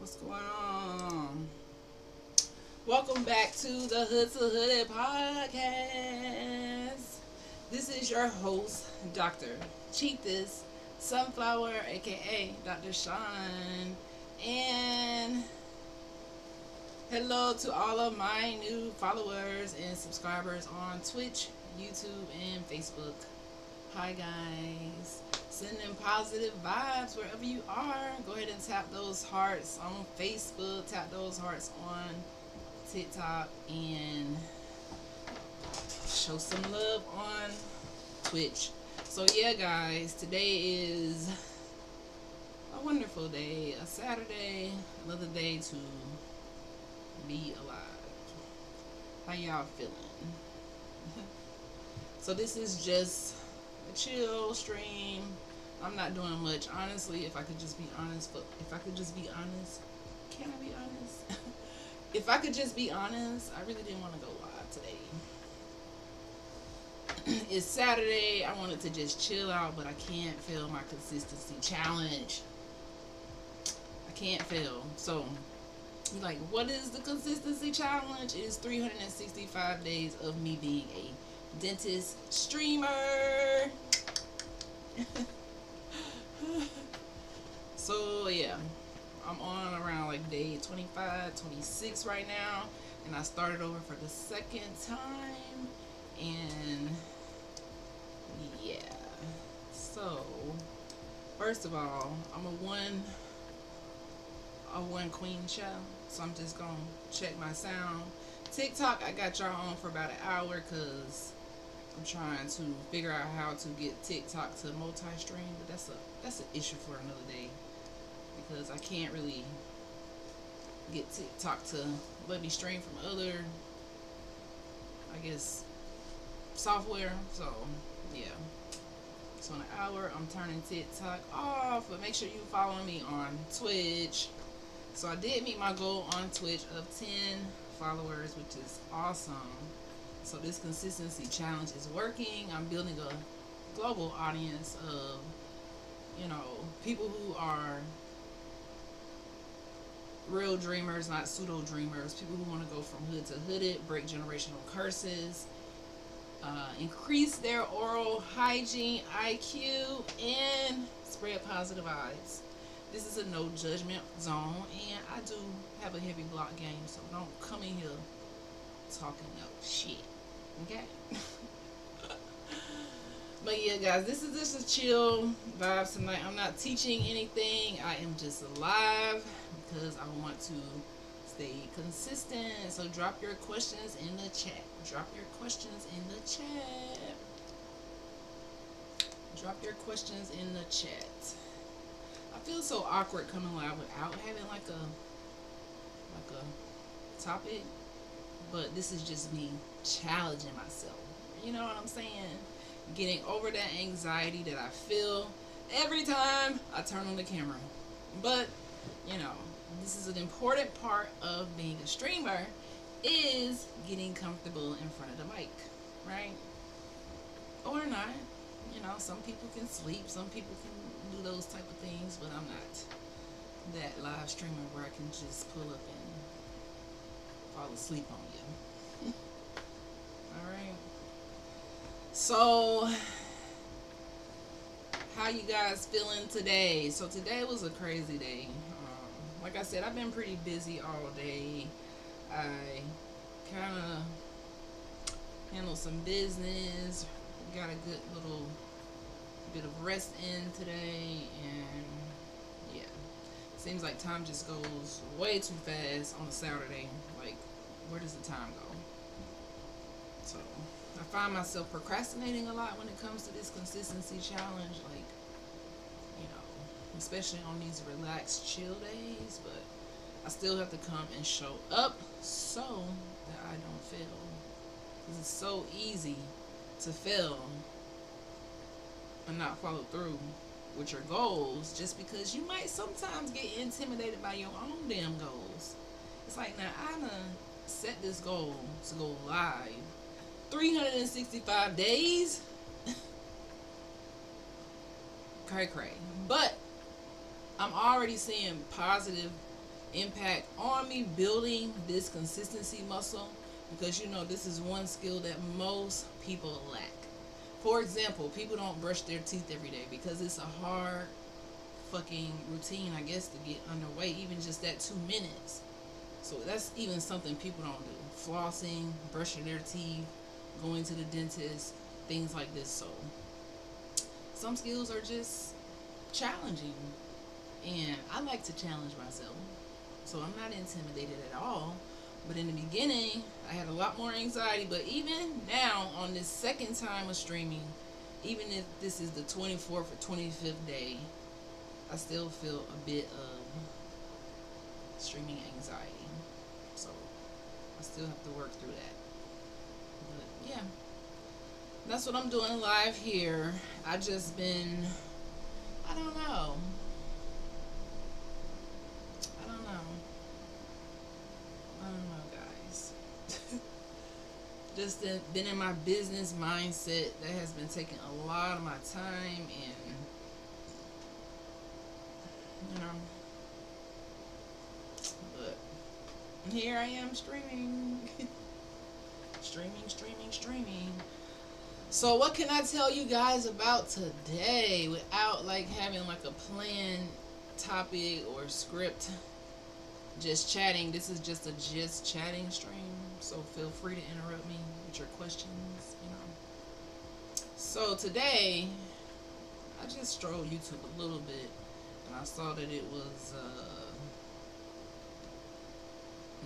What's going on? Welcome back to the Hood to Hooded podcast. This is your host, Dr. Cheetahs Sunflower, aka Dr. Sean. And hello to all of my new followers and subscribers on Twitch, YouTube, and Facebook. Hi, guys. Sending positive vibes wherever you are. Go ahead and tap those hearts on Facebook, tap those hearts on TikTok, and show some love on Twitch. So, yeah, guys, today is a wonderful day, a Saturday, another day to be alive. How y'all feeling? So, this is just a chill stream. I'm not doing much, honestly. If I could just be honest, can I be honest? If I could just be honest, I really didn't want to go live today. It's Saturday. I wanted to just chill out, but I can't fail my consistency challenge. I can't fail. So, you're like, what is the consistency challenge? It is 365 days of me being a dentist streamer. So yeah, I'm on around like day 25, 26 right now, and I started over for the second time, and yeah. So first of all, I'm a one queen show, so I'm just gonna check my sound. TikTok, I got y'all on for about an hour because I'm trying to figure out how to get TikTok to multi-stream, but that's an issue for another day because I can't really get TikTok to let me stream from other, I guess, software. So yeah, so in an hour I'm turning TikTok off, but make sure you follow me on Twitch. So I did meet my goal on Twitch of 10 followers, which is awesome. So this consistency challenge is working. I'm building a global audience of, people who are real dreamers, not pseudo dreamers. People who want to go from hood to hooded, break generational curses, increase their oral hygiene IQ, and spread positive vibes. This is a no judgment zone, and I do have a heavy block game, so don't come in here talking no shit. Okay? But yeah, guys, this is just a chill vibes tonight. I'm not teaching anything. I am just alive because I want to stay consistent. So drop your questions in the chat. Drop your questions in the chat. Drop your questions in the chat. I feel so awkward coming live without having like a topic. But this is just me challenging myself. You know what I'm saying? Getting over that anxiety that I feel every time I turn on the camera. But, this is an important part of being a streamer is getting comfortable in front of the mic, right? Or not. Some people can sleep, some people can do those type of things, but I'm not that live streamer where I can just pull up and fall asleep on you. Alright. So, how you guys feeling today? So today was a crazy day. Like I said, I've been pretty busy all day. I kind of handled some business. Got a good little bit of rest in today. And yeah. Seems like time just goes way too fast on a Saturday. Like, where does the time go? So, I find myself procrastinating a lot when it comes to this consistency challenge. Like, especially on these relaxed, chill days. But I still have to come and show up so that I don't fail. Because it's so easy to fail and not follow through with your goals just because you might sometimes get intimidated by your own damn goals. It's like, now I done set this goal to go live 365 days. Cray. But I'm already seeing positive impact on me building this consistency muscle, because this is one skill that most people lack. For example, people don't brush their teeth every day because it's a hard fucking routine, I guess, to get underway, even just that 2 minutes. So that's even something people don't do. Flossing, brushing their teeth, going to the dentist, things like this. So some skills are just challenging, and I like to challenge myself. So I'm not intimidated at all. But in the beginning, I had a lot more anxiety. But even now, on this second time of streaming, even if this is the 24th or 25th day, I still feel a bit of streaming anxiety. So I still have to work through that. But yeah, that's what I'm doing live here. I just been, I don't know. I don't know. I don't know, guys. Just been in my business mindset that has been taking a lot of my time, and you know, but here I am streaming. streaming. So what can I tell you guys about today without like having like a planned topic or script? Just chatting. This is just a just chatting stream, so feel free to interrupt me with your questions. So today I just strolled YouTube a little bit, and I saw that it was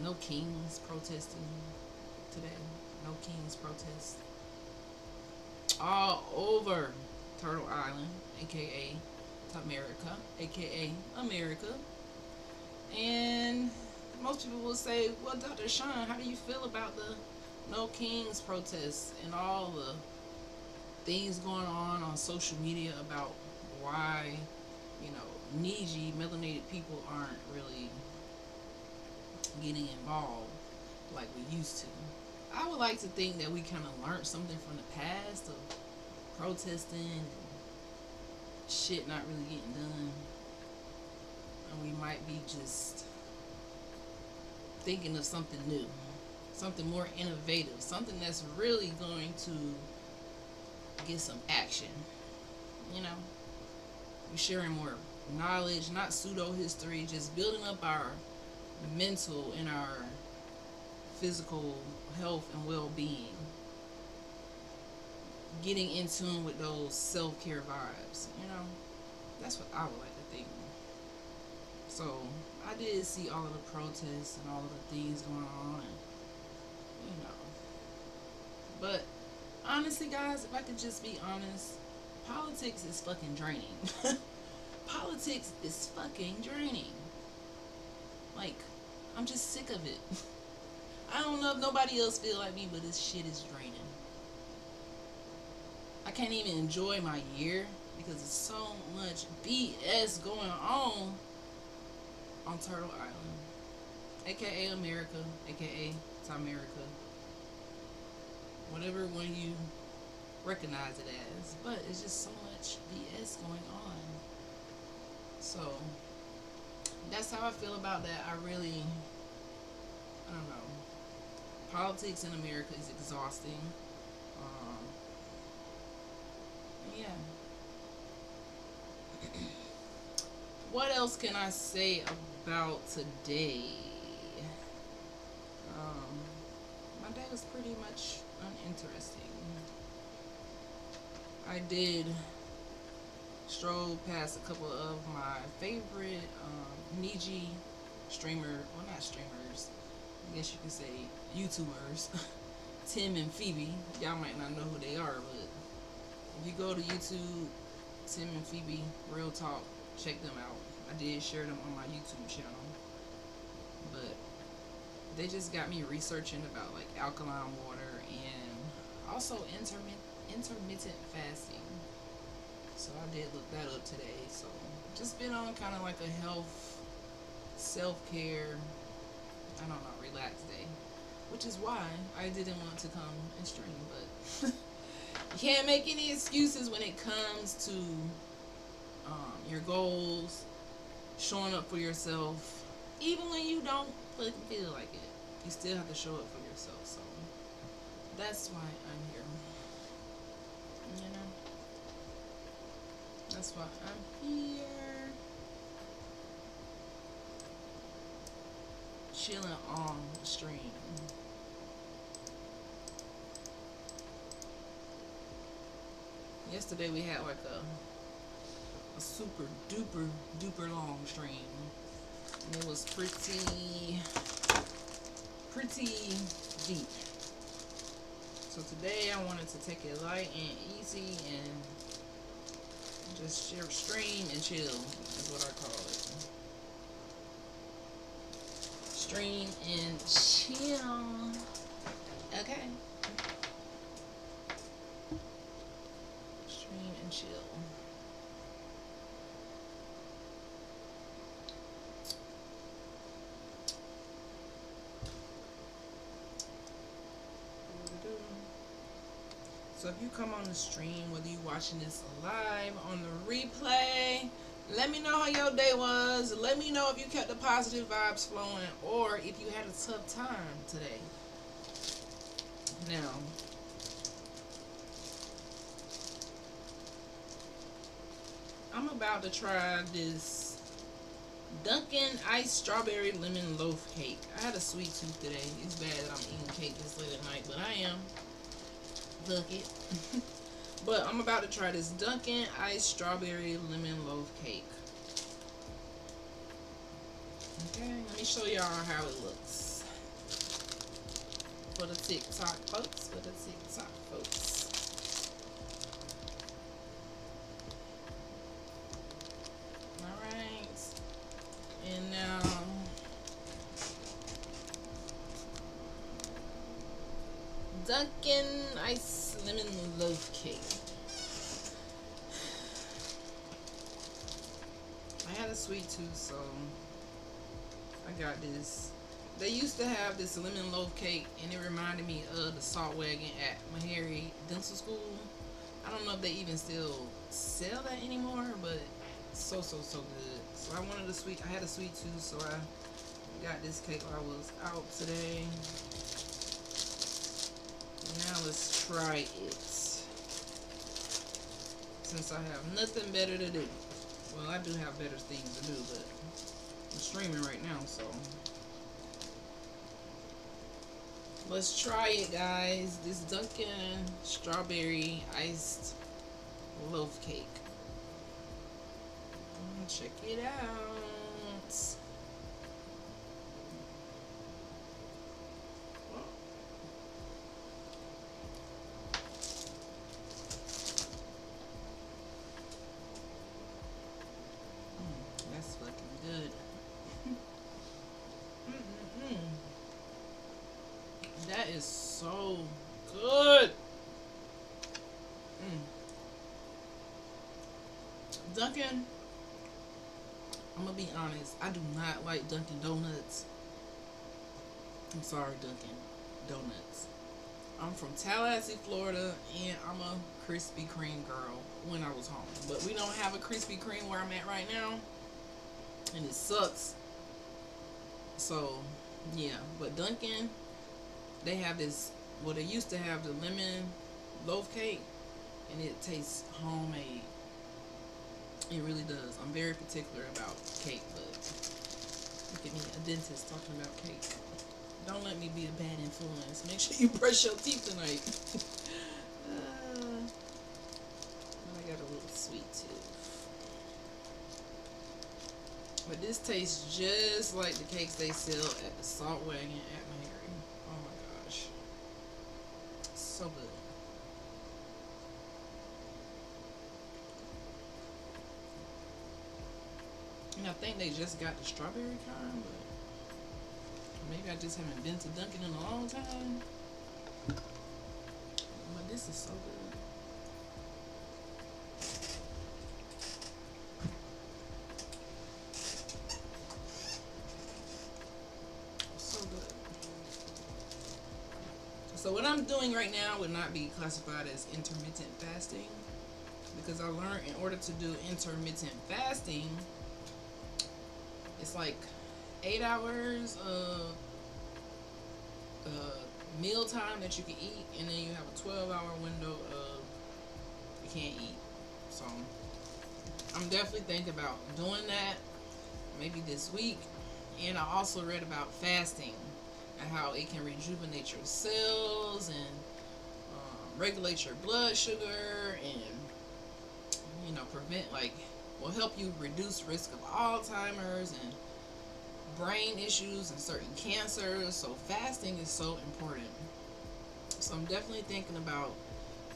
no kings protesting today. No kings protest all over Turtle Island, aka America. And most people will say, well, Dr. Sean, how do you feel about the No Kings protests and all the things going on social media about why, Niji, melanated people aren't really getting involved like we used to? I would like to think that we kind of learned something from the past of protesting and shit not really getting done. And we might be just thinking of something new, something more innovative, something that's really going to get some action. We're sharing more knowledge, not pseudo history, just building up our mental and our physical health and well-being, getting in tune with those self-care vibes. That's what I would like to think. So I did see all of the protests and all of the things going on, and but honestly, guys, if I could just be honest, politics is fucking draining. Politics is fucking draining. Like, I'm just sick of it. I don't know if nobody else feel like me, but this shit is draining. I can't even enjoy my year because there's so much BS going on Turtle Island, aka America, aka Tamerica, whatever one you recognize it as. But it's just so much BS going on. So that's how I feel about that. I don't know. Politics in America is exhausting. Yeah. What else can I say about today? My day was pretty much uninteresting. I did stroll past a couple of my favorite Niji not streamers, I guess you could say YouTubers, Tim and Phoebe. Y'all might not know who they are, but if you go to YouTube, Tim and Phoebe, Real Talk, check them out. I did share them on my YouTube channel. But they just got me researching about like alkaline water and also intermittent fasting. So I did look that up today. So just been on kind of like a health, self-care, I don't know, relaxed day. Which is why I didn't want to come and stream, but you can't make any excuses when it comes to your goals, showing up for yourself, Even when you don't fucking feel like it, you still have to show up for yourself. So that's why I'm here. You know, that's why I'm here. Chilling on the stream. Yesterday we had like a super duper duper long stream. And it was pretty deep. So today I wanted to take it light and easy and just stream and chill is what I call it. Stream and chill. Okay. Stream and chill. So if you come on the stream, whether you watching this live on the replay, let me know how your day was. Let me know if you kept the positive vibes flowing or if you had a tough time today. Now, I'm about to try this Dunkin' Iced Strawberry Lemon Loaf Cake. I had a sweet tooth today. It's bad that I'm eating cake this late at night, but I am. Look it. But I'm about to try this Dunkin' Iced Strawberry Lemon Loaf Cake. Okay, let me show y'all how it looks. For the TikTok folks, Alright. And now Dunkin' Iced Lemon Loaf Cake. I had a sweet tooth, so I got this. They used to have this lemon loaf cake, and it reminded me of the Salt Wagon at Meharry Dental School. I don't know if they even still sell that anymore, but so good. So I wanted a sweet. I had a sweet tooth, so I got this cake while I was out today. Now let's try it. Since I have nothing better to do. Well, I do have better things to do, but I'm streaming right now, so let's try it, guys. This Dunkin' Strawberry Iced Loaf Cake. Check it out. That's fucking good. That is so good. Dunkin', I'm gonna be honest, I do not like Dunkin' Donuts. I'm sorry, Dunkin' Donuts. I'm from Tallahassee, Florida, and I'm a Krispy Kreme girl when I was home. But we don't have a Krispy Kreme where I'm at right now, and it sucks. So, yeah. But Dunkin', they have this, well, they used to have the lemon loaf cake, and it tastes homemade. It really does. I'm very particular about cake, but look at me, a dentist talking about cake. Don't let me be a bad influence. Make sure you brush your teeth tonight. I got a little sweet tooth. But this tastes just like the cakes they sell at the Salt Wagon at Meharry. Oh my gosh. So good. And I think they just got the strawberry kind, but maybe I just haven't been to Dunkin' in a long time. But this is so good. So good. So what I'm doing right now would not be classified as intermittent fasting, because I learned in order to do intermittent fasting, it's like 8 hours of meal time that you can eat, and then you have a 12-hour window of you can't eat. So I'm definitely thinking about doing that maybe this week. And I also read about fasting and how it can rejuvenate your cells and regulate your blood sugar and prevent will help you reduce risk of Alzheimer's and brain issues and certain cancers. So fasting is so important. So I'm definitely thinking about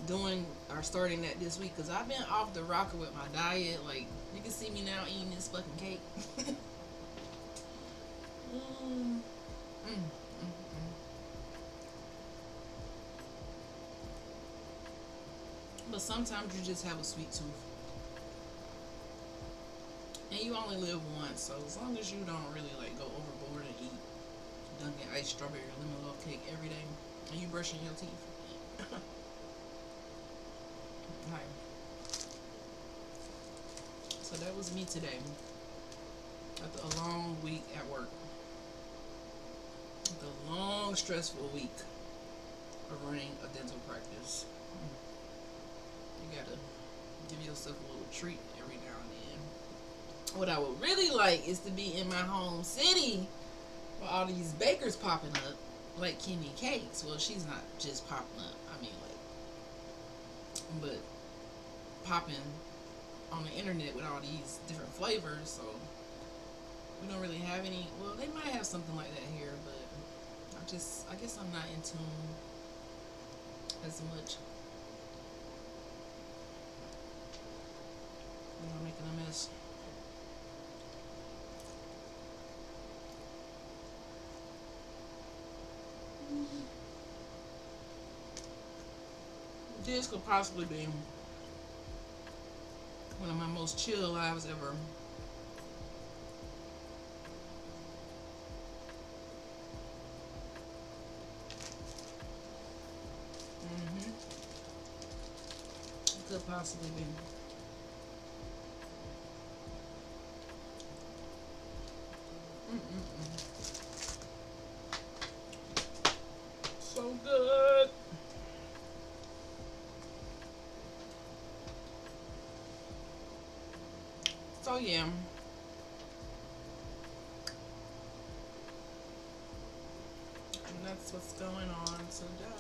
doing or starting that this week because I've been off the rocker with my diet. Like you can see me now eating this fucking cake. mm, mm, mm, mm. But sometimes you just have a sweet tooth, and you only live once. So as long as you don't really go overboard and eat Dunkin' Ice strawberry lemon loaf cake every day, and you brushing your teeth. Hi. So that was me today. After a long week at work. The long, stressful week of running a dental practice. You gotta give yourself a little treat every now and then. What I would really like is to be in my home city where all these bakers popping up, like Kimmy Cakes. Well, she's not just popping up. I mean, but popping on the internet with all these different flavors. So we don't really have any. Well, they might have something like that here, but I guess I'm not in tune as much. I'm making a mess. This could possibly be one of my most chill lives ever. It could possibly be. Mm-mm-mm. So good. So yeah, and that's what's going on today.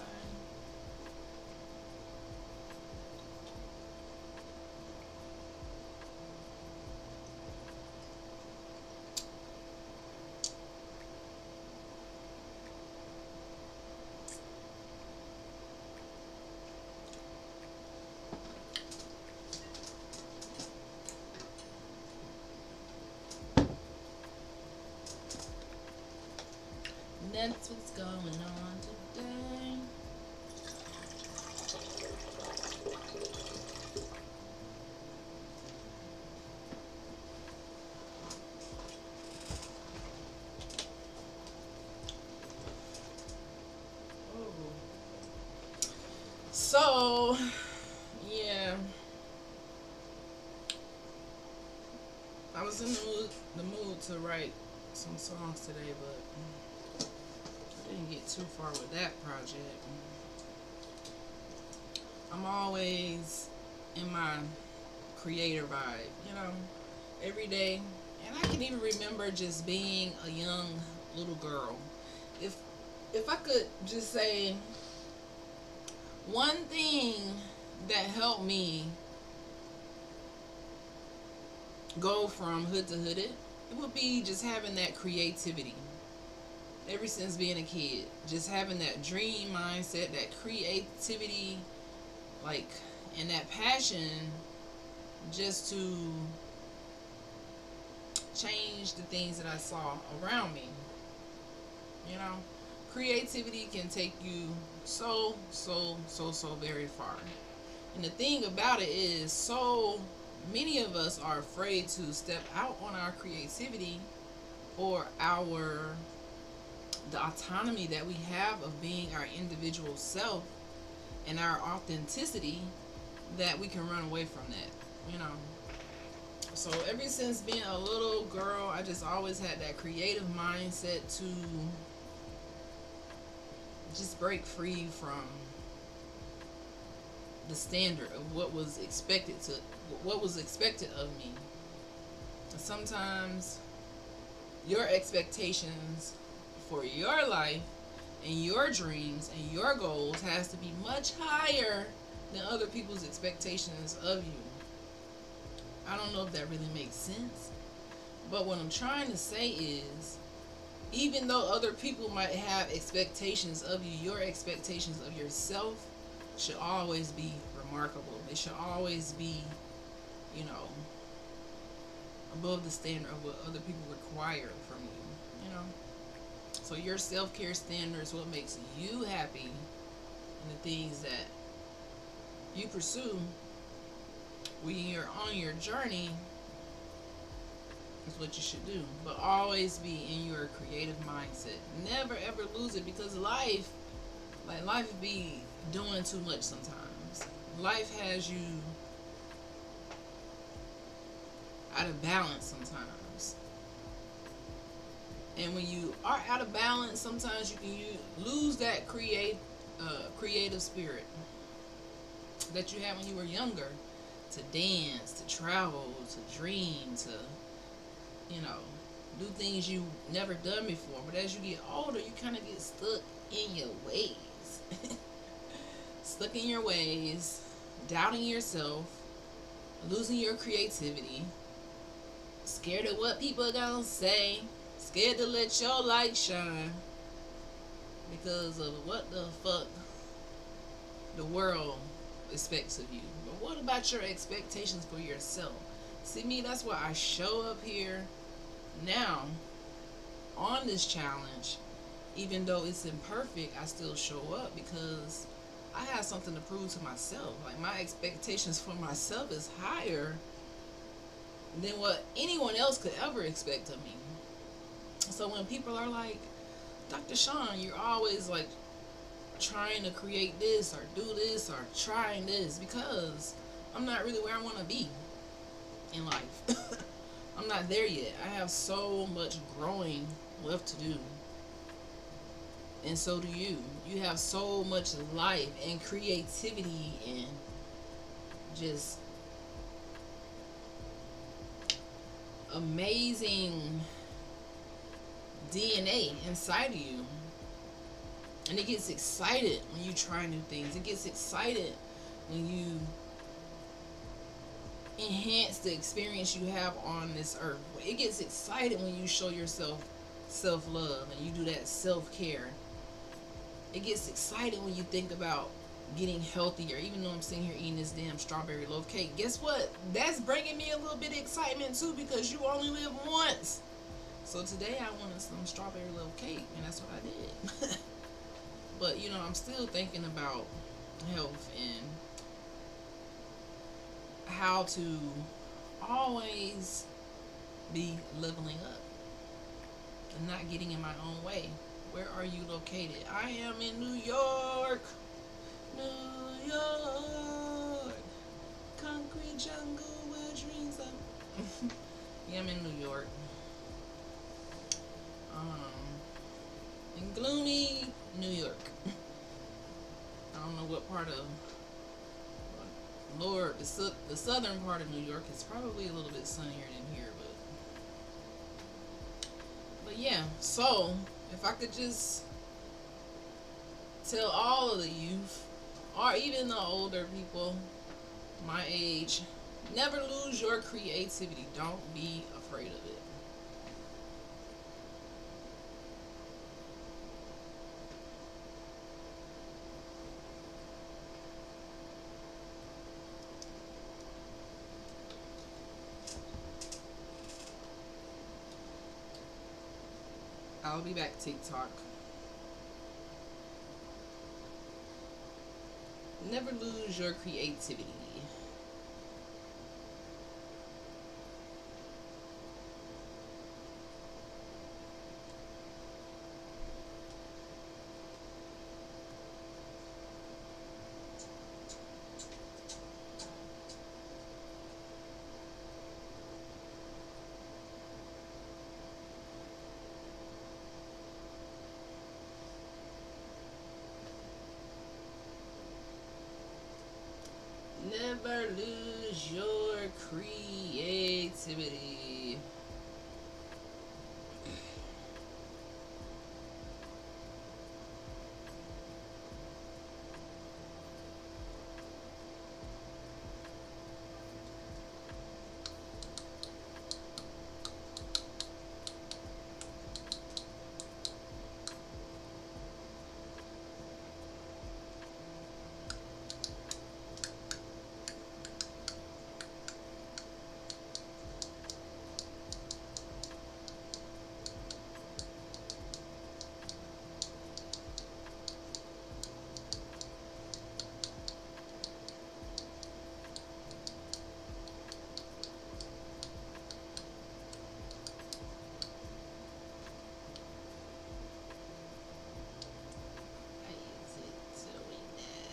And that's what's going on today. Oh. So, yeah, I was in the mood to write some songs today, but I didn't get too far with that project. I'm always in my creator vibe, every day. And I can even remember just being a young little girl. If if I could just say one thing that helped me go from hood to hooded, it would be just having that creativity. Ever since being a kid, just having that dream mindset, that creativity, like, and that passion just to change the things that I saw around me. You know, creativity can take you so, so, so, so very far. And the thing about it is, so many of us are afraid to step out on our creativity or the autonomy that we have of being our individual self and our authenticity, that we can run away from that. So ever since being a little girl, I just always had that creative mindset to just break free from the standard of what was expected of me. Sometimes your expectations for your life and your dreams and your goals has to be much higher than other people's expectations of you. I don't know if that really makes sense, but what I'm trying to say is, even though other people might have expectations of you, your expectations of yourself should always be remarkable. They should always be, you know, above the standard of what other people require from you, you know? So your self-care standards, what makes you happy, and the things that you pursue when you're on your journey is what you should do. But always be in your creative mindset. Never ever lose it, because life be doing too much sometimes. Life has you out of balance sometimes. And when you are out of balance, sometimes you lose that creative spirit that you had when you were younger, to dance, to travel, to dream, to, you know, do things you never done before. But as you get older, you kind of get stuck in your ways. Stuck in your ways, doubting yourself, losing your creativity, scared of what people are gonna say, scared to let your light shine because of what the fuck the world expects of you. But what about your expectations for yourself? See, me, that's why I show up here now on this challenge. Even though it's imperfect, I still show up because I have something to prove to myself. Like, my expectations for myself is higher than what anyone else could ever expect of me. So when people are like, Dr. Sean, you're always like trying to create this or do this or trying this, because I'm not really where I want to be in life. I'm not there yet. I have so much growing left to do. And so do you. You have so much life and creativity and just amazing DNA inside of you. And it gets excited when you try new things. It gets excited when you enhance the experience you have on this earth. It gets excited when you show yourself self-love and you do that self-care. It gets exciting when you think about getting healthier. Even though I'm sitting here eating this damn strawberry loaf cake, guess what? That's bringing me a little bit of excitement too, because you only live once. So today I wanted some strawberry loaf cake, and that's what I did. But, you know, I'm still thinking about health and how to always be leveling up and not getting in my own way. Where are you located? I am in New York. New York. Concrete jungle where dreams are. Yeah, I'm in New York. In gloomy New York. I don't know what part of Lord, the southern part of New York is probably a little bit sunnier than here, but yeah. So if I could just tell all of the youth, or even the older people my age, never lose your creativity. Don't be afraid of it. I'll be back, TikTok. Never lose your creativity. never lose your creativity. Why is it doing that?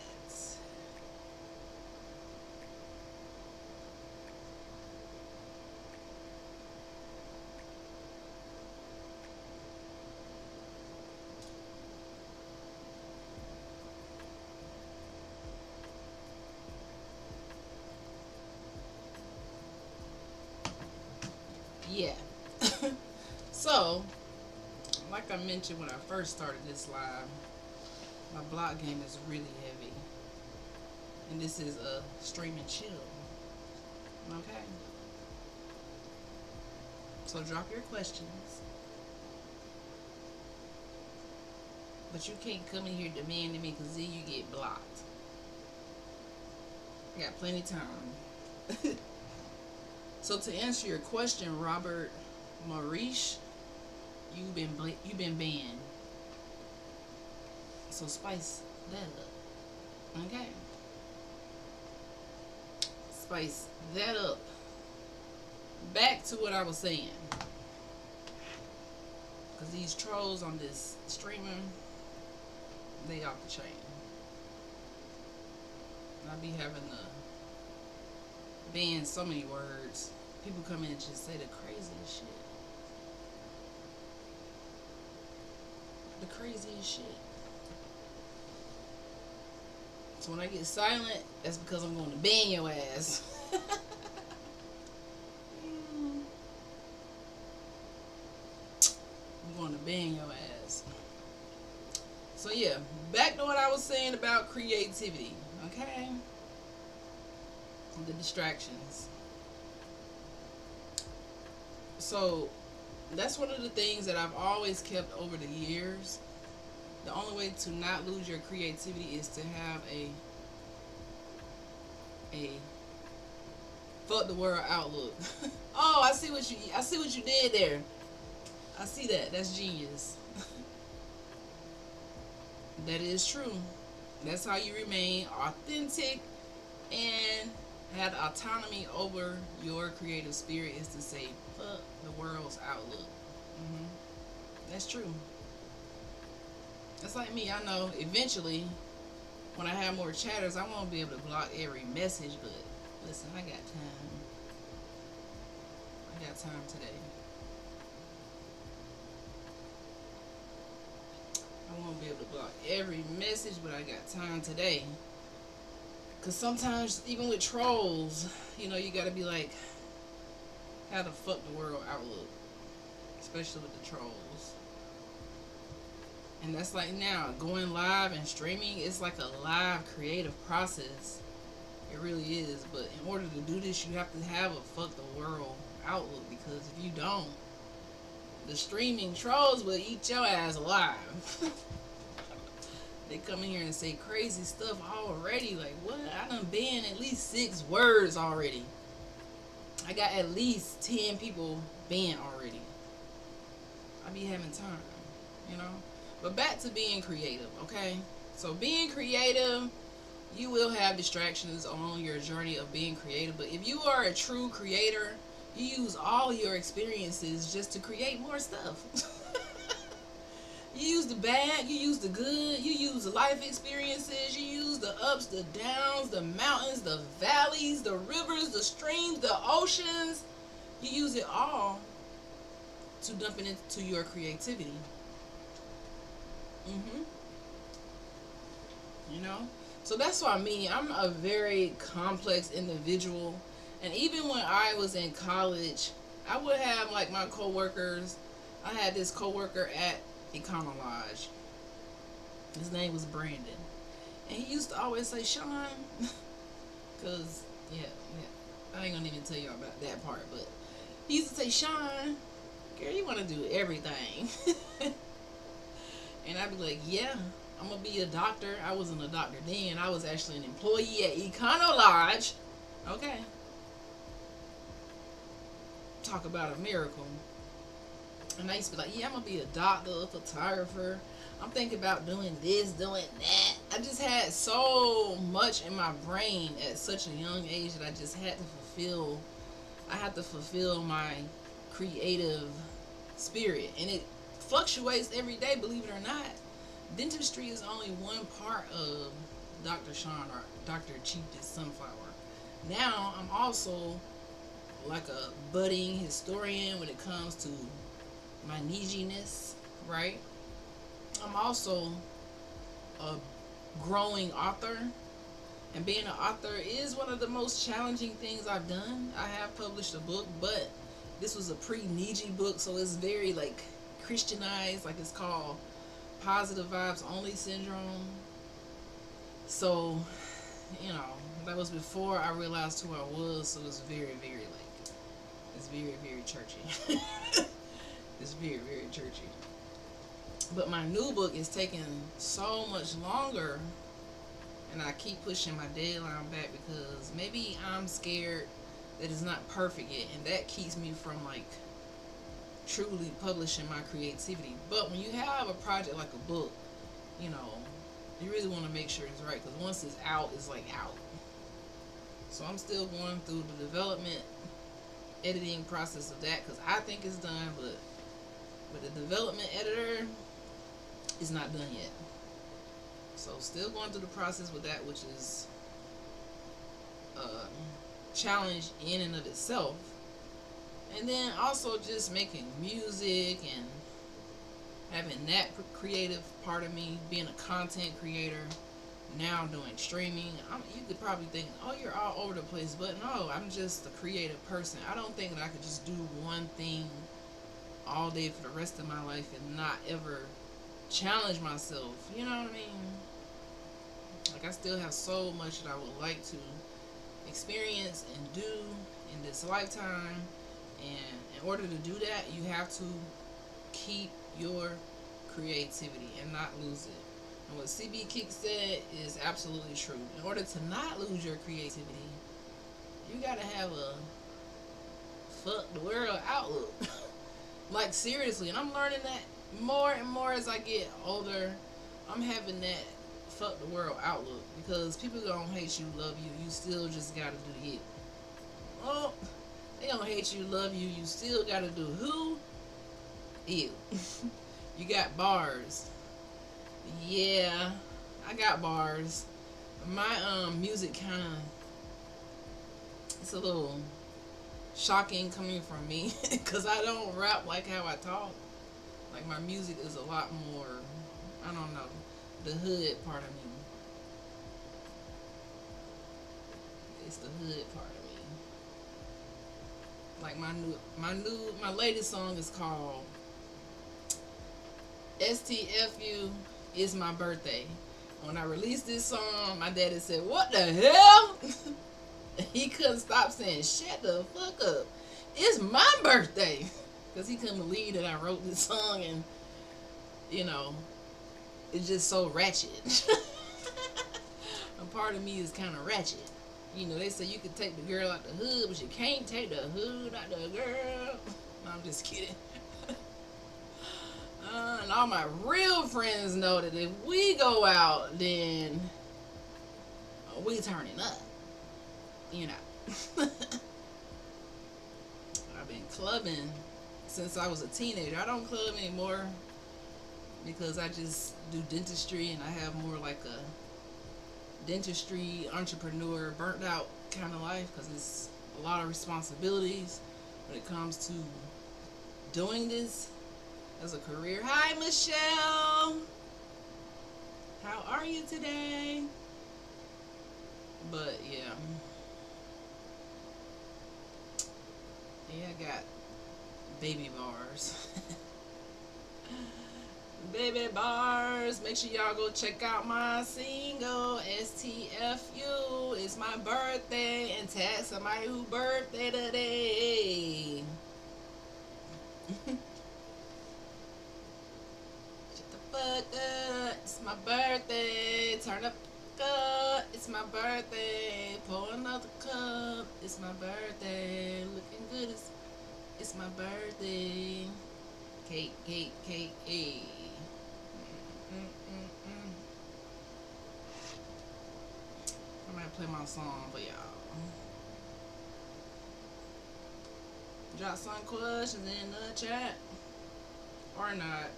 Yeah. So, like I mentioned when I first started this live, my block game is really heavy. And this is a stream and chill. Okay? So drop your questions. But you can't come in here demanding me because then you get blocked. I got plenty of time. So to answer your question, Robert Maurice, you've been banned. So spice that up. Okay? Spice that up. Back to what I was saying. Because these trolls on this streamer, they off the chain. I be having to ban so many words. People come in and just say the craziest shit. The craziest shit. So when I get silent, that's because I'm going to ban your ass. I'm going to ban your ass. So yeah, back to what I was saying about creativity, okay? The distractions. So that's one of the things that I've always kept over the years. The only way to not lose your creativity is to have a fuck the world outlook. Oh, I see what you did there. I see that. That's genius. That is true. That's how you remain authentic and have autonomy over your creative spirit, is to say fuck the world's outlook. hmm That's true. That's like me. I know eventually when I have more chatters, I won't be able to block every message, but listen, I got time. I got time today. I won't be able to block every message, but I got time today. Because sometimes, even with trolls, you gotta be like, how the fuck the world outlook. Especially with the trolls. And that's like now, going live and streaming, it's like a live creative process. It really is. But in order to do this, you have to have a fuck the world outlook. Because if you don't, the streaming trolls will eat your ass alive. They come in here and say crazy stuff already. Like, what? I done banned at least 6 words already. I got at least 10 people banned already. I be having time. But back to being creative, okay? So being creative, you will have distractions on your journey of being creative. But if you are a true creator, you use all your experiences just to create more stuff. You use the bad, you use the good, you use the life experiences, you use the ups, the downs, the mountains, the valleys, the rivers, the streams, the oceans. You use it all to dump it into your creativity. hmm So that's why I'm a very complex individual. And even when I was in college, I would have like my coworkers. I had this coworker at Econo Lodge. His name was Brandon. And he used to always say, Sean, because, yeah, I ain't gonna even tell y'all about that part, but he used to say, Sean, girl, you want to do everything. And I'd be like, yeah, I'm gonna be a doctor. I wasn't a doctor then. I was actually an employee at Econo Lodge. Okay, talk about a miracle. And I used to be like, yeah, I'm gonna be a doctor, a photographer. I'm thinking about doing this, doing that. I just had so much in my brain at such a young age that I just had to fulfill. I had to fulfill my creative spirit, and it fluctuates every day. Believe it or not, dentistry is only one part of Dr. Sean or Dr. Chief's Sunflower. Now I'm also like a budding historian when it comes to my niginess, right? I'm also a growing author, and being an author is one of the most challenging things I've done. I have published a book, but this was a pre-Niji book, so it's very like Christianized, like it's called Positive Vibes Only Syndrome. So, you know, that was before I realized who I was, so it's very, very like, it's very, very churchy. It's very, very churchy. But my new book is taking so much longer, and I keep pushing my deadline back because maybe I'm scared that it's not perfect yet, and that keeps me from like truly publishing my creativity. But when you have a project like a book, you know, you really want to make sure it's right, because once it's out, it's like out. So I'm still going through the development, editing process of that, because I think it's done, but the development editor is not done yet. So still going through the process with that, which is a challenge in and of itself. And then also just making music and having that creative part of me, being a content creator, now doing streaming. You could probably think, oh, you're all over the place, but no, I'm just a creative person. I don't think that I could just do one thing all day for the rest of my life and not ever challenge myself. You know what I mean? Like, I still have so much that I would like to experience and do in this lifetime. And in order to do that, you have to keep your creativity and not lose it. And what CB Kick said is absolutely true. In order to not lose your creativity, you gotta have a fuck the world outlook. Like, seriously. And I'm learning that more and more as I get older. I'm having that fuck the world outlook, because people gonna hate you, love you, you still just gotta do you. Oh, they gonna hate you, love you, you still gotta do who? You. You got bars. Yeah, I got bars. My music kind of, it's a little shocking coming from me because I don't rap like how I talk. Like, my music is a lot more, I don't know, the hood part of me. It's the hood part of me. Like, my latest song is called STFU Is My Birthday. When I released this song, my daddy said, "What the hell?" He couldn't stop saying, "Shut the fuck up. It's my birthday." Because he couldn't believe that I wrote this song, and, you know, it's just so ratchet. A part of me is kind of ratchet. You know, they say you can take the girl out the hood, but you can't take the hood out the girl. No, I'm just kidding. And all my real friends know that if we go out, then we turning up. You know. I've been clubbing since I was a teenager. I don't club anymore because I just do dentistry, and I have more like a dentistry entrepreneur, burnt out kind of life, because it's a lot of responsibilities when it comes to doing this as a career. Hi, Michelle. How are you today? But yeah, yeah, I got baby bars. Baby bars. Make sure y'all go check out my single STFU. It's my birthday and tag somebody who birthday today. Shut the fuck up. It's my birthday. Turn up the cup. It's my birthday. Pour another cup. It's my birthday. Looking good. It's my birthday. Cake, cake, cake, cake. Mm-mm-mm. I might play my song for y'all. Drop some questions in the chat. Or not.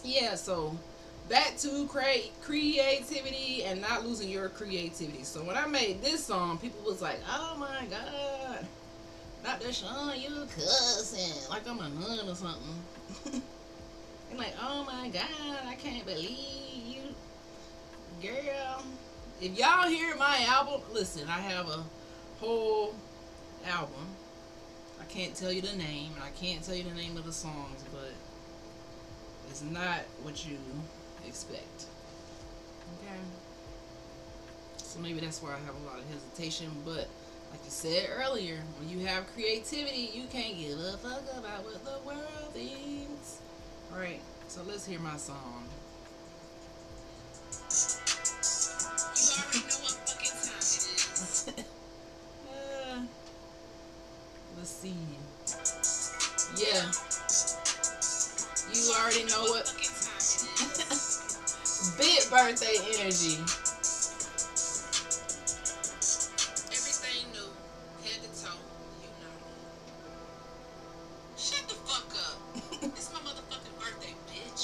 Yeah, so back to creativity and not losing your creativity. So when I made this song, people was like, oh my god, Dr. Sean, you cussing like I'm a nun or something. And like, oh my god, I can't believe you, girl. If y'all hear my album, listen, I have a whole album. I can't tell you the name, and I can't tell you the name of the songs, but it's not what you expect. Okay? So maybe that's why I have a lot of hesitation, but like you said earlier, when you have creativity, you can't give a fuck about what the world thinks. Alright, so let's hear my song. You already know what fucking time it is. Let's see. Yeah. You already know what fucking time it is. Big birthday energy. Everything new, head to toe, you know. Shut the fuck up. It's my motherfucking birthday, bitch.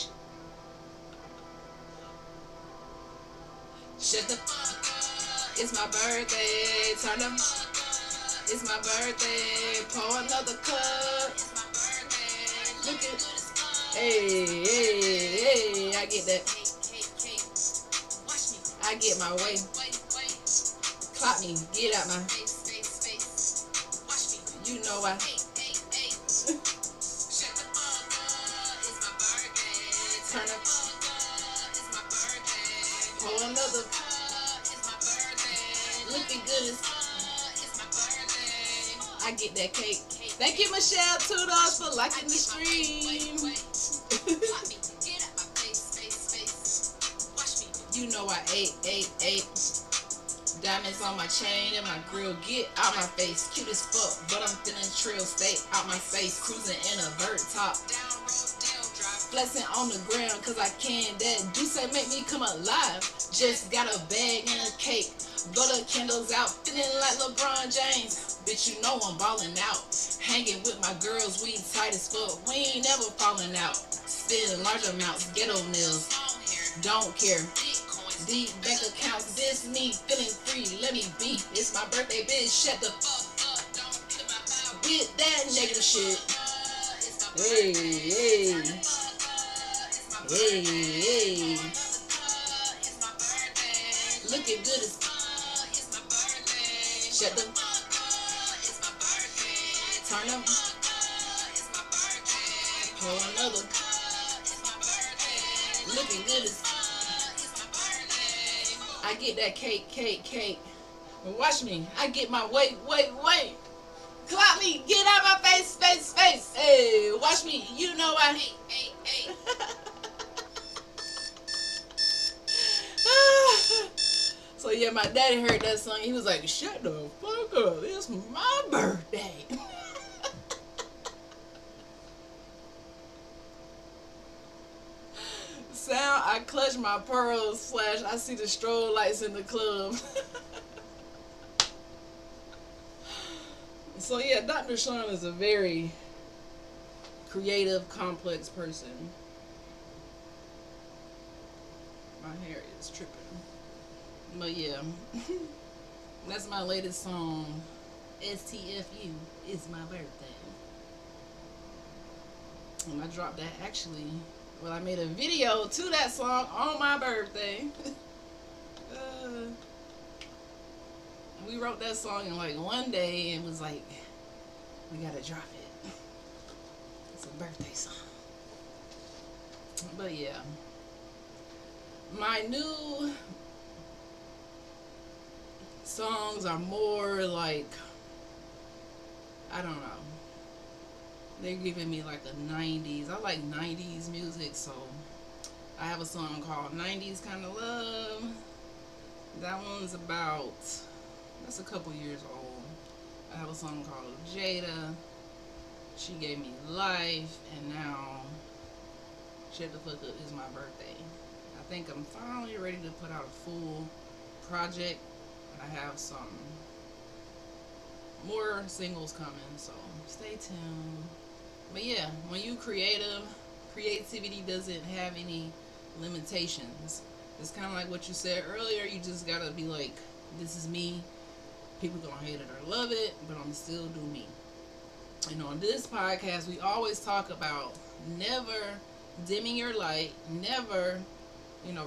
Shut the fuck up. It's my birthday. Turn them. It's my birthday. Pour another cup. It's my birthday. Look at. Hey, hey, hey. I get that. I get my way. Clock me. Get out my. You know I. Turn up. Pour another. Looking good as. I get that cake. Thank you, Michelle Tudors, for liking the stream. You know I ate. Diamonds on my chain and my grill. Get out my face. Cute as fuck, but I'm feeling trill. Stay out my face. Cruising in a vert top. Flexing on the ground cause I can. That juice that make me come alive. Just got a bag and a cake. Blow the candles out. Feeling like LeBron James. Bitch, you know I'm ballin' out. Hanging with my girls, we tight as fuck. We ain't never falling out. Spending large amounts, ghetto meals. Don't care. Deep bank accounts, this me feeling free. Let me be. It's my birthday, bitch. Shut the fuck up. With that negative shit. Hey, hey. Hey, hey. Looking good as. Shut the. Turn up. Pour another. Looking good as. I get that cake. But watch me. I get my wait. Clock me. Get out my face. Hey, watch me. You know I. Hey. So yeah, my daddy heard that song. He was like, shut the fuck up. It's my birthday. Sound, I clutch my pearls, / I see the strobe lights in the club. So yeah, Dr. Sean is a very creative, complex person. My hair is tripping. But yeah, that's my latest song. STFU is my birthday. And I dropped that actually. Well, I made a video to that song on my birthday. Uh, we wrote that song in like one day and was like, we gotta drop it. It's a birthday song. But yeah, my new songs are more like, I don't know. They're giving me like a 90s. I like 90s music, so I have a song called 90s Kind of Love. That one's about, that's a couple years old. I have a song called Jada. She Gave Me Life, and now Shut the Fuck Up is my birthday. I think I'm finally ready to put out a full project. I have some more singles coming, so stay tuned. But yeah, when you creative, creativity doesn't have any limitations. It's kind of like what you said earlier. You just gotta be like, this is me. People gonna hate it or love it, but I'm still do me. And on this podcast, we always talk about never dimming your light, never,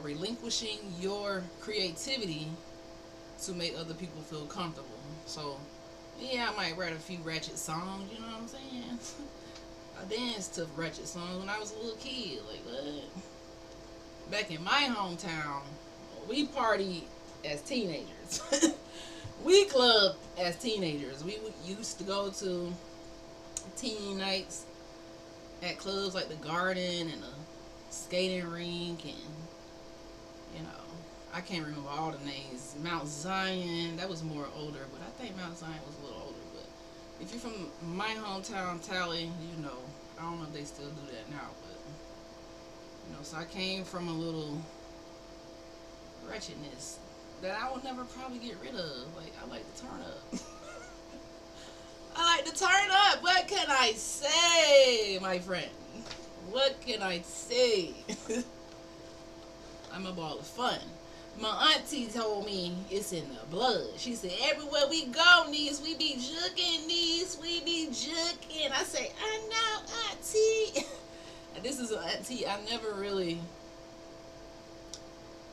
relinquishing your creativity to make other people feel comfortable. So, yeah, I might write a few ratchet songs, you know what I'm saying? I danced to ratchet songs when I was a little kid. Like, what? Back in my hometown, we partied as teenagers. We clubbed as teenagers. We used to go to teen nights at clubs like the Garden and the skating rink, and I can't remember all the names. Mount Zion, that was more older, but I think Mount Zion was a little older. But if you're from my hometown, Tally, I don't know if they still do that now, but so I came from a little wretchedness that I would never probably get rid of. Like, I like to turn up. I like to turn up. What can I say, my friend? What can I say? I'm a ball of fun. My auntie told me it's in the blood. She said, everywhere we go, niece, we be juking, niece, we be juking. I say, I know, auntie. And this is an auntie I never really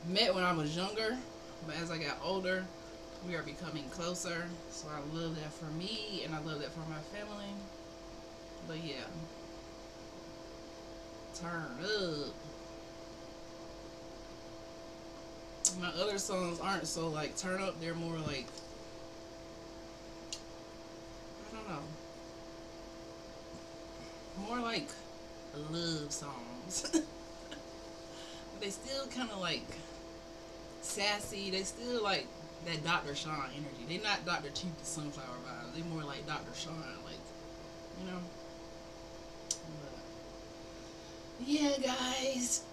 met when I was younger. But as I got older, we are becoming closer. So I love that for me, and I love that for my family. But yeah, turn up. My other songs aren't so like turn up. They're more like, I don't know, more like love songs. But they still kind of like sassy. They still like that Dr. Sean energy. They not Dr. Chief the Sunflower vibes. They more like Dr. Sean, like, But yeah, guys.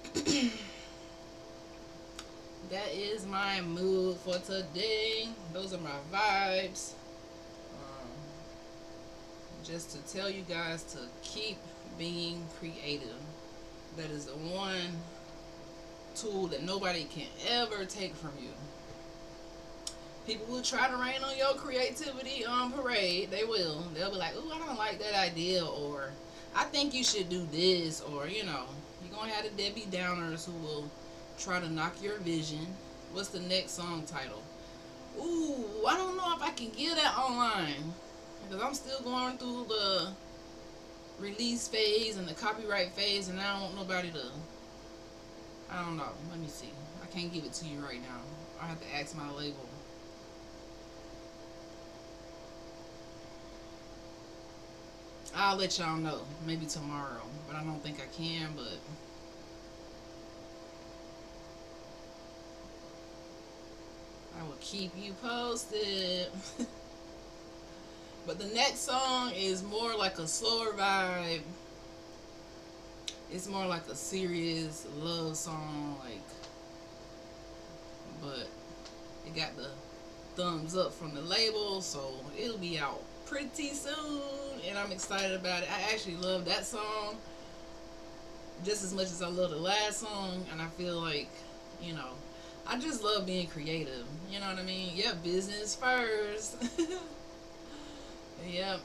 That is my mood for today. Those are my vibes. Just to tell you guys to keep being creative. That is the one tool that nobody can ever take from you. People will try to rain on your creativity on parade. They will. They'll be like, ooh, I don't like that idea, or I think you should do this, or, you're going to have the Debbie Downers who will try to knock your vision. What's the next song title? Ooh, I don't know if I can get that online, because I'm still going through the release phase and the copyright phase, and I don't want nobody to, I don't know. Let me see. I can't give it to you right now. I have to ask my label. I'll let y'all know maybe tomorrow, but I don't think I can. But I will keep you posted. But the next song is more like a slower vibe. It's more like a serious love song, like, but it got the thumbs up from the label, so it'll be out pretty soon, and I'm excited about it. I actually love that song just as much as I love the last song, and I feel like, I just love being creative. You know what I mean? Yep, business first. Yep.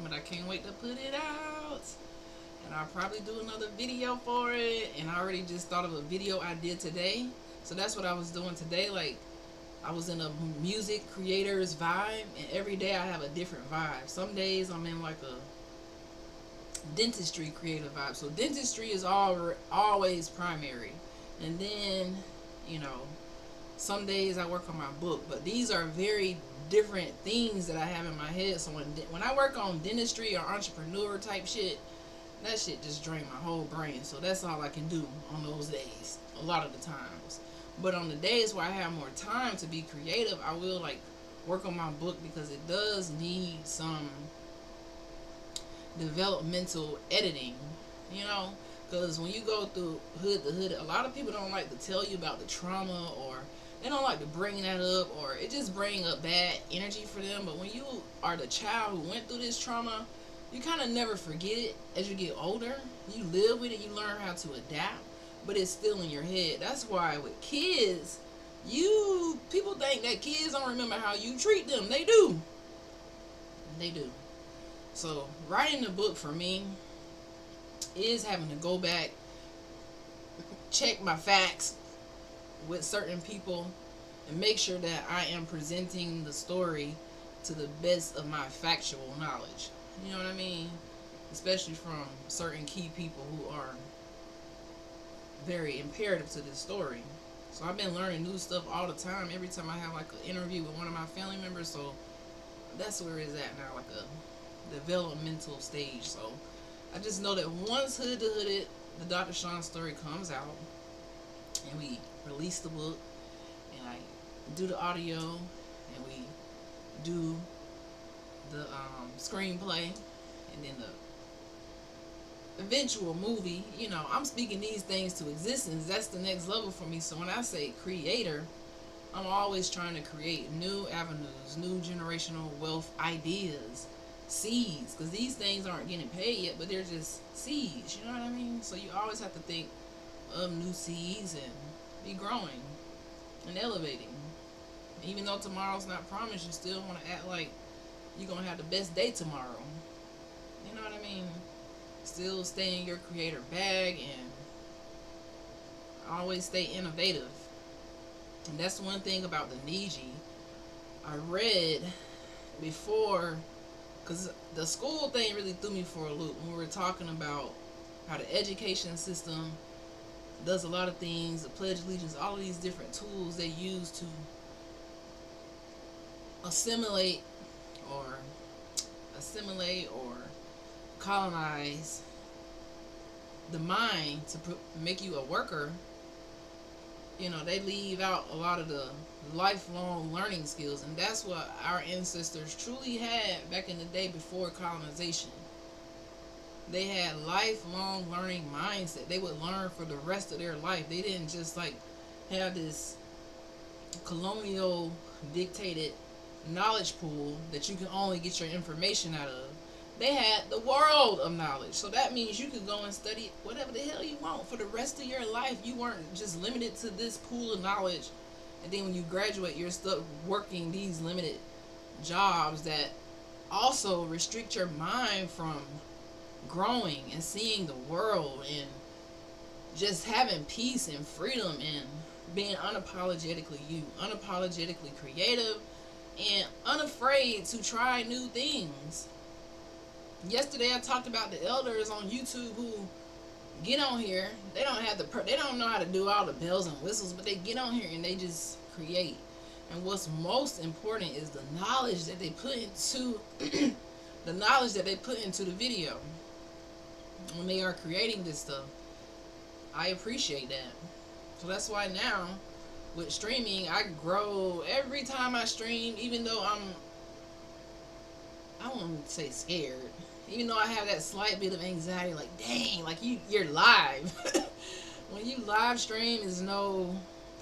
But I can't wait to put it out. And I'll probably do another video for it. And I already just thought of a video I did today. So that's what I was doing today. Like, I was in a music creator's vibe, and every day I have a different vibe. Some days I'm in like a dentistry creative vibe. So dentistry is always primary, and then, you know, some days I work on my book. But these are very different things that I have in my head. So when I work on dentistry or entrepreneur type shit, that shit just drain my whole brain. So that's all I can do on those days, a lot of the times. But on the days where I have more time to be creative, I will like work on my book, because it does need some developmental editing, you know. Because when you go through hood to hood, a lot of people don't like to tell you about the trauma, or they don't like to bring that up, or it just bring up bad energy for them. But when you are the child who went through this trauma, you kind of never forget it as you get older. You live with it, you learn how to adapt, but it's still in your head. That's why with kids, people think that kids don't remember how you treat them. They do. They do. So writing the book for me is having to go back, check my facts with certain people, and make sure that I am presenting the story to the best of my factual knowledge. You know what I mean? Especially from certain key people who are very imperative to this story. So I've been learning new stuff all the time. Every time I have like an interview with one of my family members, so that's where it's at now, like a developmental stage. So I just know that once Hood to Hooded, the Dr. Sean story comes out, and we release the book, and I do the audio, and we do the screenplay, and then the eventual movie, you know, I'm speaking these things to existence. That's the next level for me. So when I say creator, I'm always trying to create new avenues, new generational wealth ideas, seeds, because these things aren't getting paid yet, but they're just seeds, you know what I mean? So you always have to think of new seeds and be growing and elevating. Even though tomorrow's not promised, you still want to act like you're going to have the best day tomorrow. You know what I mean? Still stay in your creator bag and always stay innovative. And that's one thing about the Niji. I read before, because the school thing really threw me for a loop when we were talking about how the education system does a lot of things, the Pledge of Allegiance, all of these different tools they use to assimilate or colonize the mind to make you a worker. You know, they leave out a lot of the lifelong learning skills, and that's what our ancestors truly had back in the day before colonization. They had lifelong learning mindset. They would learn for the rest of their life. They didn't just like have this colonial dictated knowledge pool that you can only get your information out of. They had the world of knowledge. So that means you could go and study whatever the hell you want for the rest of your life. You weren't just limited to this pool of knowledge, and then when you graduate, you're stuck working these limited jobs that also restrict your mind from growing and seeing the world and just having peace and freedom and being unapologetically you, unapologetically creative, and unafraid to try new things. Yesterday I talked about the elders on YouTube who get on here. They don't know how to do all the bells and whistles, but they get on here and they just create. And what's most important is the knowledge that they put into the knowledge that they put into the video when they are creating this stuff. I appreciate that. So that's why now with streaming, I grow every time I stream, even though I don't want to say scared, even though I have that slight bit of anxiety, like dang, like you're live. When you live stream, is no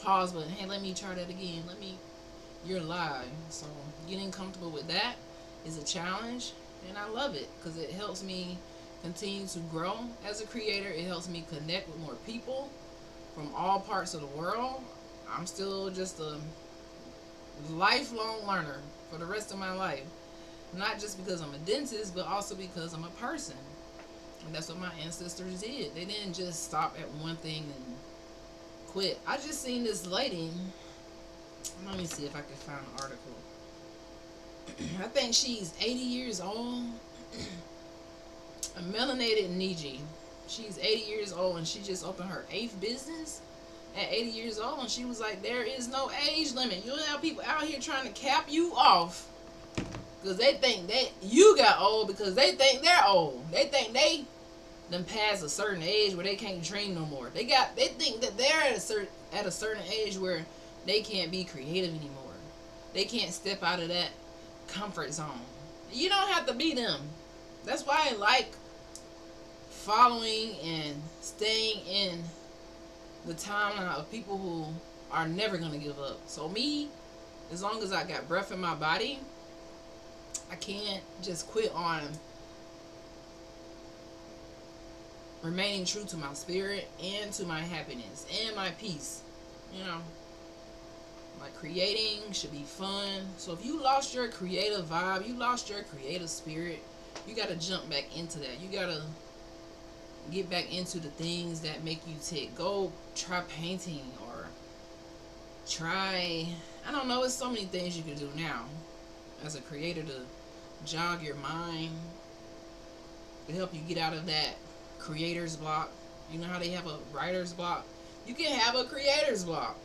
pause button. Hey, let me try that again. You're live. So getting comfortable with that is a challenge, and I love it because it helps me continue to grow as a creator. It helps me connect with more people from all parts of the world. I'm still just a lifelong learner for the rest of my life. Not just because I'm a dentist, but also because I'm a person. And that's what my ancestors did. They didn't just stop at one thing and quit. I just seen this lady. Let me see if I can find an article. I think she's 80 years old. A melanated Niji. She's 80 years old and she just opened her eighth business at 80 years old. And she was like, there is no age limit. You'll have people out here trying to cap you off because they think that you got old because they think they're old. They think they done past a certain age where they can't dream no more. They think that they're at a certain age where they can't be creative anymore. They can't step out of that comfort zone. You don't have to be them. That's why I like following and staying in the timeline of people who are never gonna give up. So me, as long as I got breath in my body, I can't just quit on remaining true to my spirit and to my happiness and my peace. You know, like creating should be fun. So if you lost your creative vibe, you lost your creative spirit, you gotta jump back into that. You gotta get back into the things that make you tick. Go try painting or try, I don't know, it's so many things you can do now as a creator to jog your mind, to help you get out of that creator's block. You know how they have a writer's block? You can have a creator's block.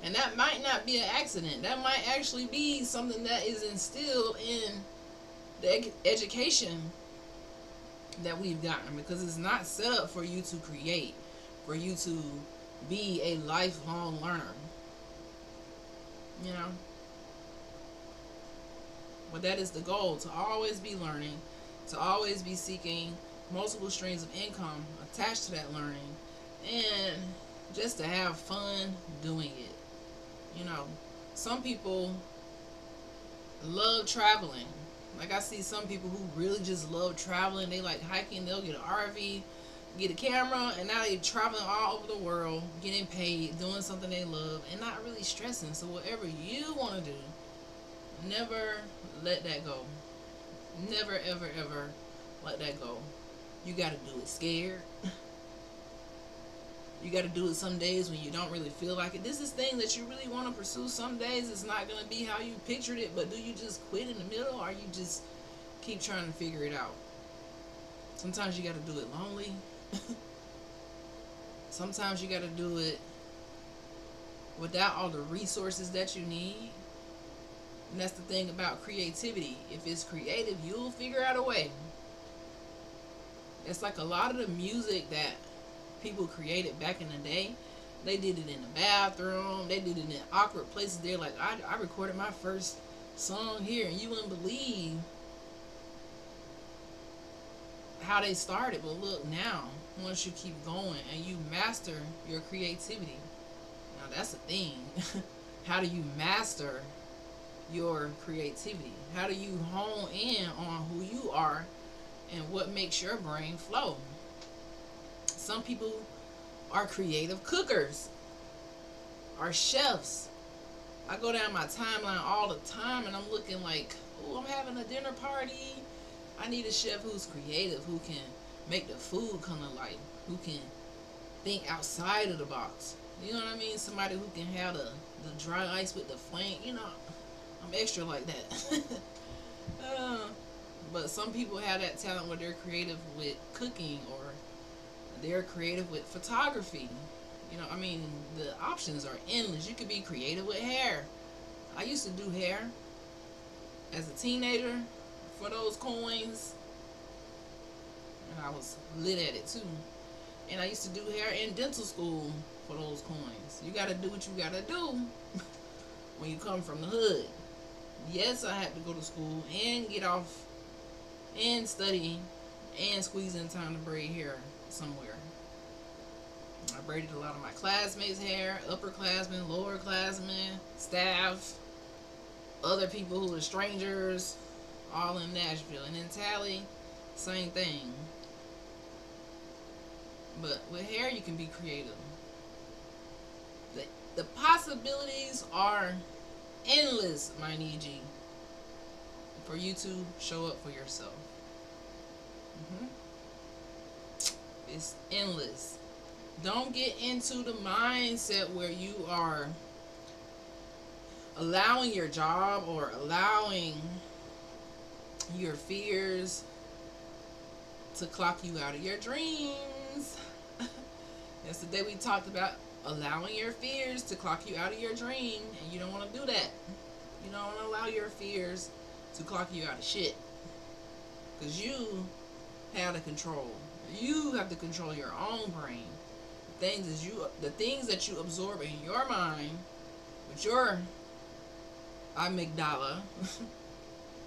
And that might not be an accident. That might actually be something that is instilled in the education that we've gotten, because it's not set up for you to create, for you to be a lifelong learner. You know? But that is the goal, to always be learning, to always be seeking multiple streams of income attached to that learning, and just to have fun doing it. You know, some people love traveling. Like I see some people who really just love traveling. They like hiking. They'll get an RV, get a camera, and now they're traveling all over the world, getting paid, doing something they love, and not really stressing. So whatever you want to do, never let that go. Never, ever, ever let that go. You got to do it scared. You got to do it some days when you don't really feel like it. This is thing that you really want to pursue. Some days it's not going to be how you pictured it, but do you just quit in the middle, or you just keep trying to figure it out? Sometimes you got to do it lonely. Sometimes you got to do it without all the resources that you need. And that's the thing about creativity. If it's creative, you'll figure out a way. It's like a lot of the music that people created back in the day. They did it in the bathroom. They did it in awkward places. They're like, I recorded my first song here, and you wouldn't believe how they started. But look now, once you keep going and you master your creativity, now that's the thing. How do you master your creativity? How do you hone in on who you are and what makes your brain flow? Some people are creative cookers, are chefs. I go down my timeline all the time and I'm looking like, oh, I'm having a dinner party. I need a chef who's creative, who can make the food come to life, who can think outside of the box. You know what I mean? Somebody who can have the dry ice with the flame. You know, I'm extra like that. But some people have that talent where they're creative with cooking, or they're creative with photography. You know, I mean, the options are endless. You could be creative with hair. I used to do hair as a teenager for those coins, and I was lit at it too. And I used to do hair in dental school for those coins. You gotta do what you gotta do when you come from the hood. Yes, I had to go to school and get off and study and squeeze in time to braid hair somewhere. I braided a lot of my classmates' hair, upperclassmen, lowerclassmen, staff, other people who are strangers, all in Nashville. And in Tally, same thing. But with hair, you can be creative. The possibilities are endless, my Niji, for you to show up for yourself. It's endless. Don't get into the mindset where you are allowing your job or allowing your fears to clock you out of your dreams. Yesterday we talked about allowing your fears to clock you out of your dream, and you don't want to do that. You don't want to allow your fears to clock you out of shit, because you have the control. You have to control your own brain. The things that you absorb in your mind with your amygdala.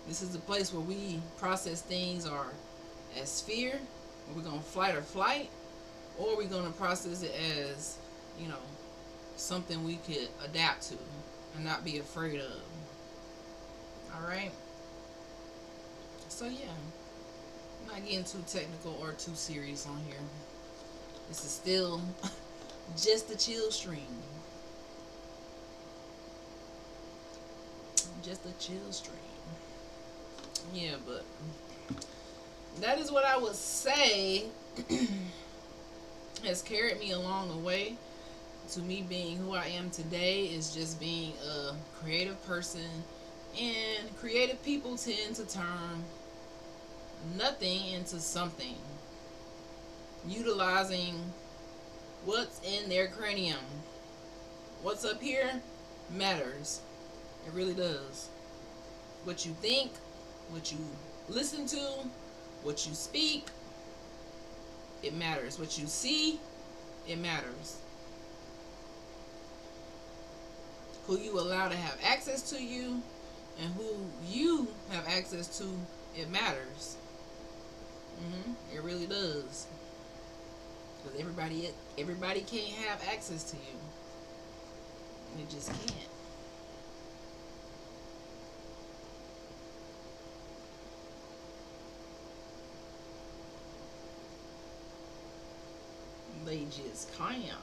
This is the place where we process things or as fear, or we're gonna fight or flight, or we're gonna process it as, you know, something we could adapt to and not be afraid of. All right. So yeah, I'm not getting too technical or too serious on here. This is still just a chill stream. Just a chill stream. Yeah, but that is what I would say has carried me along the way to me being who I am today, is just being a creative person. And creative people tend to turn nothing into something, utilizing what's in their cranium. What's up here matters. It really does. What you think, what you listen to, what you speak, it matters. What you see, it matters. Who you allow to have access to you and who you have access to, it matters. It really does. Because everybody can't have access to you. They just can't. They just can't.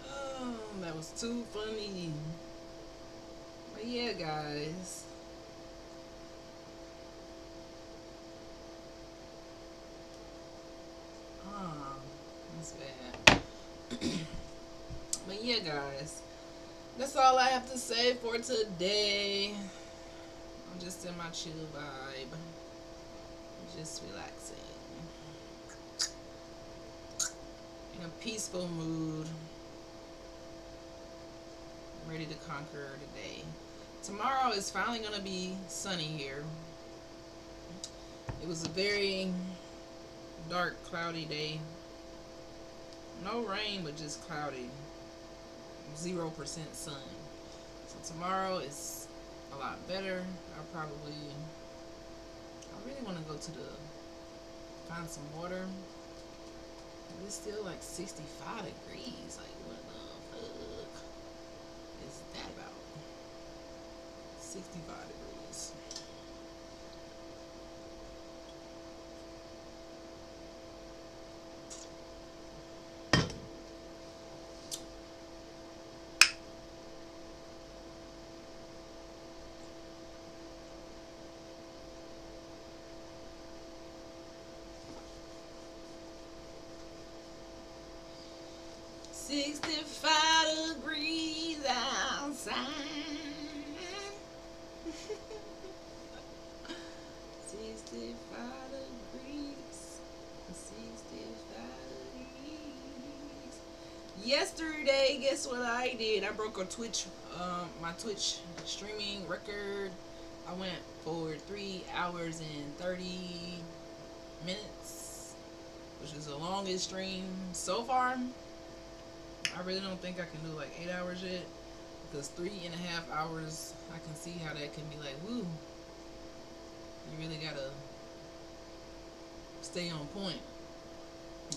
Oh, that was too funny. But yeah, guys. Ah, that's bad. But yeah, guys. That's all I have to say for today. I'm just in my chill vibe. Just relaxing. In a peaceful mood. I'm ready to conquer today. Tomorrow is finally going to be sunny here. It was a very dark, cloudy day. No rain, but just cloudy. 0% sun. So tomorrow is a lot better. I really want to go to find some water. It's still like 65 degrees. Like, what the fuck is that about? 65 degrees. 65 degrees outside. 65 degrees. 65 degrees. Yesterday, guess what I did? I broke my Twitch streaming record. I went for 3 hours and 30 minutes, which is the longest stream so far. I really don't think I can do like 8 hours yet, because 3.5 hours, I can see how that can be like, woo. You really gotta stay on point.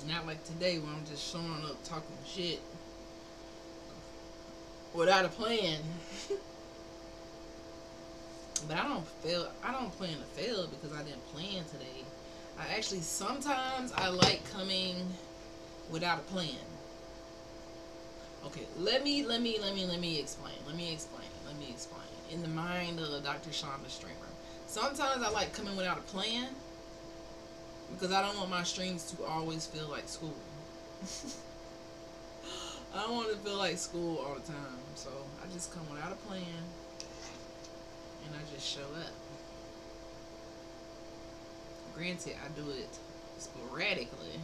Not like today where I'm just showing up talking shit without a plan. But I don't plan to fail because I didn't plan today. I actually sometimes I like coming without a plan. Okay, let me explain. Let me explain. In the mind of Dr. Shonda Streamer. Sometimes I like coming without a plan because I don't want my streams to always feel like school. I don't want to feel like school all the time. So I just come without a plan and I just show up. Granted, I do it sporadically,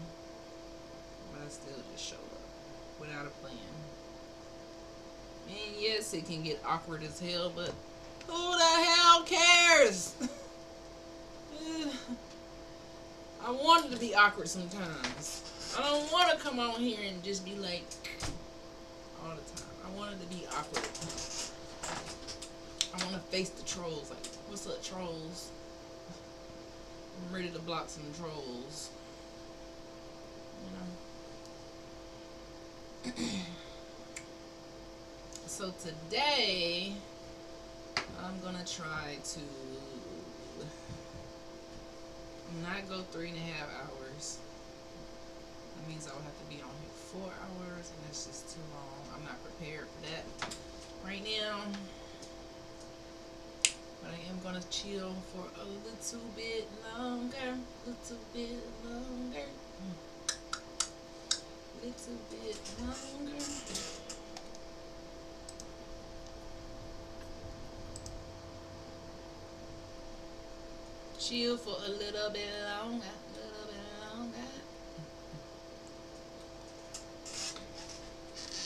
but I still just show up without a plan. And yes, it can get awkward as hell, but who the hell cares? I want it to be awkward sometimes. I don't want to come on here and just be like all the time. I want it to be awkward. I want to face the trolls. Like, what's up, trolls? I'm ready to block some trolls. You know. So today, I'm gonna try to not go 3.5 hours. That means I'll have to be on here 4 hours, and that's just too long. I'm not prepared for that right now. But I am gonna chill for a little bit longer. Little bit longer. Little bit longer. Chill for a little bit longer. Little bit longer.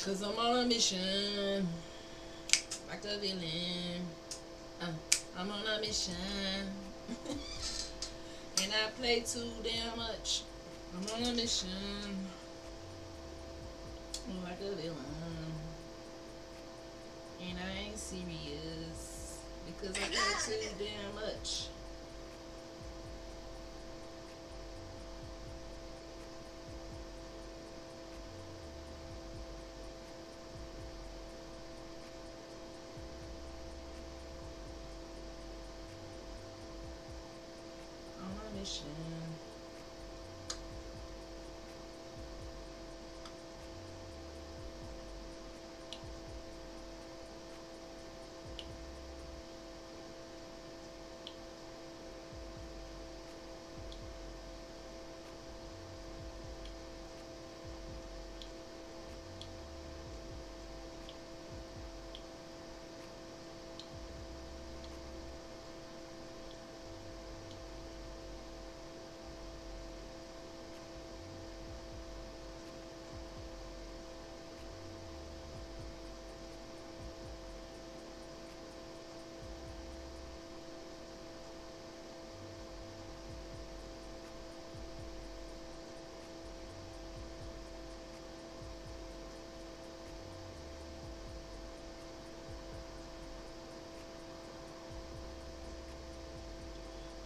Cause I'm on a mission. Like a villain. I'm on a mission. And I play too damn much. I'm on a mission. Like a villain. And I ain't serious. Because I play too damn much. Mission.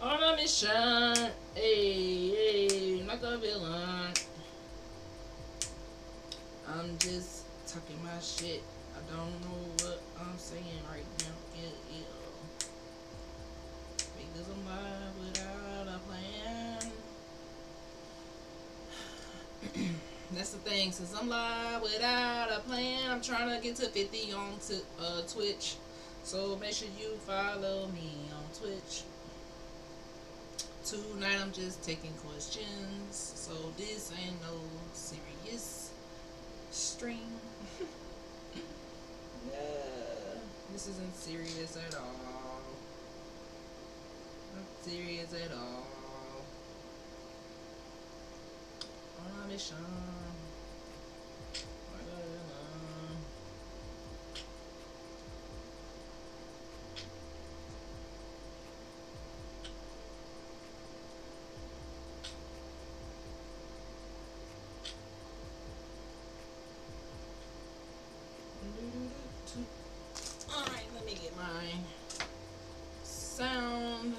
On a mission. Hey, like a villain. I'm just talking my shit. I don't know what I'm saying right now. Yeah. Because I'm live without a plan. That's the thing. Since I'm live without a plan, I'm trying to get to 50 on Twitch. So make sure you follow me on Twitch. Tonight I'm just taking questions. So this ain't no serious stream. Yeah, this isn't serious at all. Not serious at all. On a mission. Alright, let me get my sound.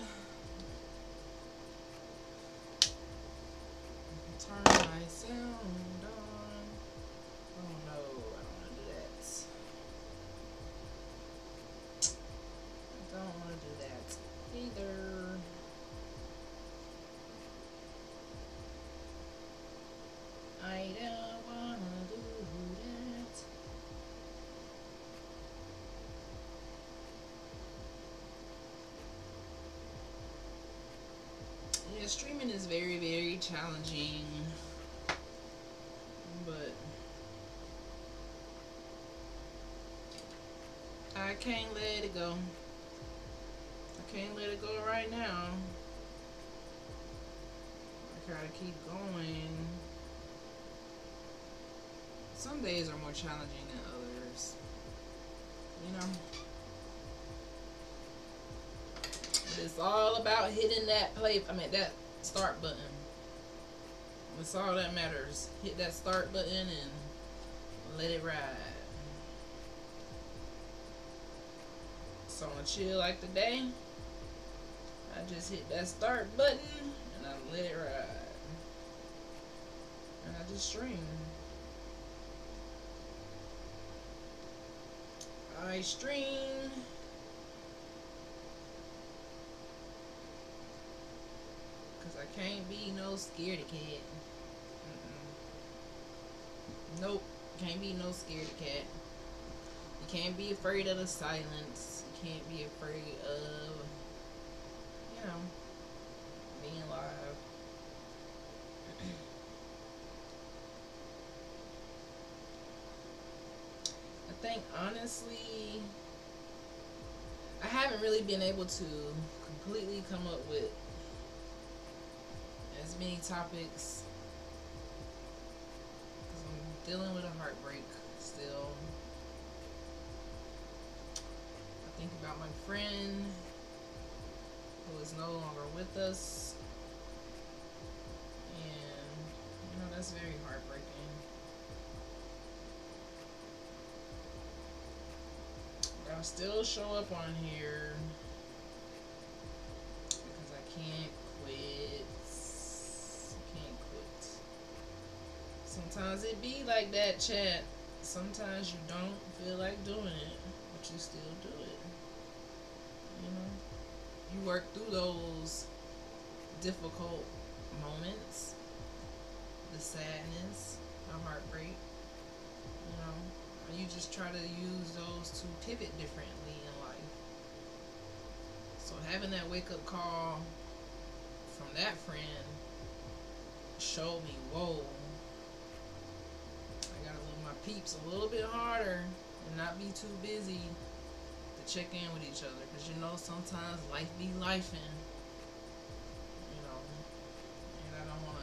Turn my sound Yeah, streaming is very, very challenging, but I can't let it go. I can't let it go right now. I gotta keep going. Some days are more challenging than others, you know? But it's all about hitting that start button. That's all that matters. Hit that start button and let it ride. So on a chill like today, I just hit that start button and I let it ride. And I just stream. I stream. Cause I can't be no scaredy cat. Nope. Can't be no scaredy cat. You can't be afraid of the silence. You can't be afraid of, you know, being live. I think honestly, I haven't really been able to completely come up with as many topics because I'm dealing with a heartbreak still. I think about my friend who is no longer with us, and that's very heartbreaking. But I still show up on here because I can't quit. I can't quit. Sometimes it be like that, chat. Sometimes you don't feel like doing it, but you still do it. You work through those difficult moments, the sadness, the heartbreak, and you just try to use those to pivot differently in life. So having that wake up call from that friend showed me, whoa, I gotta love my peeps a little bit harder and not be too busy to check in with each other, because sometimes life be lifing, and I don't want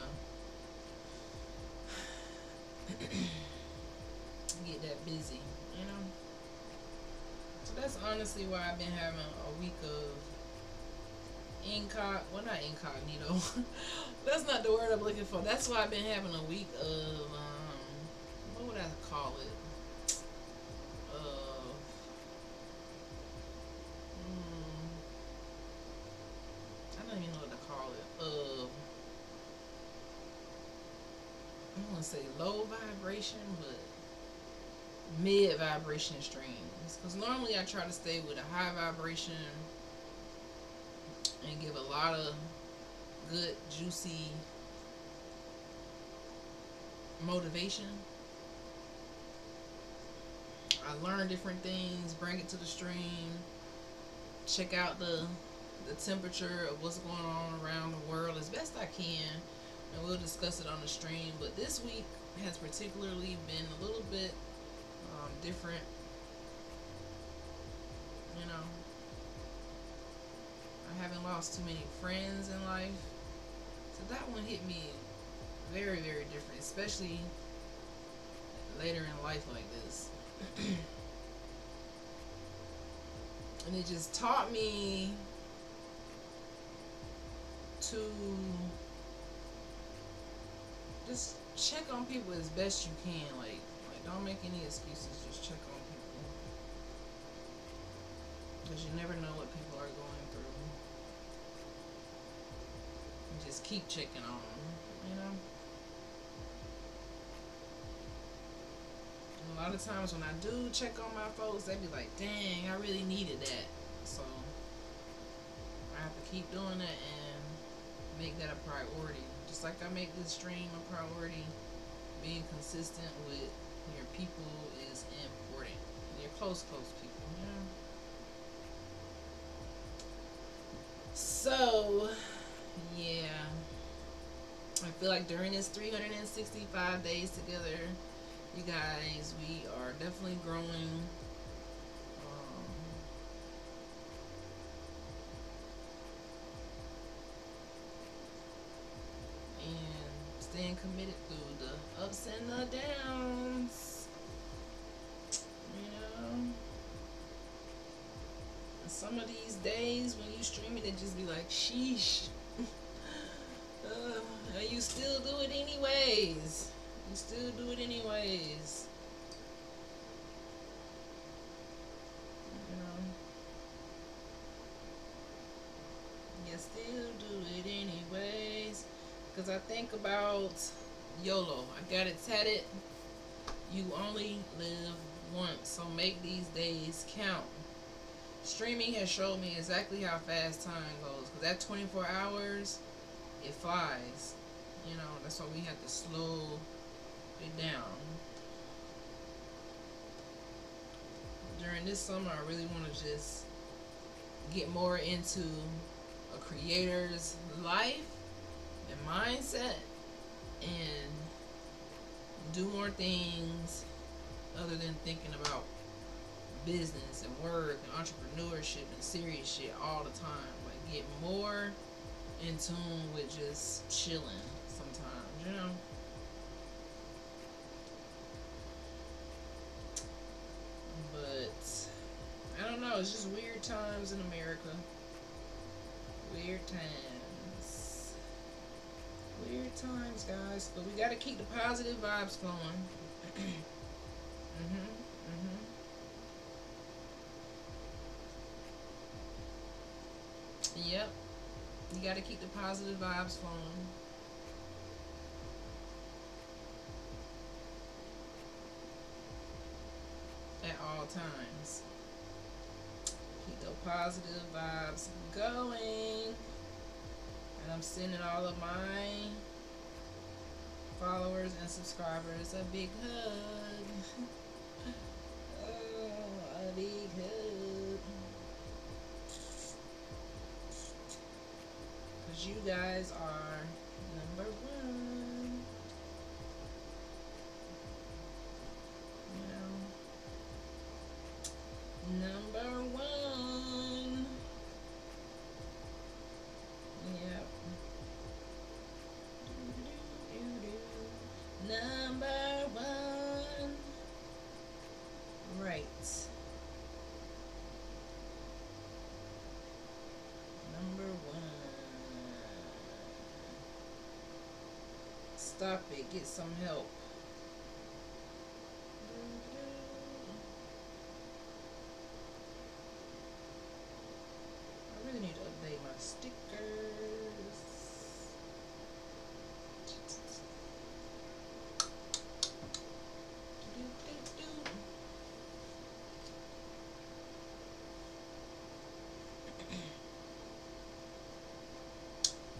to get that busy. So that's honestly why I've been having a week of not incognito. That's not the word I'm looking for. That's why I've been having a week of what would I call it? I don't even know what to call it. I don't want to say low vibration, but mid vibration streams. Because normally I try to stay with a high vibration and give a lot of good, juicy motivation. I learn different things, bring it to the stream, check out the temperature of what's going on around the world as best I can, and we'll discuss it on the stream. But this week has particularly been a little bit different. I haven't lost too many friends in life, so that one hit me very, very different, especially later in life like this. And it just taught me to just check on people as best you can. Like don't make any excuses. Just check on people, because you never know what people are going through. And just keep checking on them. And a lot of times when I do check on my folks, they be like, "Dang, I really needed that." So I have to keep doing that and make that a priority. Just like I make this stream a priority, being consistent with your people is important. Your close people, So, yeah. I feel like during this 365 days together, you guys, we are definitely growing. And staying committed through the ups and the downs. You know, some of these days when you stream it, it just be like, sheesh. And you still do it anyways. You still do it anyways. You know, you still do it anyways. Because I think about YOLO. I got it tatted. You only live once, so make these days count. Streaming has showed me exactly how fast time goes. Because that 24 hours, it flies. You know, that's why we have to slow it down. During this summer, I really want to just get more into a creator's life and mindset and do more things other than thinking about business and work and entrepreneurship and serious shit all the time. Like, get more in tune with just chilling sometimes, you know? But I don't know, it's just weird times in America. Weird times. Weird times, guys. But we gotta keep the positive vibes flowing. Mhm. Mhm. Yep. You gotta keep the positive vibes flowing at all times. Keep those positive vibes going. And I'm sending all of my followers and subscribers a big hug. Oh, a big hug. Because you guys are number one. You know? Number one. Yep. Number one. Right. Number one. Stop it. Get some help. I really need to update my stickers.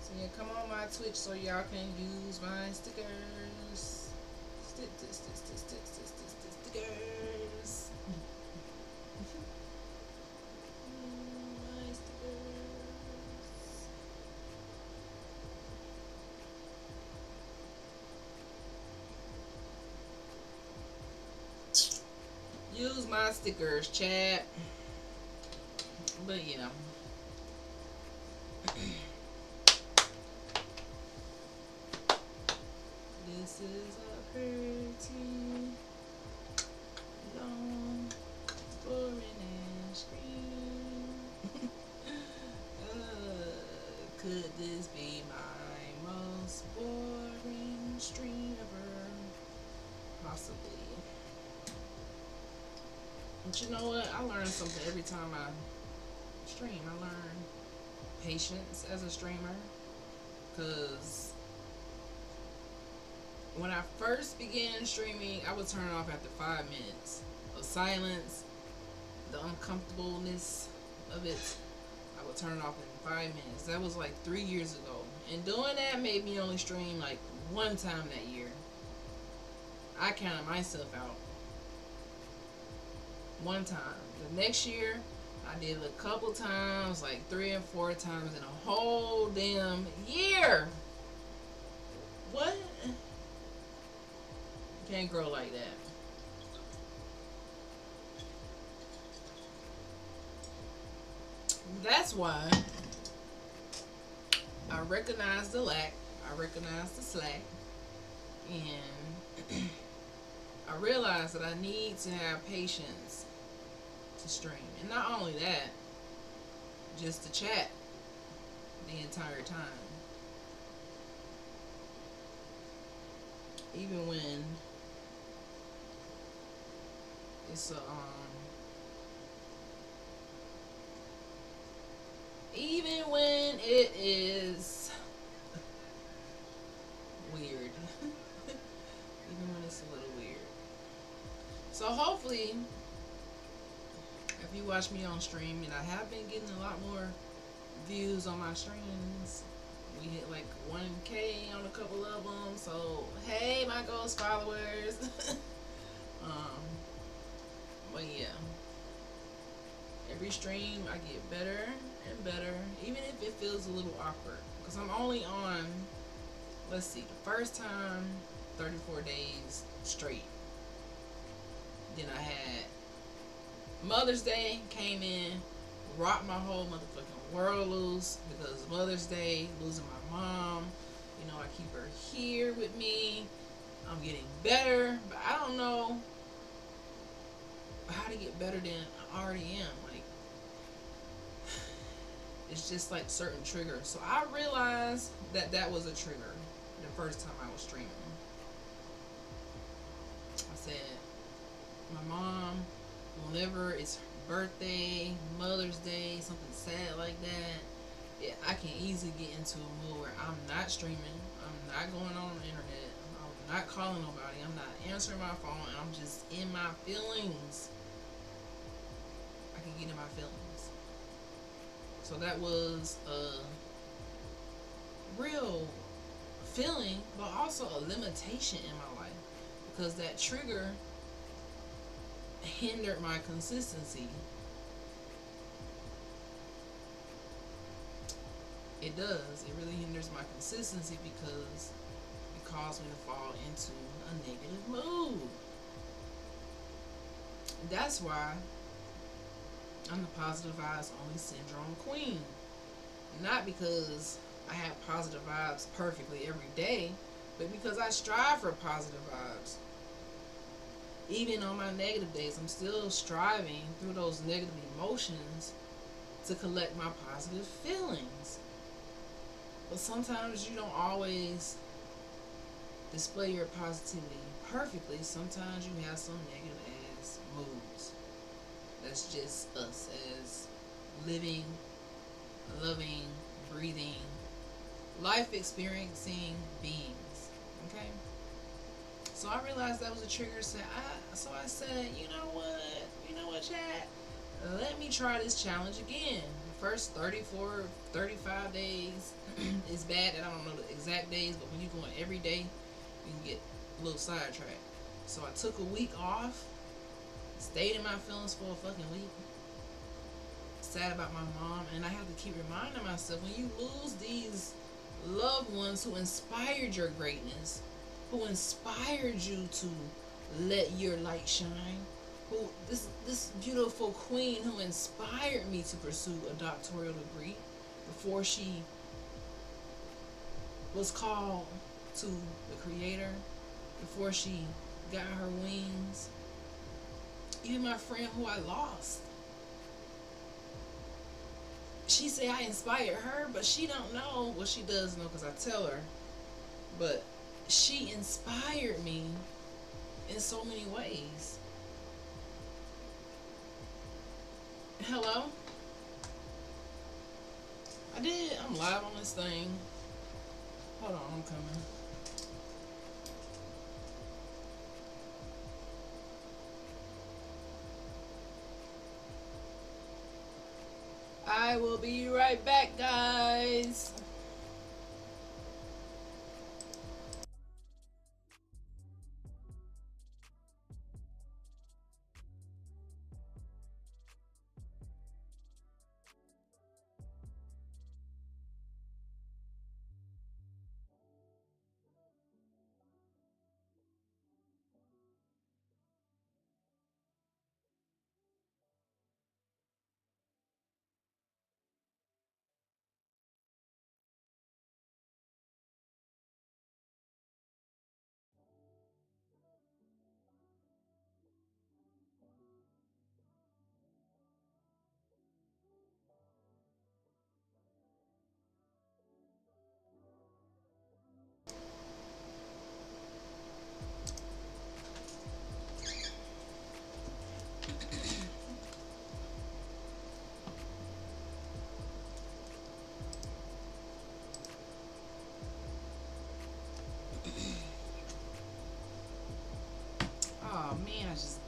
So yeah, come on my Twitch so y'all can use my stickers. Stickers. My stickers. Use my stickers, chat. But yeah. This is a pretty long, boring ass screen. Could this be my most boring stream ever? Possibly. But you know what? I learn something every time I stream. I learn patience as a streamer. Because when I first began streaming, I would turn off after 5 minutes of silence, the uncomfortableness of it. I would turn it off in 5 minutes. That was like 3 years ago. And doing that made me only stream like one time that year. I counted myself out. One time. The next year, I did it a couple times, like 3 and 4 times in a whole damn year. Can't grow like that. That's why I recognize the lack, I recognize the slack, and I realize that I need to have patience to stream. And not only that, just to chat the entire time. Even when it's even when it is weird. Even when it's a little weird. So hopefully, if you watch me on stream, and I have been getting a lot more views on my streams. We hit like 1K on a couple of them. So hey, my ghost followers. um, but yeah, every stream I get better and better, even if it feels a little awkward, because I'm only on, let's see, the first time 34 days straight. Then I had Mother's Day came in, rocked my whole motherfucking world loose, because Mother's Day, losing my mom, you know, I keep her here with me. I'm getting better, but I don't know how to get better than I already am. Like, it's just like certain triggers. So I realized that that was a trigger the first time I was streaming. I said, my mom, whenever it's her birthday, Mother's Day, something sad like that, yeah, I can easily get into a mood where I'm not streaming, I'm not going on the internet, I'm not calling nobody, I'm not answering my phone, and I'm just in my feelings. I can get in my feelings. So that was a real feeling, but also a limitation in my life, because that trigger hindered my consistency. It does. It really hinders my consistency because it caused me to fall into a negative mood. That's why I'm the positive vibes only syndrome queen. Not because I have positive vibes perfectly every day, but because I strive for positive vibes. Even on my negative days, I'm still striving through those negative emotions to collect my positive feelings. But sometimes you don't always display your positivity perfectly. Sometimes you have some negative ass moods. That's just us as living, loving, breathing, life experiencing beings. Okay? So I realized that was a trigger. So I said, you know what, chat? Let me try this challenge again. The first 34, 35 days is bad, and I don't know the exact days, but when you're going every day, you can get a little sidetracked. So I took a week off, stayed in my feelings for a fucking week, sad about my mom, and I have to keep reminding myself, when you lose these loved ones who inspired your greatness, who inspired you to let your light shine, who this beautiful queen who inspired me to pursue a doctoral degree before she was called to the creator, before she got her wings. Even my friend who I lost, she said I inspired her, but she don't know. Well, she does know because I tell her, but she inspired me in so many ways. Hello? I did. I'm live on this thing. Hold on, I'm coming. I will be right back, guys.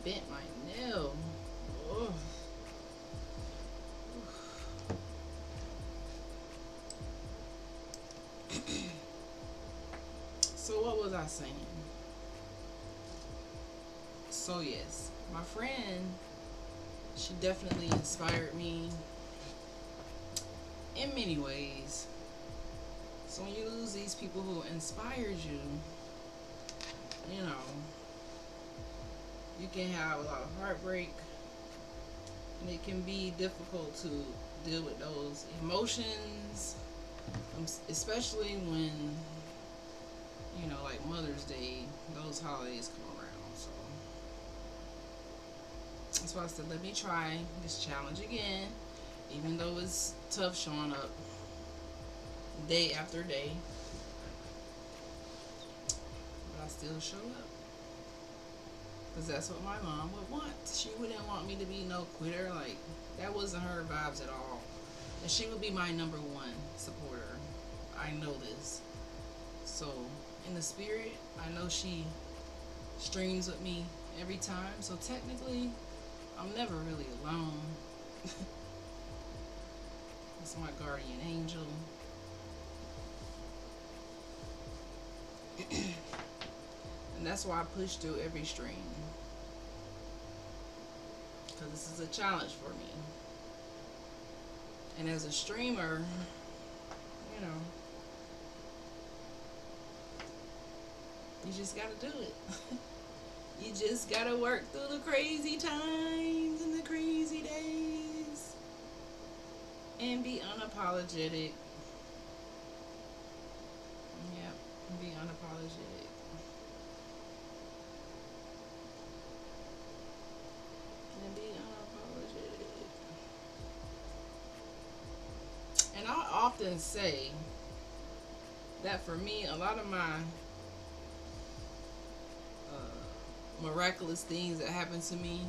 bent my nail. Ugh. So what was I saying? So yes, my friend, she definitely inspired me in many ways. So when you lose these people who inspired you, you know, you can have a lot of heartbreak, and it can be difficult to deal with those emotions, especially when, you know, like Mother's Day, those holidays come around. So that's why I said, let me try this challenge again, even though it's tough showing up day after day, but I still show up. Because that's what my mom would want. She wouldn't want me to be no quitter. Like, that wasn't her vibes at all. And she would be my number one supporter. I know this. So, in the spirit, I know she streams with me every time. So, technically, I'm never really alone. It's my guardian angel. And that's why I push through every stream. Because this is a challenge for me. And as a streamer, you know, you just gotta do it. You just gotta work through the crazy times and the crazy days. And be unapologetic. Yep, be unapologetic. And be unapologetic. And I often say that for me, a lot of my miraculous things that happen to me,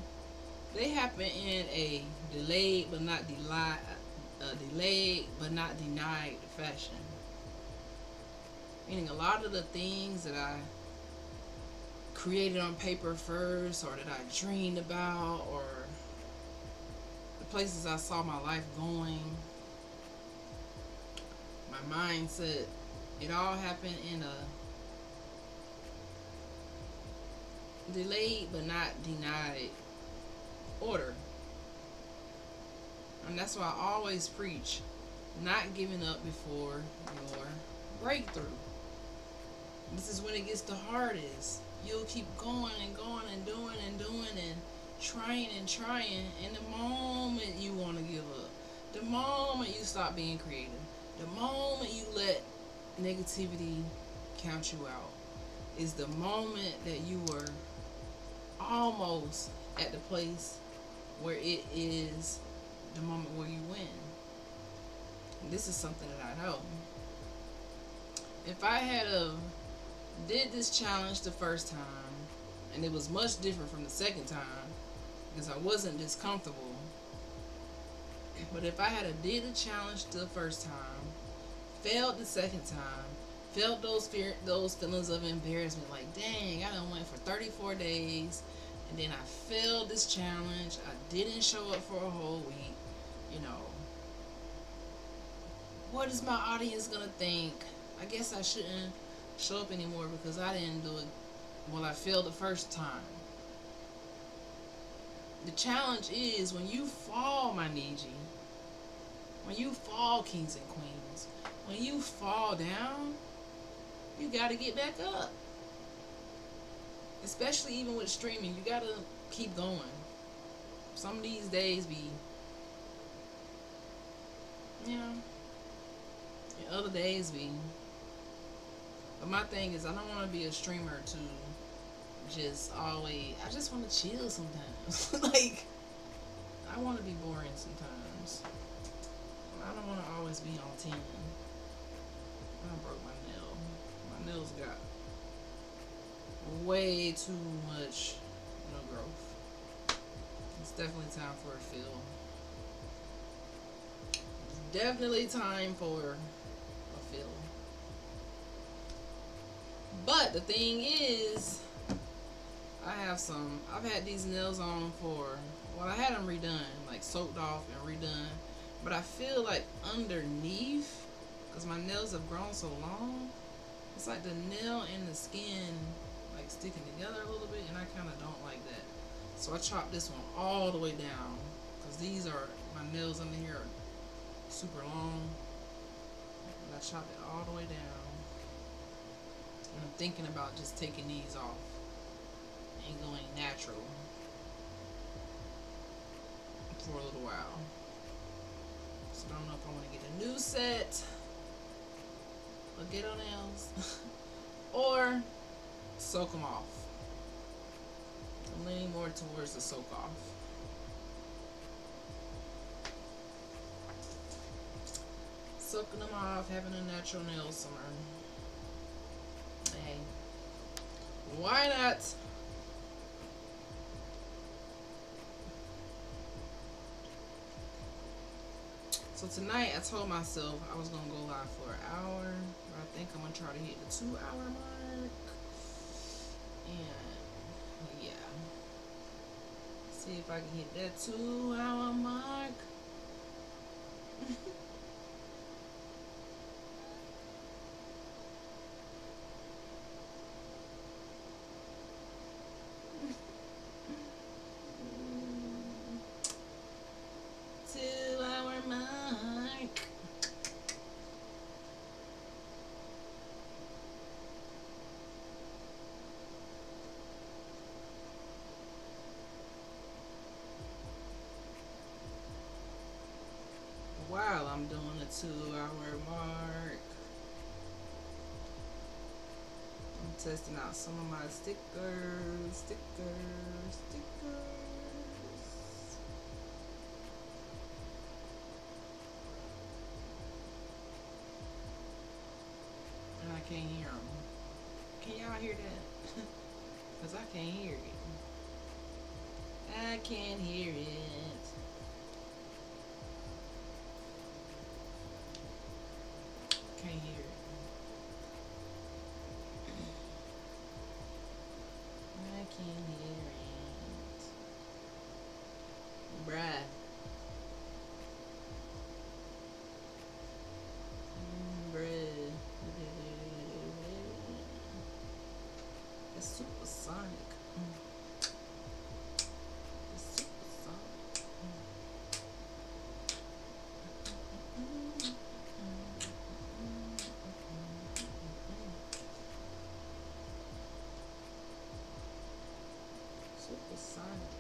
they happen in a delayed but not denied fashion. Meaning a lot of the things that I created on paper first, or that I dreamed about, or the places I saw my life going, my mindset, it all happened in a delayed but not denied order. And that's why I always preach not giving up before your breakthrough. This is when it gets the hardest. You'll keep going and going and doing and doing and trying and trying, and the moment you want to give up, the moment you stop being creative, the moment you let negativity count you out, is the moment that you were almost at the place where it is the moment where you win. And this is something that I know. If I had did this challenge the first time, and it was much different from the second time because I wasn't this comfortable, but if I had did the challenge the first time, failed the second time, felt those feelings of embarrassment, like, dang, I done went for 34 days, and then I failed this challenge, I didn't show up for a whole week, you know, what is my audience gonna think? I guess I shouldn't show up anymore because I didn't do it. Well, I failed the first time. The challenge is, when you fall, my Niji, when you fall, kings and queens, when you fall down, you gotta get back up. Especially even with streaming, you gotta keep going. Some of these days be, you know, and other days be. But my thing is, I don't want to be a streamer to just always, I just want to chill sometimes. Like, I want to be boring sometimes. I don't want to always be on 10. I broke my nail. My nails got way too much growth. It's definitely time for a fill. It's definitely time for a fill. But the thing is, I've had these nails on for, well, I had them redone, like soaked off and redone. But I feel like underneath, because my nails have grown so long, it's like the nail and the skin like sticking together a little bit, and I kind of don't like that. So I chopped this one all the way down, because these are, my nails under here are super long. And I chopped it all the way down. And I'm thinking about just taking these off and going natural for a little while. So I don't know if I want to get a new set of ghetto nails or soak them off. I'm leaning more towards the soak off. Soaking them off, having a natural nail summer. Hey, why not? So tonight I told myself I was gonna go live for an hour, but I think I'm gonna try to hit the 2 hour mark. And yeah, see if I can hit that 2 hour mark. 2 hour mark. While I'm doing the 2 hour mark, I'm testing out some of my stickers. And I can't hear them. Can y'all hear that? Because I can't hear it. I can't hear it. Can't hear it. I can't hear it. Bruh. Bruh. It's supersonic. It's supersonic. Supersonic.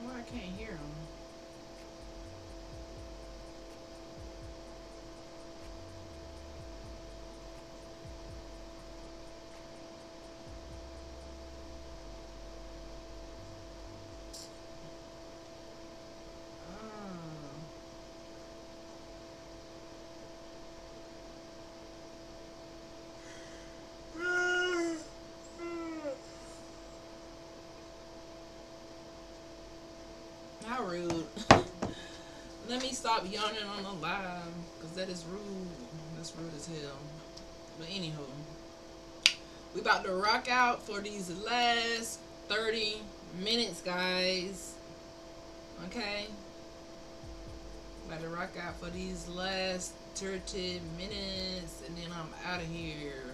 Oh, I can't hear them. How rude. Let me stop yawning on the live, because that is rude. That's rude as hell. But anywho, we about to rock out for these last 30 minutes, guys. Okay? About to rock out for these last 30 minutes, and then I'm out of here.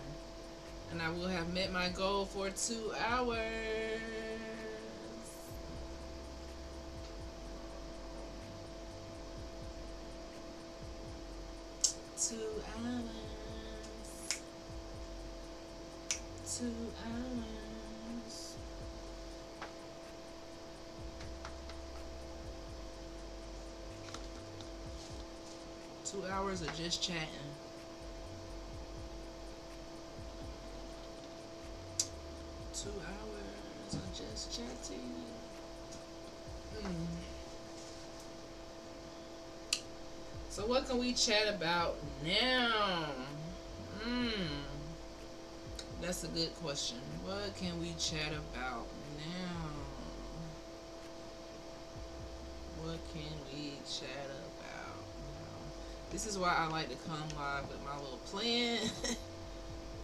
And I will have met my goal for 2 hours. 2 hours. 2 hours. 2 hours of just chatting. 2 hours of just chatting. So what can we chat about now? That's a good question. What can we chat about now? What can we chat about now? This is why I like to come live with my little plan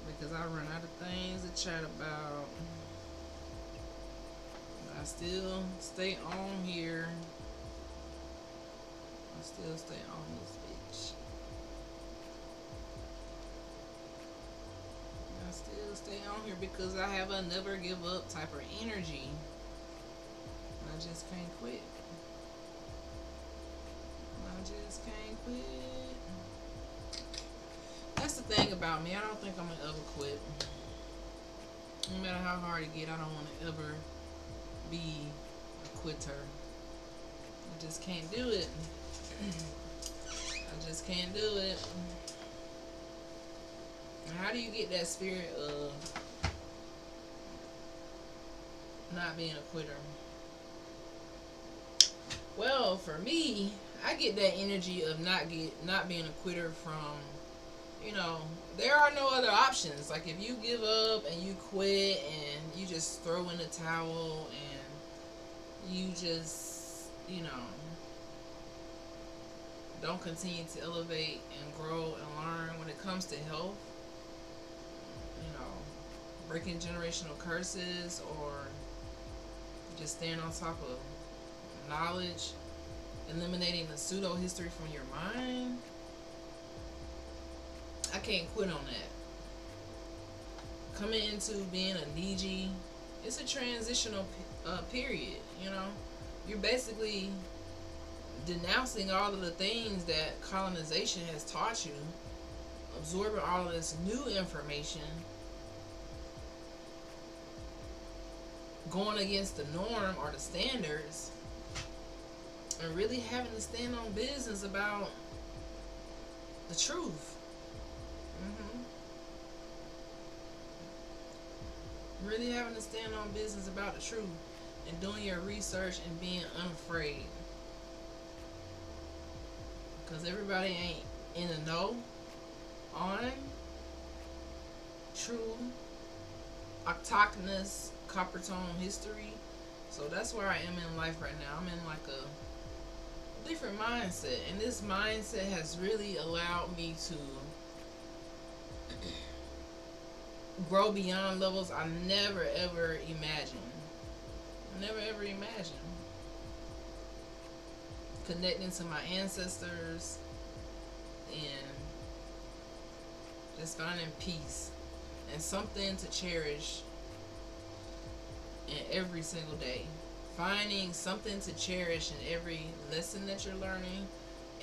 because I run out of things to chat about. I still stay on here. I still stay on this bitch. I still stay on here because I have a never give up type of energy. I just can't quit. I just can't quit. That's the thing about me. I don't think I'm gonna ever quit. No matter how hard it get, I don't want to ever be a quitter. I just can't do it. I just can't do it. How do you get that spirit of not being a quitter? Well, for me, I get that energy of not being a quitter from, there are no other options. Like if you give up and you quit and you just throw in the towel and you just, don't continue to elevate and grow and learn when it comes to health, breaking generational curses or just staying on top of knowledge, eliminating the pseudo history from your mind. I can't quit on that. Coming into being a Niji, it's a transitional period. You're basically denouncing all of the things that colonization has taught you, absorbing all of this new information, going against the norm or the standards, and really having to stand on business about the truth. Really having to stand on business about the truth and doing your research and being unafraid. Because everybody ain't in the know on true octogenous copper tone history. So that's where I am in life right now. I'm in like a different mindset, and this mindset has really allowed me to grow beyond levels I never ever imagined. Never ever imagined. Connecting to my ancestors and just finding peace and something to cherish in every single day. Finding something to cherish in every lesson that you're learning,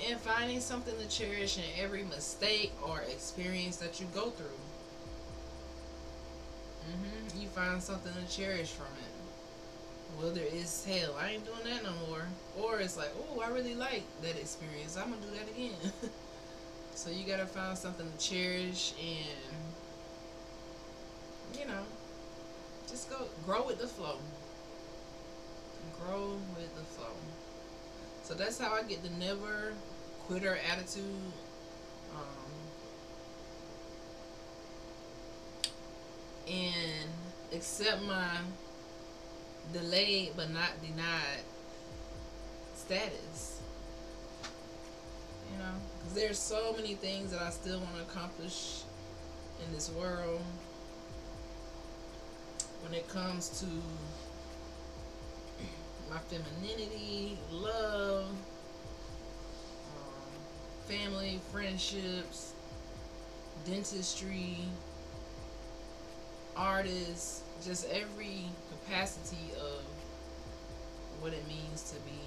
and finding something to cherish in every mistake or experience that you go through. You find something to cherish from it. Whether it's hell, I ain't doing that no more, or it's like, oh, I really like that experience, I'm gonna do that again. So you gotta find something to cherish, and just grow with the flow. Grow with the flow. So that's how I get the never quitter attitude. And accept my delayed but not denied status. Because there's so many things that I still want to accomplish in this world when it comes to my femininity, love, family, friendships, dentistry, artists, just every capacity of what it means to be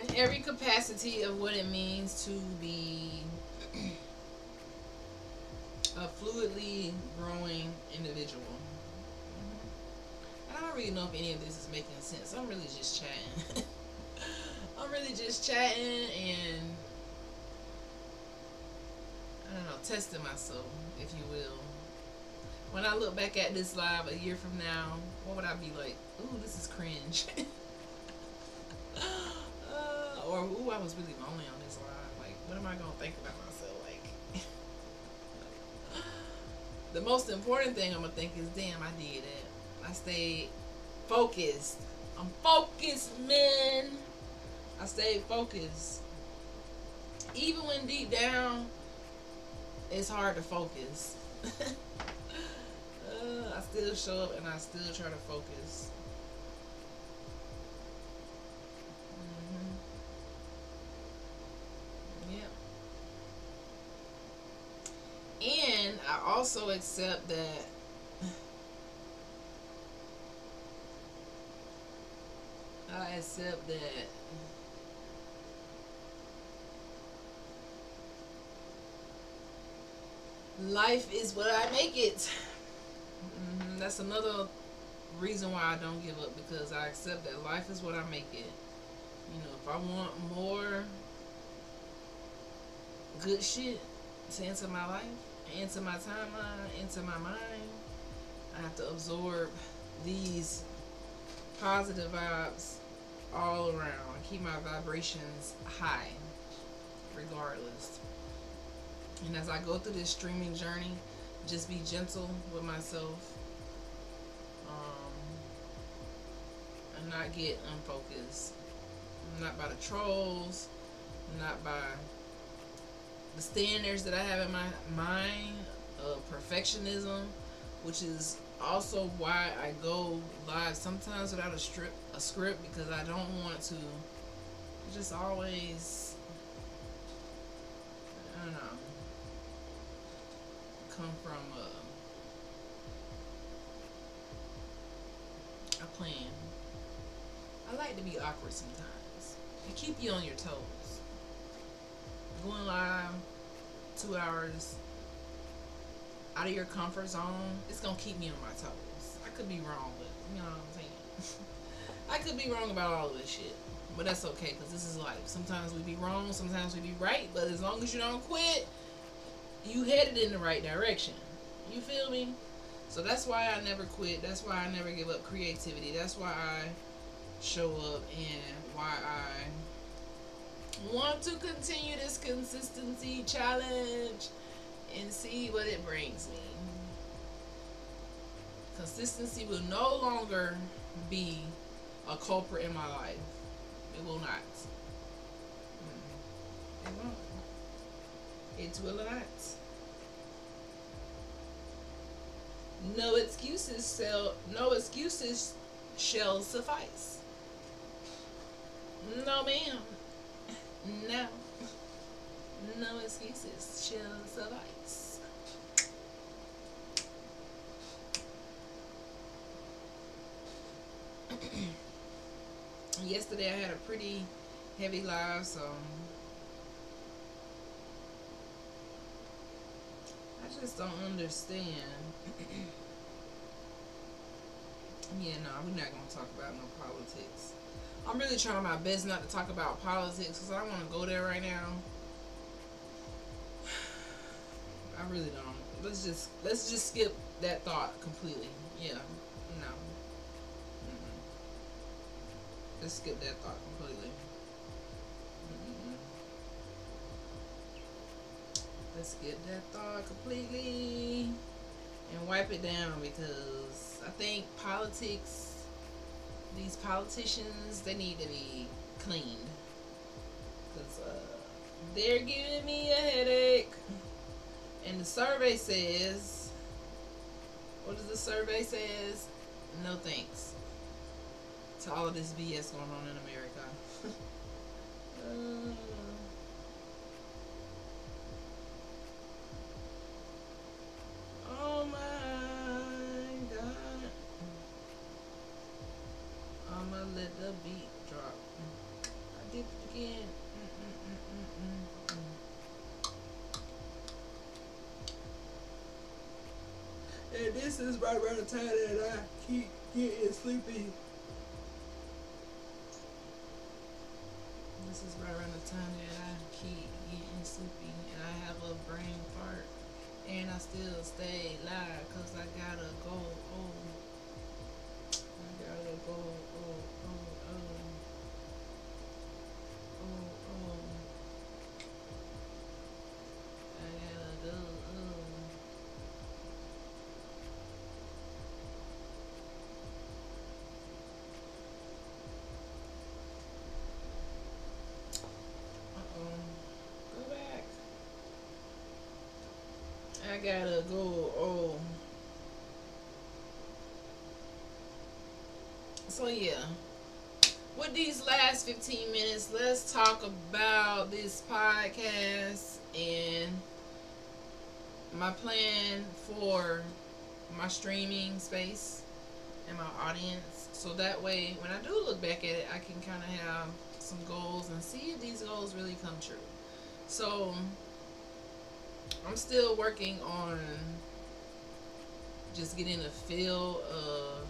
in every capacity of what it means to be a fluidly growing individual. I don't really know if any of this is making sense. I'm really just chatting. I'm really just chatting and, I don't know, testing myself, if you will. When I look back at this live a year from now, what would I be like? Ooh, this is cringe. Or ooh, I was really lonely on this live. Like, what am I gonna think about myself? Like, the most important thing I'm gonna think is, damn, I did it. I stayed focused. I'm focused, man. I stayed focused. Even when deep down, it's hard to focus. I still show up and I still try to focus. Hmm. Yeah. And I also accept that I accept that life is what I make it. That's another reason why I don't give up, because I accept that life is what I make it. You know, if I want more good shit to enter my life, into my timeline, into my mind, I have to absorb these positive vibes all around and keep my vibrations high regardless. And as I go through this streaming journey, just be gentle with myself, um, and not get unfocused. Not by the trolls, not by the standards that I have in my mind of perfectionism, which is also why I go live sometimes without a script, because I don't want to just always, I don't know, come from a plan. I like to be awkward sometimes. It keep you on your toes. Going live 2 hours out of your comfort zone, it's gonna keep me on my toes. I could be wrong, but you know what I'm saying. I could be wrong about all of this shit, but that's okay because this is life. Sometimes we be wrong, sometimes we be right, but as long as you don't quit, you headed in the right direction. You feel me? So that's why I never quit. That's why I never give up creativity. That's why I show up, and why I want to continue this consistency challenge and see what it brings me. Consistency will no longer be a culprit in my life. It will not. It won't. It will not. No excuses shall, no excuses shall suffice. No, ma'am. No. No excuses shall suffice. Yesterday I had a pretty heavy live, so I just don't understand. Yeah, no, we're not gonna talk about no politics. I'm really trying my best not to talk about politics because I don't want to go there right now. I really don't. Let's just skip that thought completely. Yeah, no. Mm-mm. Let's skip that thought completely. Mm-mm. Let's skip that thought completely and wipe it down, because I think politics, these politicians, they need to be cleaned, because they're giving me a headache. And the survey says, what does the survey says? No thanks to all of this BS going on in America. uh, oh my God. I'ma let the beat drop. I did it again. And this is right around the time that I keep getting sleepy. This is right around the time that I keep getting sleepy and I have a brain fart. And I still stay live because I gotta go. Oh, I gotta go. Oh, oh, oh, oh. I gotta go. Go back. I gotta go. Oh. So yeah. With these last 15 minutes, let's talk about this podcast and my plan for my streaming space and my audience. So that way, when I do look back at it, I can kind of have some goals and see if these goals really come true. So I'm still working on just getting a feel of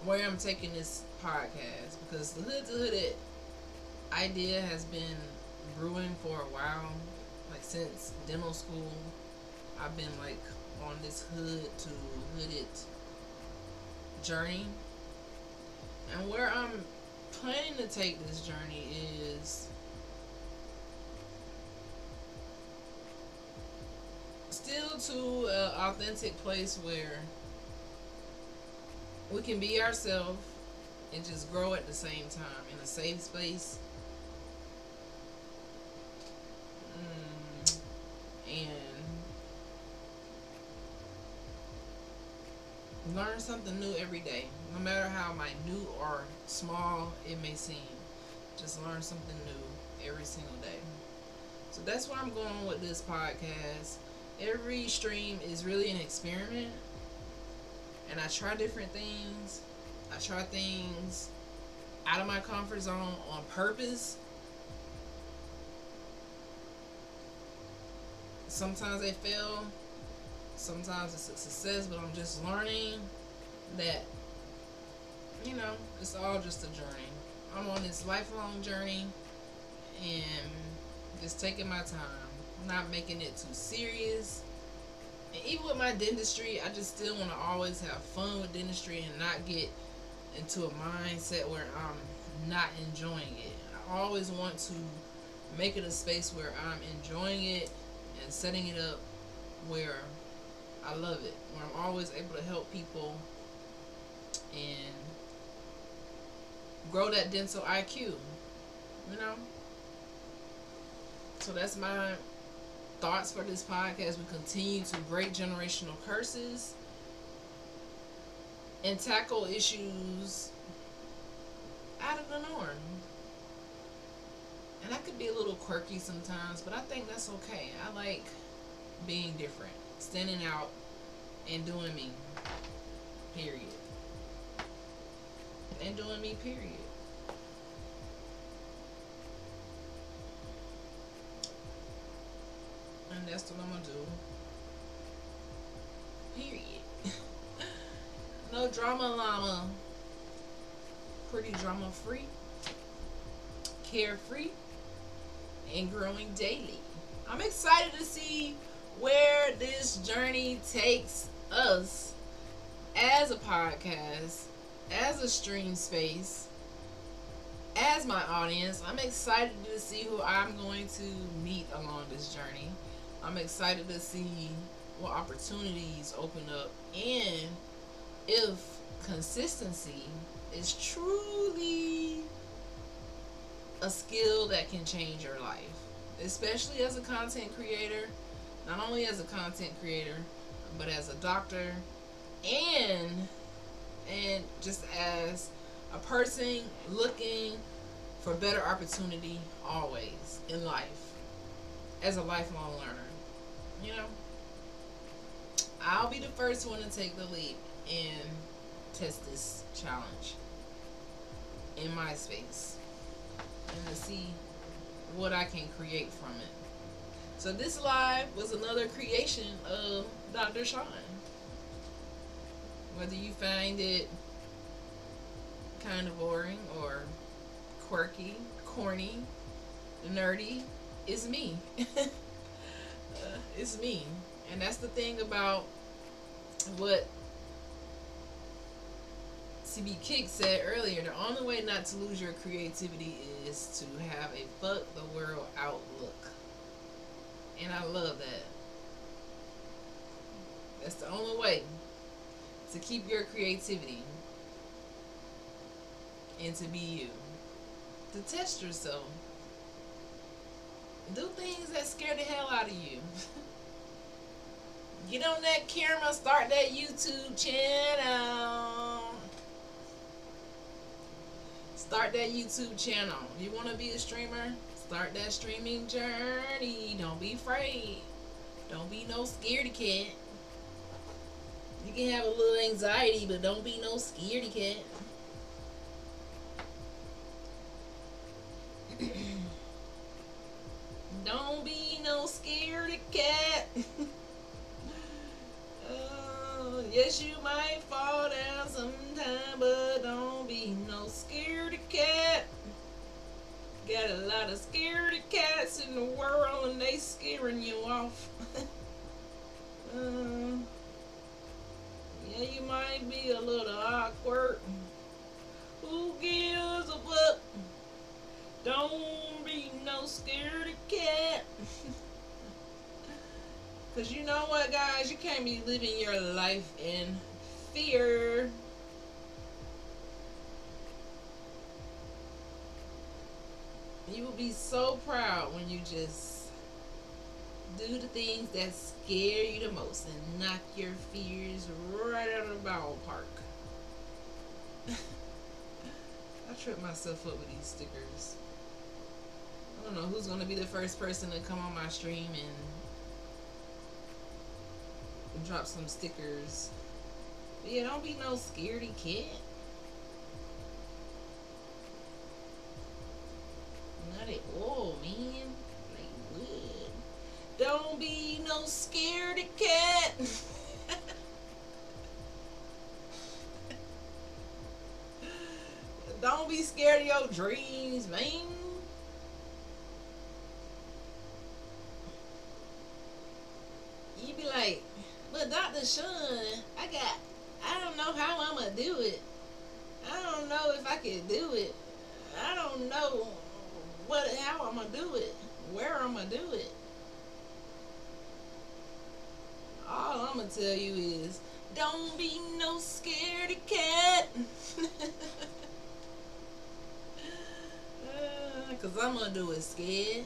where I'm taking this podcast, because the Hood to Hooded idea has been brewing for a while. Like since dental school, I've been like on this hood to hooded journey. And where I'm planning to take this journey is still to an authentic place where we can be ourselves and just grow at the same time in a safe space. And learn something new every day, no matter how minute or small it may seem. Just learn something new every single day. So that's where I'm going with this podcast. Every stream is really an experiment, and I try different things. I try things out of my comfort zone on purpose. Sometimes they fail, sometimes it's a success, but I'm just learning that, it's all just a journey. I'm on this lifelong journey and just taking my time, not making it too serious. And even with my dentistry, I just still want to always have fun with dentistry and not get into a mindset where I'm not enjoying it. I always want to make it a space where I'm enjoying it and setting it up where I love it, where I'm always able to help people and grow that dental IQ, you know? So that's my thoughts for this podcast. We continue to break generational curses and tackle issues out of the norm. And I could be a little quirky sometimes, but I think that's okay. I like being different, standing out, and doing me. Period. And doing me, period. And that's what I'm gonna do. Period. No drama llama. Pretty drama free. Carefree. And growing daily. I'm excited to see where this journey takes us as a podcast, as a stream space, as my audience. I'm excited to see who I'm going to meet along this journey. I'm excited to see what opportunities open up, and if consistency is truly a skill that can change your life, especially as a content creator. Not only as a content creator, but as a doctor, and just as a person looking for better opportunity always in life, as a lifelong learner. You know, I'll be the first one to take the leap and test this challenge in my space and to see what I can create from it. So this live was another creation of Dr. Sean. Whether you find it kind of boring or quirky, corny, nerdy, it's me. It's me. And that's the thing about what CB Kick said earlier. The only way not to lose your creativity is to have a fuck the world outlook. And I love that. That's the only way to keep your creativity and to be you. To test yourself. Do things that scare the hell out of you. Get on that camera, start that YouTube channel. Start that YouTube channel. You want to be a streamer? Start that streaming journey. Don't be afraid. Don't be no scaredy cat. You can have a little anxiety, but don't be no scaredy cat. Don't be no scaredy cat. Yes, you might fall down sometime, but don't be no scaredy cat. Got a lot of scaredy cats in the world, and they scaring you off. Yeah, you might be a little awkward. Who gives a fuck? Don't be no scaredy cat. Because you know what, guys? You can't be living your life in fear. You will be so proud when you just do the things that scare you the most and knock your fears right out of the ballpark. I trip myself up with these stickers. I don't know who's going to be the first person to come on my stream and drop some stickers. But yeah, don't be no scaredy cat. Not at all, man. Like wood. Don't be no scaredy cat. Don't be scared of your dreams, man. You be like, but Dr. Sean, I don't know how I'm going to do it. I don't know if I can do it. I don't know how I'm going to do it. Where I'm going to do it. All I'm going to tell you is, don't be no scaredy cat. Because I'm going to do it scared.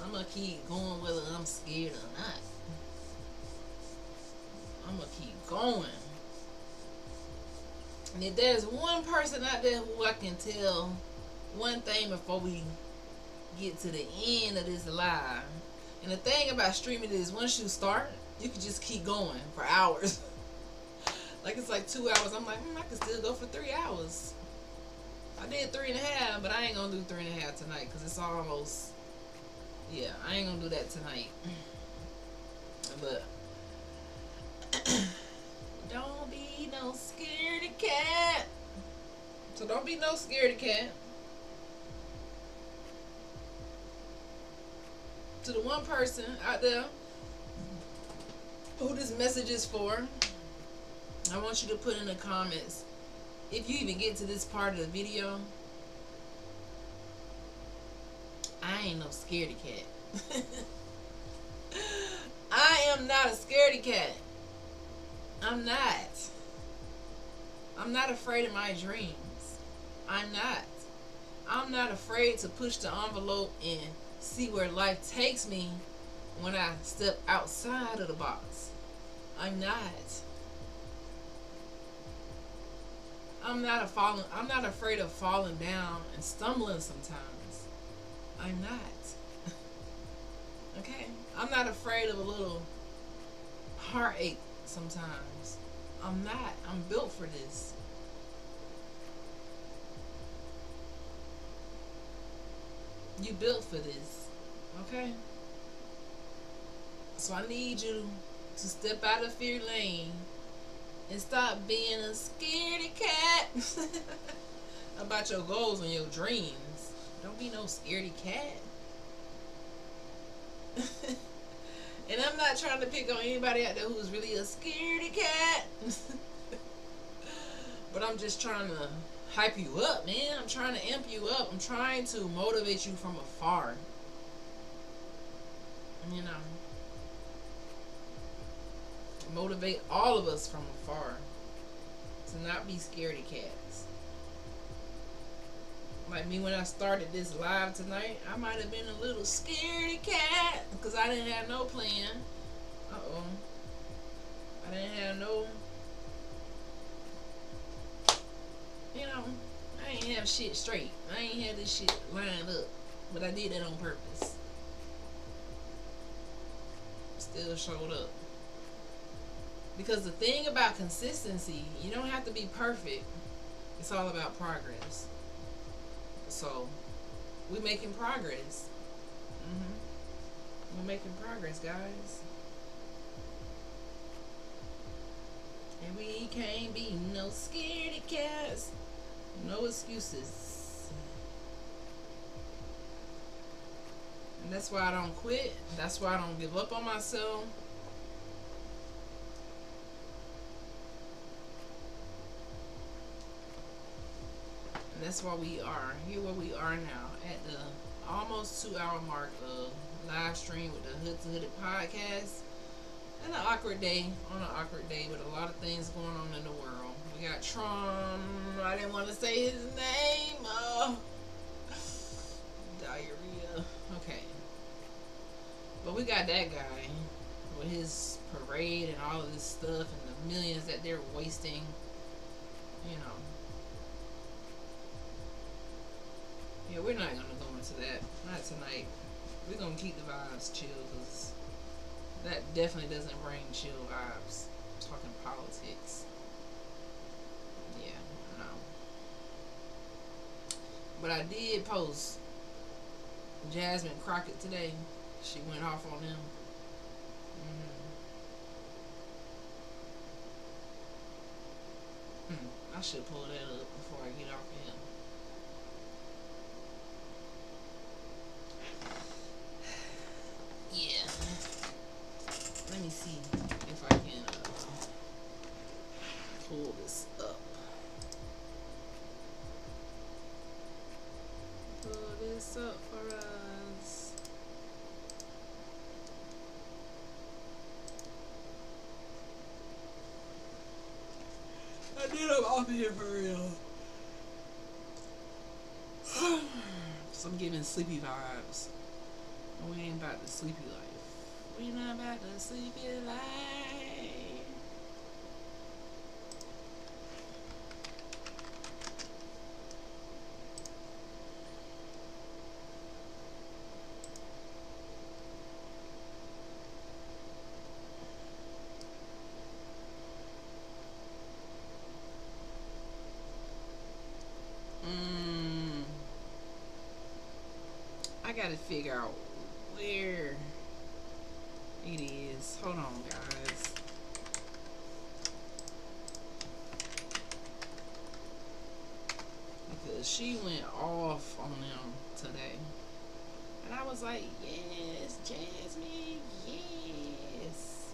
I'm going to keep going whether I'm scared or not. I'm going to keep going. And if there's one person out there who I can tell one thing before we get to the end of this live. And the thing about streaming is once you start, you can just keep going for hours. Like it's like 2 hours. I'm like, I can still go for 3 hours. I did 3.5, but I ain't going to do 3.5 tonight because it's almost... Yeah, I ain't gonna do that tonight. But don't be no scaredy cat. So don't be no scaredy cat. To the one person out there who this message is for, I want you to put in the comments, if you even get to this part of the video, I ain't no scaredy cat. I am not a scaredy cat. I'm not. I'm not afraid of my dreams. I'm not. I'm not afraid to push the envelope and see where life takes me when I step outside of the box. I'm not. I'm not afraid of falling down and stumbling sometimes. I'm not. Okay? I'm not afraid of a little heartache sometimes. I'm not. I'm built for this. You built for this. Okay? So I need you to step out of fear lane and stop being a scaredy cat. about your goals and your dreams. Don't be no scaredy cat. And I'm not trying to pick on anybody out there who's really a scaredy cat. But I'm just trying to hype you up, man. I'm trying to amp you up. I'm trying to motivate you from afar. You know, motivate all of us from afar to not be scaredy cats. Like me when I started this live tonight, I might have been a little scaredy cat because I didn't have no plan. Uh-oh. I didn't have no, you know, I ain't have shit straight. I ain't had this shit lined up. But I did that on purpose. Still showed up. Because the thing about consistency, you don't have to be perfect. It's all about progress. So, we're making progress. We're making progress, guys. And we can't be no scaredy cats. No excuses. And that's why I don't quit. That's why I don't give up on myself. And that's why we are here where we are now at the almost 2 hour mark of live stream with the Hood to Hooded podcast. And an awkward day, on an awkward day with a lot of things going on in the world. We got Trump. I didn't want to say his name. Diarrhea. Okay. But we got that guy with his parade and all of this stuff and the millions that they're wasting. You know. Yeah, we're not going to go into that. Not tonight. We're going to keep the vibes chill because that definitely doesn't bring chill vibes. I'm talking politics. Yeah, no. But I did post Jasmine Crockett today. She went off on him. I should pull that up before I get off of him. Yeah. Let me see if I can pull this up. Pull this up for us. I did I'm off of here for real. So I'm giving sleepy vibes. We ain't about the sleepy life. We not about the sleepy life. I gotta figure out where it is. Hold on, guys. Because she went off on them today. And I was like, yes, Jasmine, yes.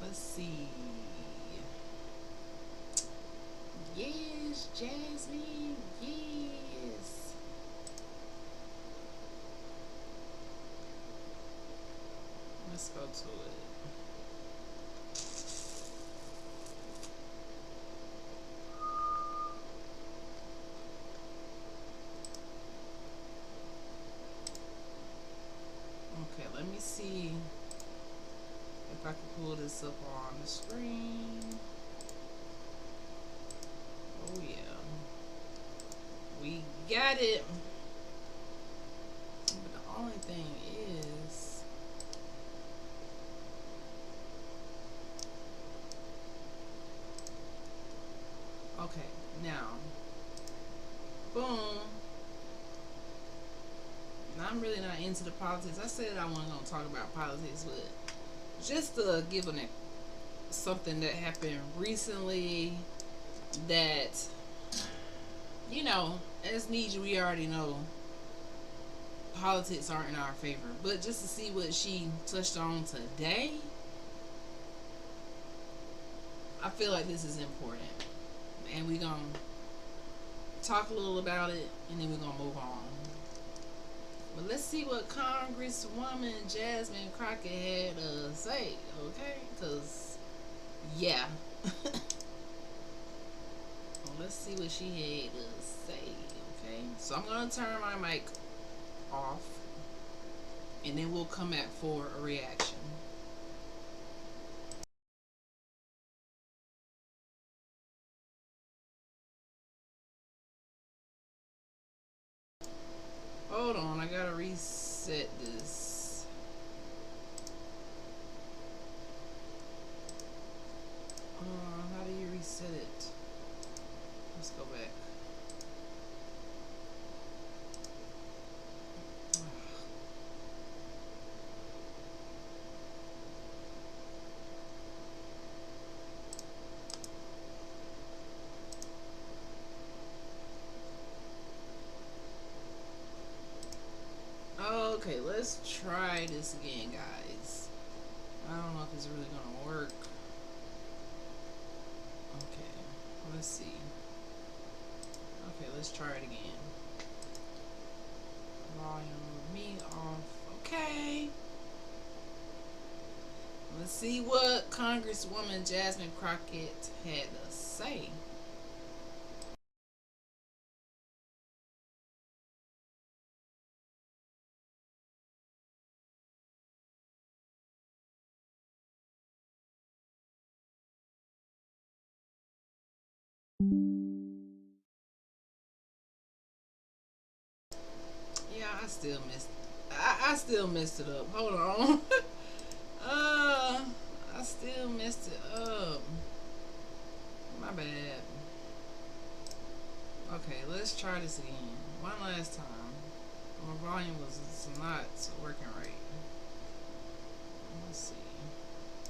Let's see. Yes, Jasmine, yes. Let's go to it. Okay, let me see if I can pull this up on the screen. Oh yeah. We got it. But the only thing is okay, now boom. I'm really not into the politics. I said I wasn't gonna talk about politics, but just to give something that happened recently that, as Nisha, we already know politics aren't in our favor. But just to see what she touched on today, I feel like this is important. And we're going to talk a little about it, and then we're going to move on. But let's see what Congresswoman Jasmine Crockett had to say, okay? Because, yeah. Well, let's see what she had to say, okay? So I'm going to turn my mic off, and then we'll come back for a reaction. Hold on, I gotta reset this. How do you reset it? Let's go back. Okay, let's try this again, guys. I don't know if it's really gonna work. Okay, let's see. Okay, let's try it again. Volume me off. Okay. Let's see what Congresswoman Jasmine Crockett had to say. Yeah, I still messed it up. Hold on. I still messed it up. My bad. Okay, let's try this again. One last time. My volume was not working right. Let's see.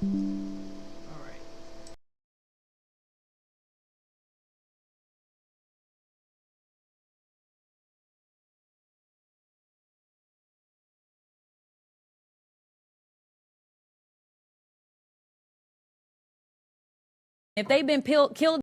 Alright. If they've been killed.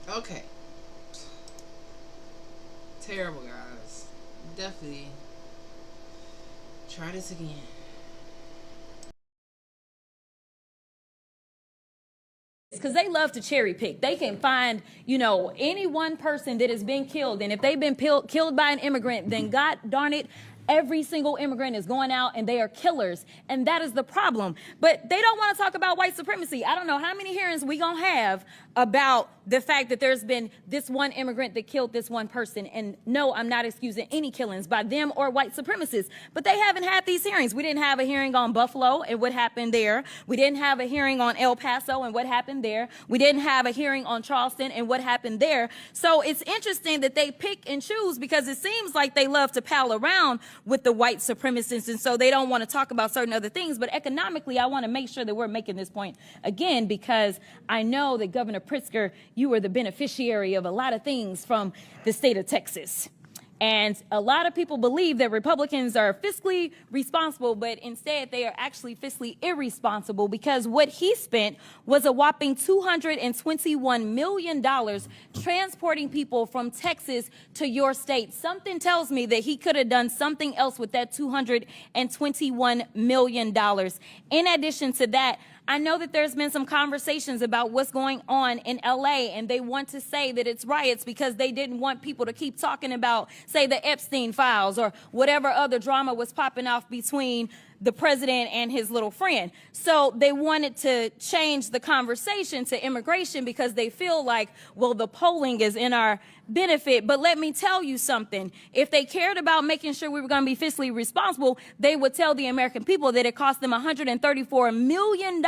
Okay. Terrible, guys. Definitely try this again. Because they love to cherry pick. They can find, any one person that has been killed. And if they've been killed by an immigrant, then God darn it, every single immigrant is going out and they are killers. And that is the problem. But they don't want to talk about white supremacy. I don't know how many hearings we going to have about the fact that there's been this one immigrant that killed this one person. And no, I'm not excusing any killings by them or white supremacists. But they haven't had these hearings. We didn't have a hearing on Buffalo and what happened there. We didn't have a hearing on El Paso and what happened there. We didn't have a hearing on Charleston and what happened there. So it's interesting that they pick and choose, because it seems like they love to pal around with the white supremacists, and so they don't want to talk about certain other things. But economically, I want to make sure that we're making this point again, because I know that Governor Pritzker, you were the beneficiary of a lot of things from the state of Texas. And a lot of people believe that Republicans are fiscally responsible, but instead they are actually fiscally irresponsible, because what he spent was a whopping $221 million transporting people from Texas to your state. Something tells me that he could have done something else with that $221 million. In addition to that, I know that there's been some conversations about what's going on in LA, and they want to say that it's riots because they didn't want people to keep talking about, say, the Epstein files or whatever other drama was popping off between the president and his little friend. So they wanted to change the conversation to immigration because they feel like, well, the polling is in our benefit. But let me tell you something. If they cared about making sure we were going to be fiscally responsible, they would tell the American people that it cost them $134 million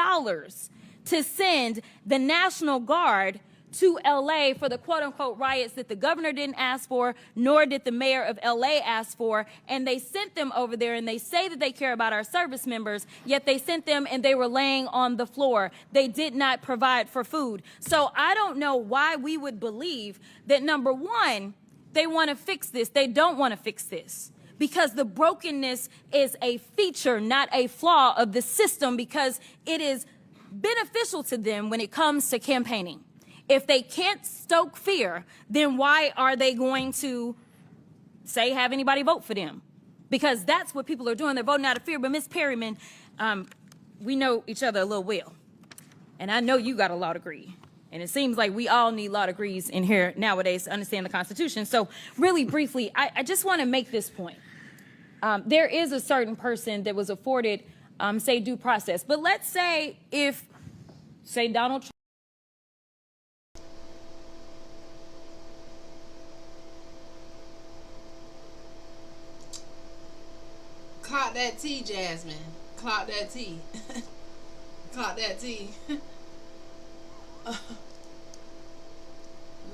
to send the National Guard to LA for the quote unquote riots that the governor didn't ask for, nor did the mayor of LA ask for. And they sent them over there, and they say that they care about our service members, yet they sent them and they were laying on the floor. They did not provide for food. So I don't know why we would believe that, number one, they want to fix this. They don't want to fix this, because the brokenness is a feature, not a flaw of the system, because it is beneficial to them when it comes to campaigning. If they can't stoke fear, then why are they going to say have anybody vote for them? Because that's what people are doing. They're voting out of fear. But Ms. Perryman, we know each other a little well. And I know you got a law degree. And it seems like we all need law degrees in here nowadays to understand the Constitution. So really briefly, I just want to make this point. There is a certain person that was afforded, say, due process. But let's say if, say, Donald Trump. Clock that tea, Jasmine. Clock that tea. Clock that tea.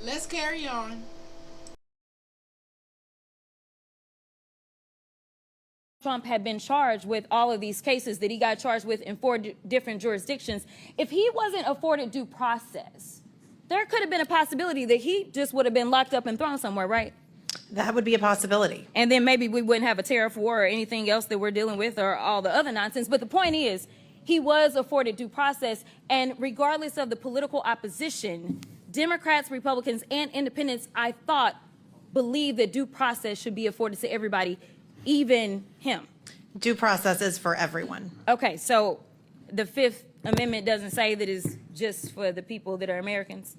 Let's carry on. Trump had been charged with all of these cases that he got charged with in 4 different jurisdictions. If he wasn't afforded due process, there could have been a possibility that he just would have been locked up and thrown somewhere, right? That would be a possibility. And then maybe we wouldn't have a tariff war or anything else that we're dealing with or all the other nonsense. But the point is, he was afforded due process. And regardless of the political opposition, Democrats, Republicans, and independents, I thought, believe that due process should be afforded to everybody, even him. Due process is for everyone. Okay, so the Fifth Amendment doesn't say that it's just for the people that are Americans.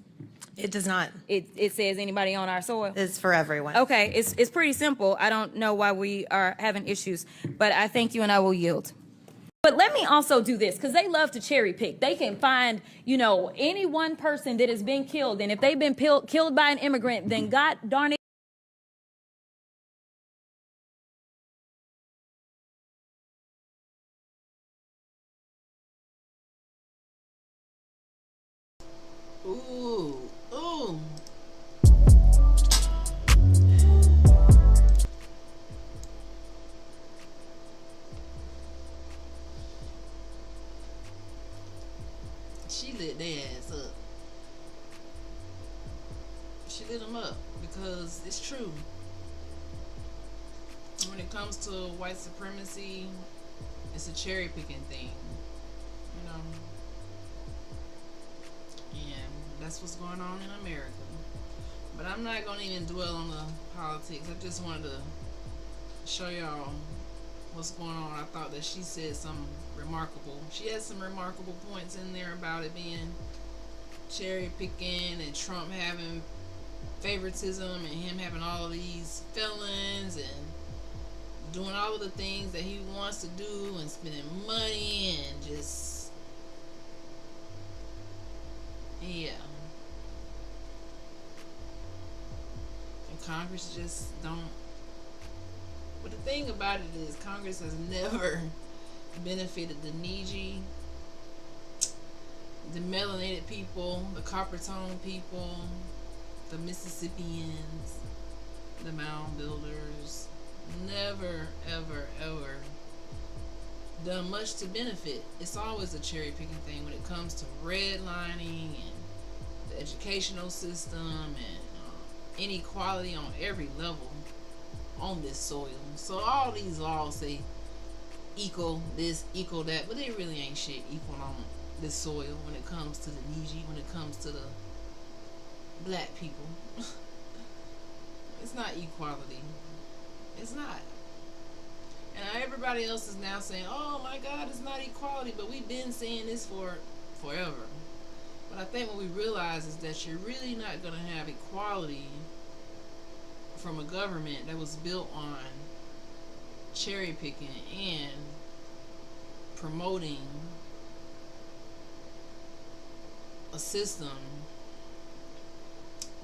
It does not. It says anybody on our soil. It's for everyone. Okay, it's pretty simple. I don't know why we are having issues, but I thank you and I will yield. But let me also do this, because they love to cherry pick. They can find, any one person that has been killed, and if they've been killed by an immigrant, then God darn it. Ooh. She lit their ass up. She lit them up because it's true. When it comes to white supremacy, it's a cherry picking thing. And that's what's going on in America. But I'm not going to even dwell on the politics. I just wanted to show y'all what's going on. I thought that she said something remarkable. She had some remarkable points in there about it being cherry picking and Trump having favoritism and him having all of these felons and doing all of the things that he wants to do and spending money and just, yeah. And Congress just don't. But the thing about it is, Congress has never benefited the needy, the melanated people, the copper tone people, the Mississippians, the mound builders. Never, ever, ever done much to benefit. It's always a cherry picking thing when it comes to redlining and the educational system and inequality on every level on this soil. So all these laws say equal this, equal that, but they really ain't shit equal on this soil when it comes to the needy, when it comes to the black people. It's not equality. It's not. And everybody else is now saying, oh my God, it's not equality, but we've been saying this for forever. But I think what we realize is that you're really not going to have equality from a government that was built on cherry picking and promoting a system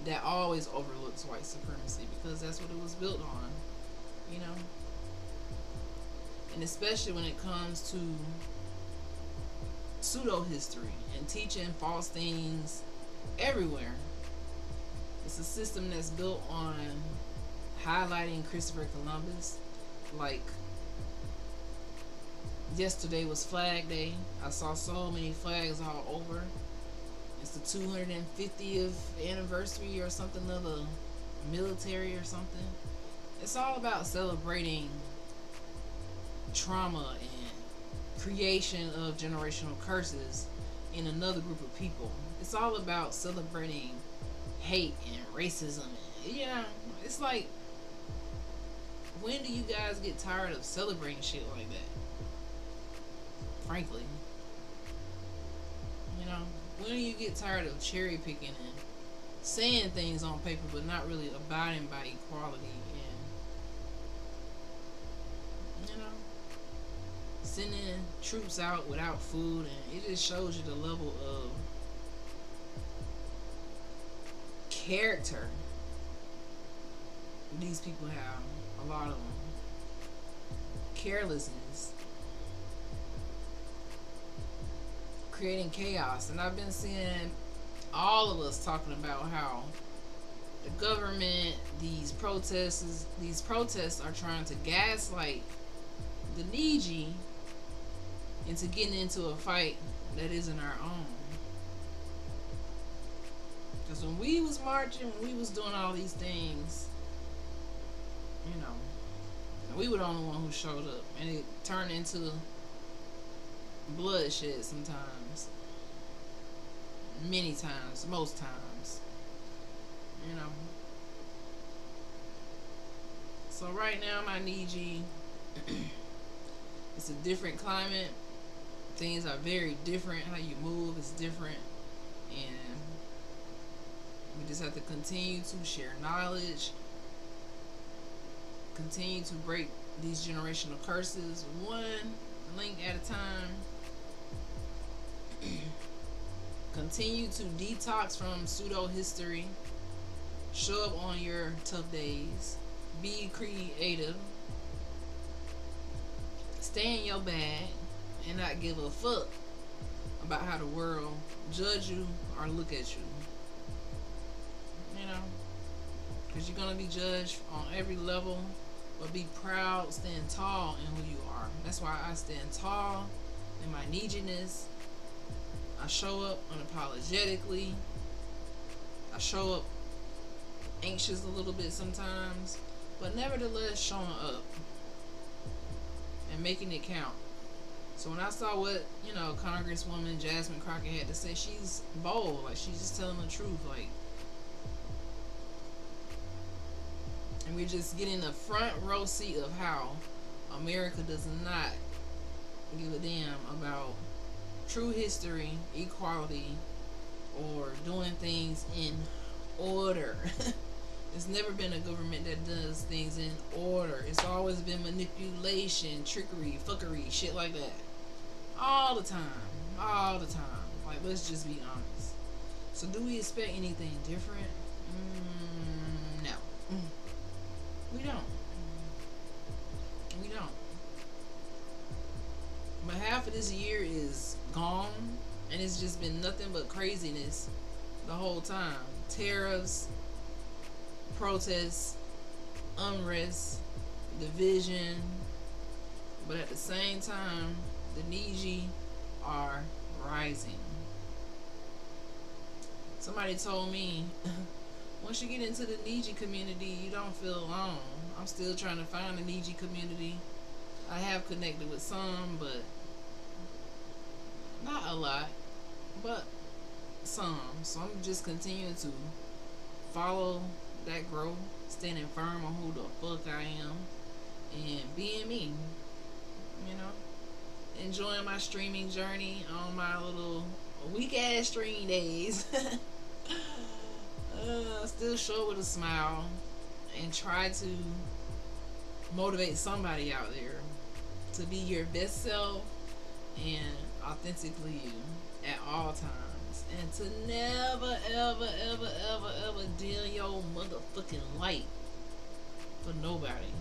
that always overlooks white supremacy, because that's what it was built on, you know? And especially when it comes to pseudo history and teaching false things everywhere. It's a system that's built on highlighting Christopher Columbus. Like, yesterday was Flag Day. I saw so many flags all over. It's the 250th anniversary or something of the military or something. It's all about celebrating trauma and creation of generational curses in another group of people. It's all about celebrating hate and racism. Yeah, it's like, when do you guys get tired of celebrating shit like that? Frankly, you know, when do you get tired of cherry picking and saying things on paper but not really abiding by equality and, you know, sending troops out without food? And it just shows you the level of character these people have. A lot of them. Carelessness. Creating chaos. And I've been seeing all of us talking about how the government, these protests are trying to gaslight the Needy into getting into a fight that isn't our own. Because when we was marching, when we was doing all these things, you know, we were the only one who showed up, and it turned into bloodshed sometimes, many times, most times, you know. So right now, my Needy, it's a different climate. Things are very different. How you move is different, and we just have to continue to share knowledge, continue to break these generational curses one link at a time, continue to detox from pseudo history, show up on your tough days, be creative, stay in your bag, and not give a fuck about how the world judge you or look at you. You know, because you're going to be judged on every level, but be proud, stand tall in who you are. That's why I stand tall in my neediness. I show up unapologetically. I show up anxious a little bit sometimes, but nevertheless showing up and making it count. So when I saw what, you know, Congresswoman Jasmine Crockett had to say, she's bold. Like, she's just telling the truth. Like, and we're just getting the front row seat of how America does not give a damn about true history, equality, or doing things in order. There's never been a government that does things in order. It's always been manipulation, trickery, fuckery, shit like that. All the time. All the time. Like, let's just be honest. So do we expect anything different? No. We don't. We don't. But half of this year is gone, and it's just been nothing but craziness the whole time. Tariffs, protests, unrest, division, but at the same time, the Needy are rising. Somebody told me, once you get into the Needy community, you don't feel alone. I'm still trying to find a Needy community. I have connected with some, but not a lot, but some. So I'm just continuing to follow that growth, standing firm on who the fuck I am, and being me, you know, enjoying my streaming journey on my little weak ass stream days. Still show with a smile and try to motivate somebody out there to be your best self and authentically you at all times, and to never, ever, ever, ever, ever dim your motherfucking light for nobody.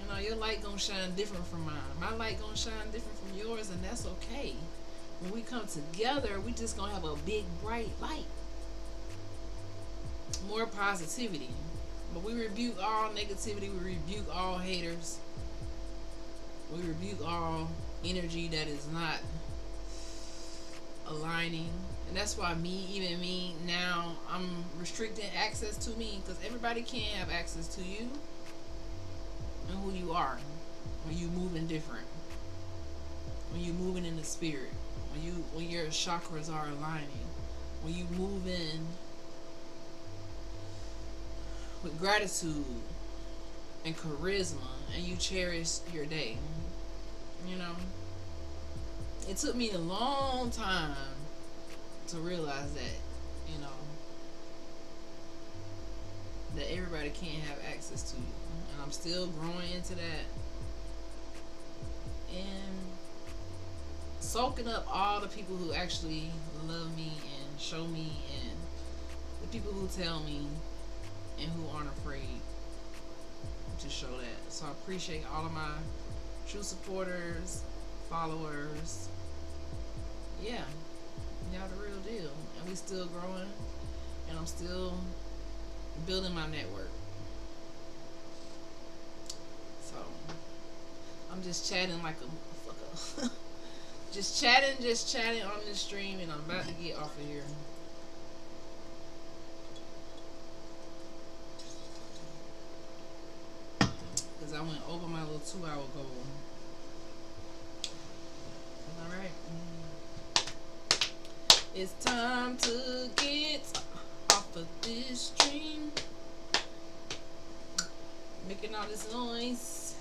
You know, your light gonna shine different from mine. My light gonna shine different from yours, and that's okay. When we come together, we just gonna have a big bright light. More positivity. But we rebuke all negativity. We rebuke all haters. We rebuke all energy that is not aligning. And that's why even me, now I'm restricting access to me, because everybody can't have access to you and who you are when you moving different, when you moving in the spirit, when your chakras are aligning, when you move in with gratitude and charisma, and you cherish your day. You know, it took me a long time to realize that, you know, that everybody can't have access to you, and I'm still growing into that and soaking up all the people who actually love me and show me, and the people who tell me and who aren't afraid to show that. So I appreciate all of my true supporters, followers. Yeah, y'all the real deal, and we still growing, and I'm still building my network. So I'm just chatting like a motherfucker. just chatting on this stream, and I'm about to get off of here. Because I went over my little 2-hour goal. Alright. It's time to get off of this stream. Making all this noise.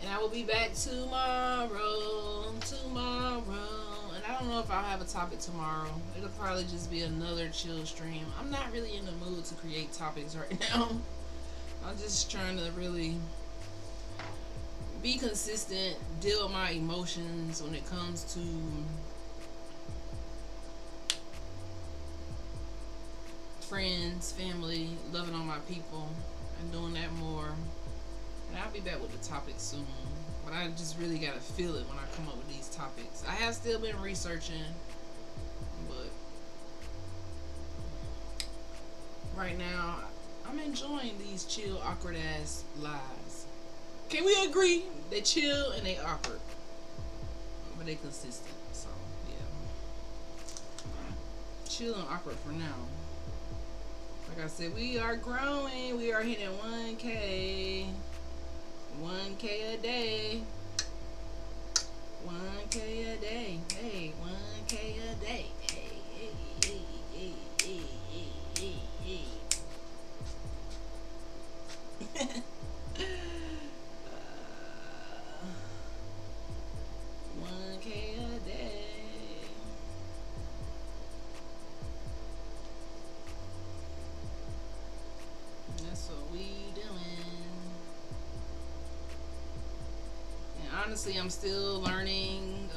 And I will be back tomorrow. And I don't know if I'll have a topic tomorrow. It'll probably just be another chill stream. I'm not really in the mood to create topics right now. I'm just trying to really be consistent, deal with my emotions when it comes to friends, family, loving on my people, and doing that more. And I'll be back with the topics soon. But I just really gotta feel it when I come up with these topics. I have still been researching, but right now I'm enjoying these chill, awkward ass lives. Can we agree? They chill and they awkward, but they consistent. So yeah, chill and awkward for now. Like I said, we are growing. We are hitting 1K. 1K a day. 1K a day. Hey, 1K a day. Hey, hey, hey, hey, hey, hey, hey, hey. 1K a day. That's what we doing. And honestly, I'm still learning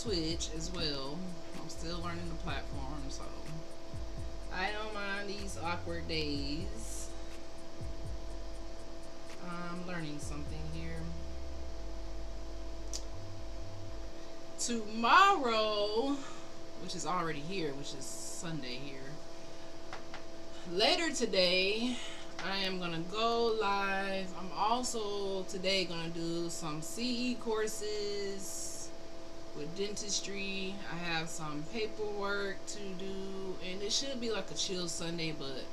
Twitch as well. I'm still learning the platform, so I don't mind these awkward days. I'm learning something here. Tomorrow, which is already here, which is Sunday here, later today, I am going to go live. I'm also today going to do some CE courses with dentistry. I have some paperwork to do, and it should be like a chill Sunday, but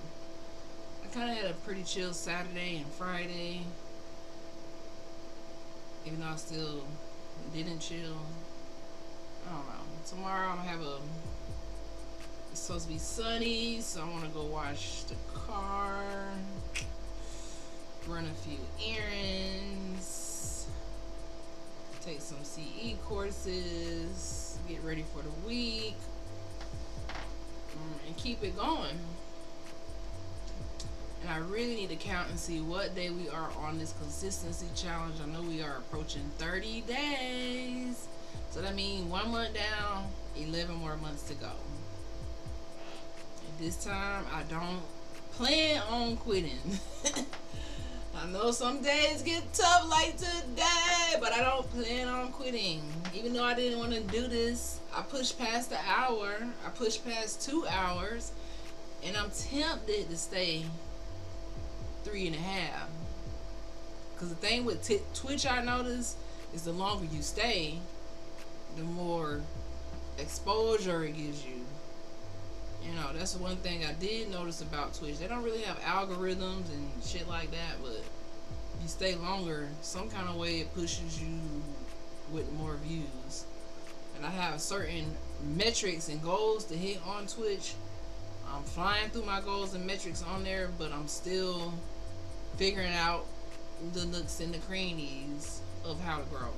I kind of had a pretty chill Saturday and Friday, even though I still didn't chill. I don't know. Tomorrow I'm gonna have it's supposed to be sunny, so I want to go wash the car, run a few errands, take some CE courses, get ready for the week, and keep it going. And I really need to count and see what day we are on this consistency challenge. I know we are approaching 30 days. So that means 1 month down, 11 more months to go. And this time, I don't plan on quitting. I know some days get tough like today, but I don't plan on quitting. Even though I didn't want to do this, I pushed past the hour. I pushed past 2 hours. And I'm tempted to stay 3.5. Because the thing with Twitch, I noticed, is the longer you stay, the more exposure it gives you. You know, that's one thing I did notice about Twitch. They don't really have algorithms and shit like that, but you stay longer, some kind of way it pushes you with more views. And I have certain metrics and goals to hit on Twitch. I'm flying through my goals and metrics on there, but I'm still figuring out the nooks and the crannies of how to grow.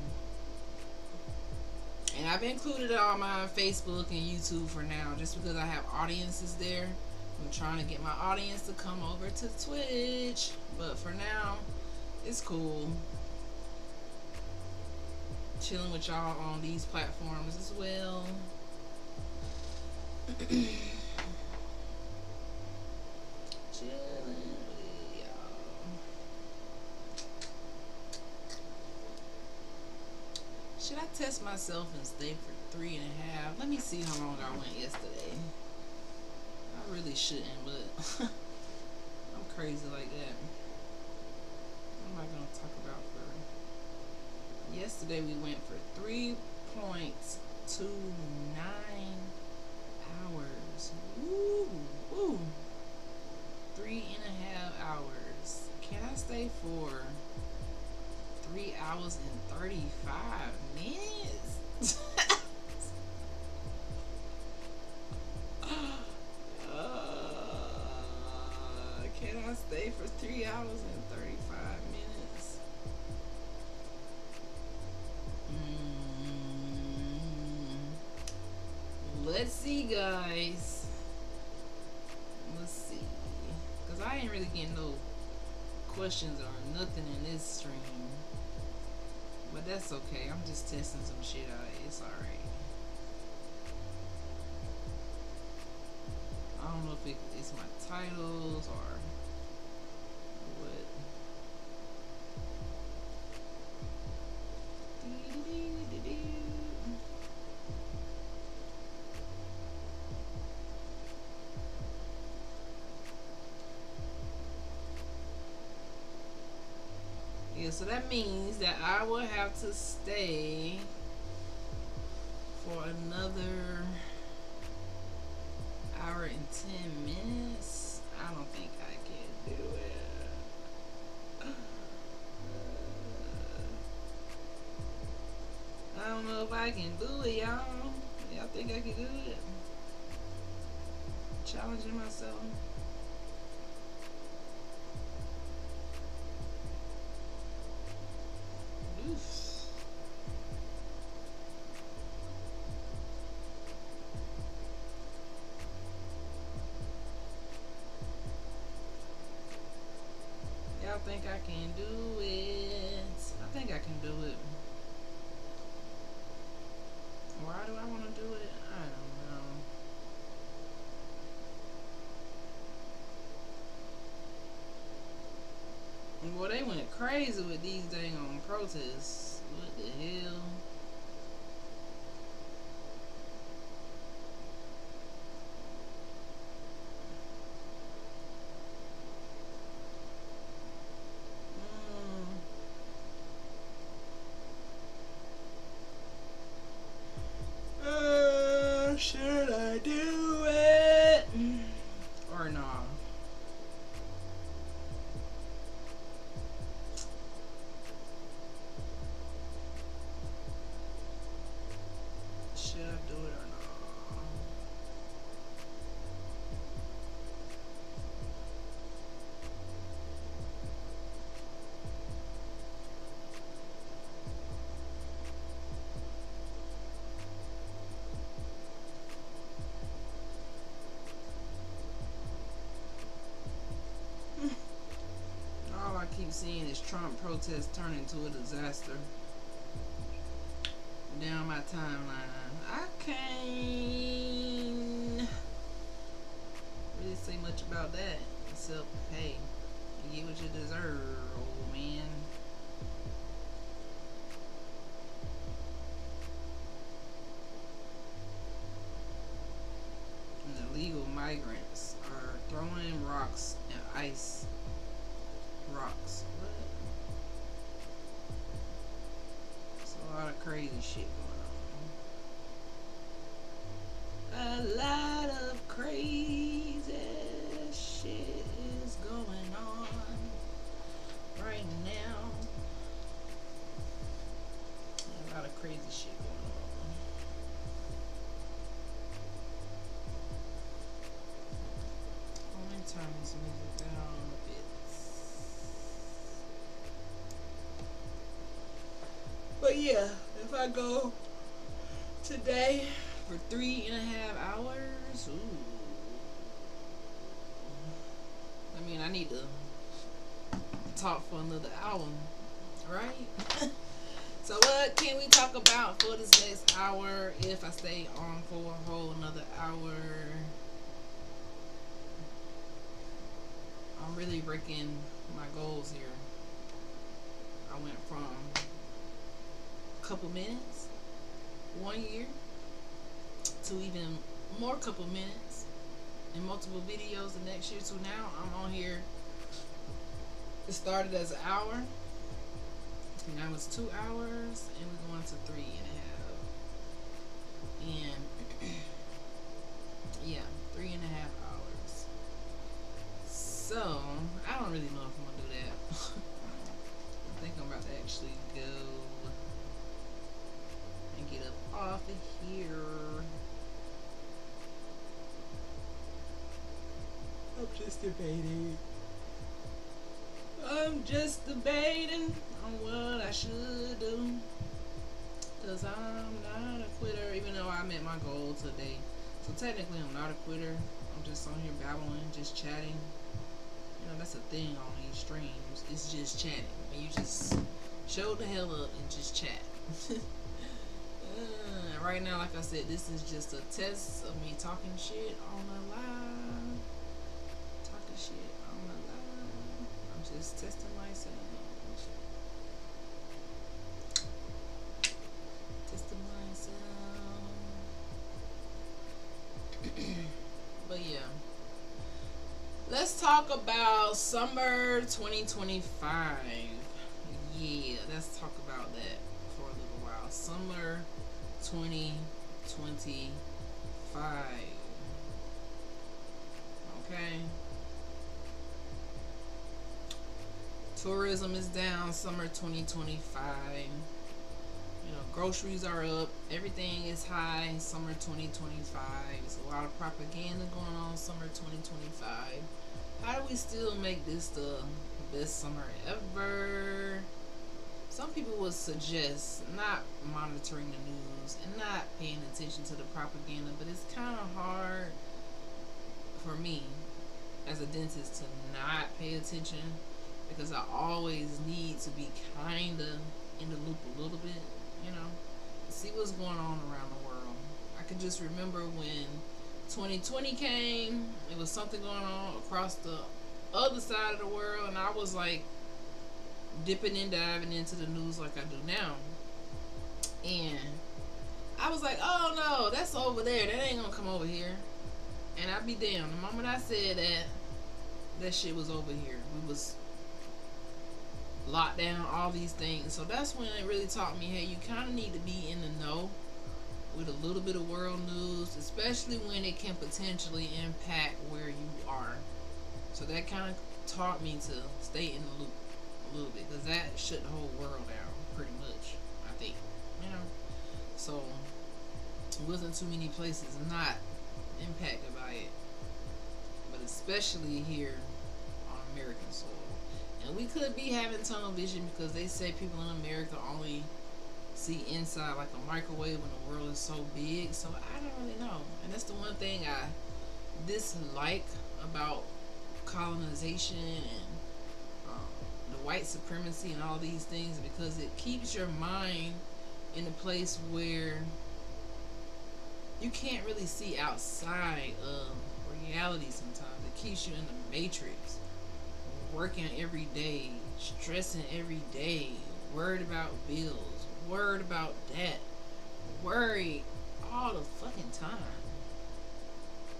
And I've included it on my Facebook and YouTube for now, just because I have audiences there. I'm trying to get my audience to come over to Twitch, but for now, it's cool. Chilling with y'all on these platforms as well. Chilling with y'all. Should I test myself and stay for 3.5? Let me see how long I went yesterday. I really shouldn't, but I'm crazy like that. What am I gonna talk about for? Yesterday we went for 3.29 hours. Woo, woo. 3.5 hours. Can I stay for 3 hours and 35 minutes? Can I stay for 3 hours and 35 minutes? Let's see, guys. Let's see. Because I ain't really getting no questions or nothing in this stream. But that's okay. I'm just testing some shit out. It's alright. I don't know if it's my titles or what. Yeah, so that means that I will have to stay for another hour and 10 minutes. I don't think I can do it. I don't know if I can do it, y'all. Y'all think I can do it? Challenging myself. Oof. Y'all think I can do it? I think I can do it. Why do I want to do it? I don't know. Well, they went crazy with these dang on protests. What the hell? Should I do it or not? keep seeing this Trump protest turn into a disaster down my timeline. I can't really say much about that except, hey, you get what you deserve, old man. And illegal migrants are throwing rocks and ice rocks. What? There's a lot of crazy shit going on. A lot of crazy shit is going on right now. A lot of crazy shit going on. I'm gonna turn this music down a bit. But yeah, if I go today for 3.5 hours, ooh. I mean, I need to talk for another hour, right? So what can we talk about for this next hour if I stay on for a whole another hour? I'm really breaking my goals here. I went from a couple minutes 1 year to even more couple minutes in multiple videos the next year to now I'm on here. It started as an hour, and now it's 2 hours, and we're going to 3.5. And yeah, 3.5 hours. So I don't really know if I'm gonna do that. I think I'm about to actually go and get up off of here. I'm just debating on what I should do. Cause I'm not a quitter, even though I met my goal today. So technically I'm not a quitter. I'm just on here babbling, just chatting. You know, that's a thing on these streams. It's just chatting. And you just show the hell up and just chat. Right now, like I said, this is just a test of me talking shit on the live. Talking shit on the live. I'm just testing myself. Testing myself. But yeah. Let's talk about summer 2025. Yeah, let's talk about that for a little while. Summer 2025. Okay. Tourism is down summer 2025. You know, groceries are up. Everything is high summer 2025. There's a lot of propaganda going on summer 2025. How do we still make this the best summer ever? Some people would suggest not monitoring the news and not paying attention to the propaganda, but it's kind of hard for me as a dentist to not pay attention because I always need to be kind of in the loop a little bit, you know, see what's going on around the world. I could just remember when 2020 came, it was something going on across the other side of the world, and I was like dipping and diving into the news like I do now. And I was like, oh no, that's over there. That ain't gonna come over here. And I'd be damned. The moment I said that, that shit was over here. We was locked down, all these things. So that's when it really taught me, hey, you kind of need to be in the know with a little bit of world news, especially when it can potentially impact where you are. So that kind of taught me to stay in the loop a little bit, because that shut the whole world down pretty much, I think, you know. So it wasn't too many places not impacted by it, but especially here on American soil. And we could be having tunnel vision because they say people in America only see inside like a microwave when the world is so big. So I don't really know. And that's the one thing I dislike about colonization and the white supremacy and all these things, because it keeps your mind in a place where you can't really see outside of reality sometimes. It keeps you in the matrix, working every day, stressing every day, worried about bills, worried about debt, worried all the fucking time.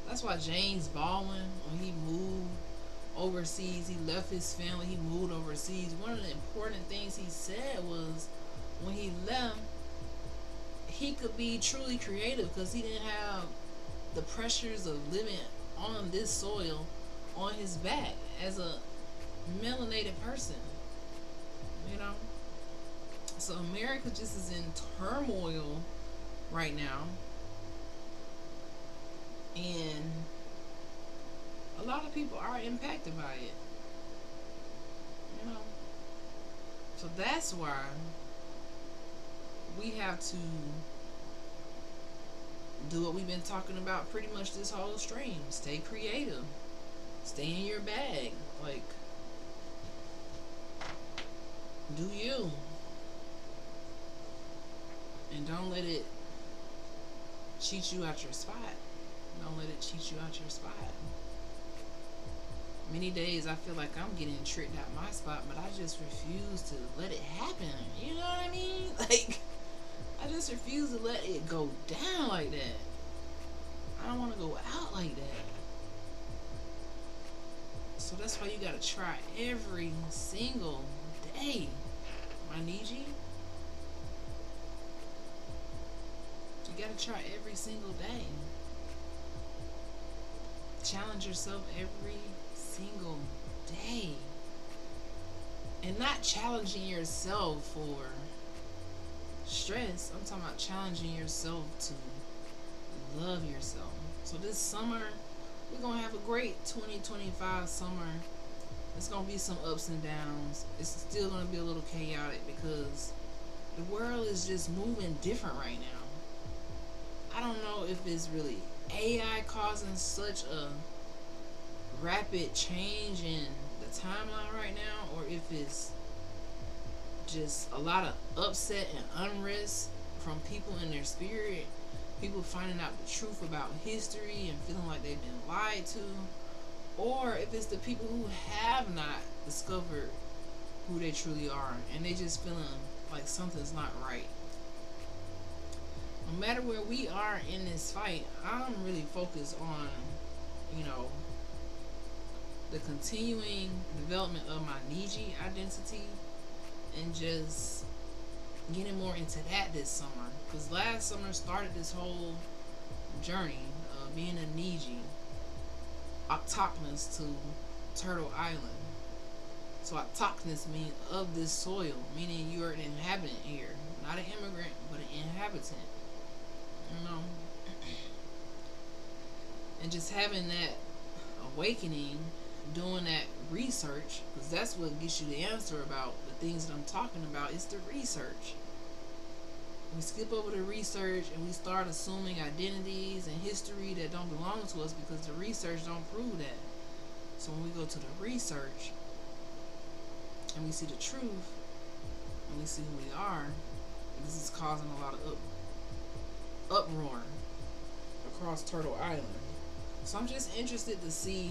That's why James Baldwin, when he moved overseas, he left his family, he moved overseas. One of the important things he said was when he left, he could be truly creative because he didn't have the pressures of living on this soil on his back as a melanated person, you know. So America just is in turmoil right now, and a lot of people are impacted by it, you know. So that's why we have to do what we've been talking about pretty much this whole stream. Stay creative. Stay in your bag. Like, do you. And don't let it cheat you out your spot. Don't let it cheat you out your spot. Many days I feel like I'm getting tricked out my spot, but I just refuse to let it happen. You know what I mean? Like, I just refuse to let it go down like that. I don't want to go out like that. So that's why you gotta try every single day, my Niji. You gotta try every single day. Challenge yourself every single day. And not challenging yourself for stress. I'm talking about challenging yourself to love yourself. So this summer, we're going to have a great 2025 summer. It's going to be some ups and downs. It's still going to be a little chaotic because the world is just moving different right now. I don't know if it's really AI causing such a rapid change in the timeline right now, or if it's just a lot of upset and unrest from people in their spirit, people finding out the truth about history and feeling like they've been lied to, or if it's the people who have not discovered who they truly are and they just feeling like something's not right. No matter where we are in this fight, I'm really focused on, you know, the continuing development of my Niji identity and just getting more into that this summer. Because last summer started this whole journey of being a Niji, autochthonous to Turtle Island. So autochthonous means of this soil, meaning you're an inhabitant here, not an immigrant, but an inhabitant. You know, and just having that awakening, doing that research, because that's what gets you the answer about the things that I'm talking about. It's the research. We skip over the research and we start assuming identities and history that don't belong to us because the research don't prove that. So when we go to the research and we see the truth and we see who we are, this is causing a lot of uproar across Turtle Island. So I'm just interested to see,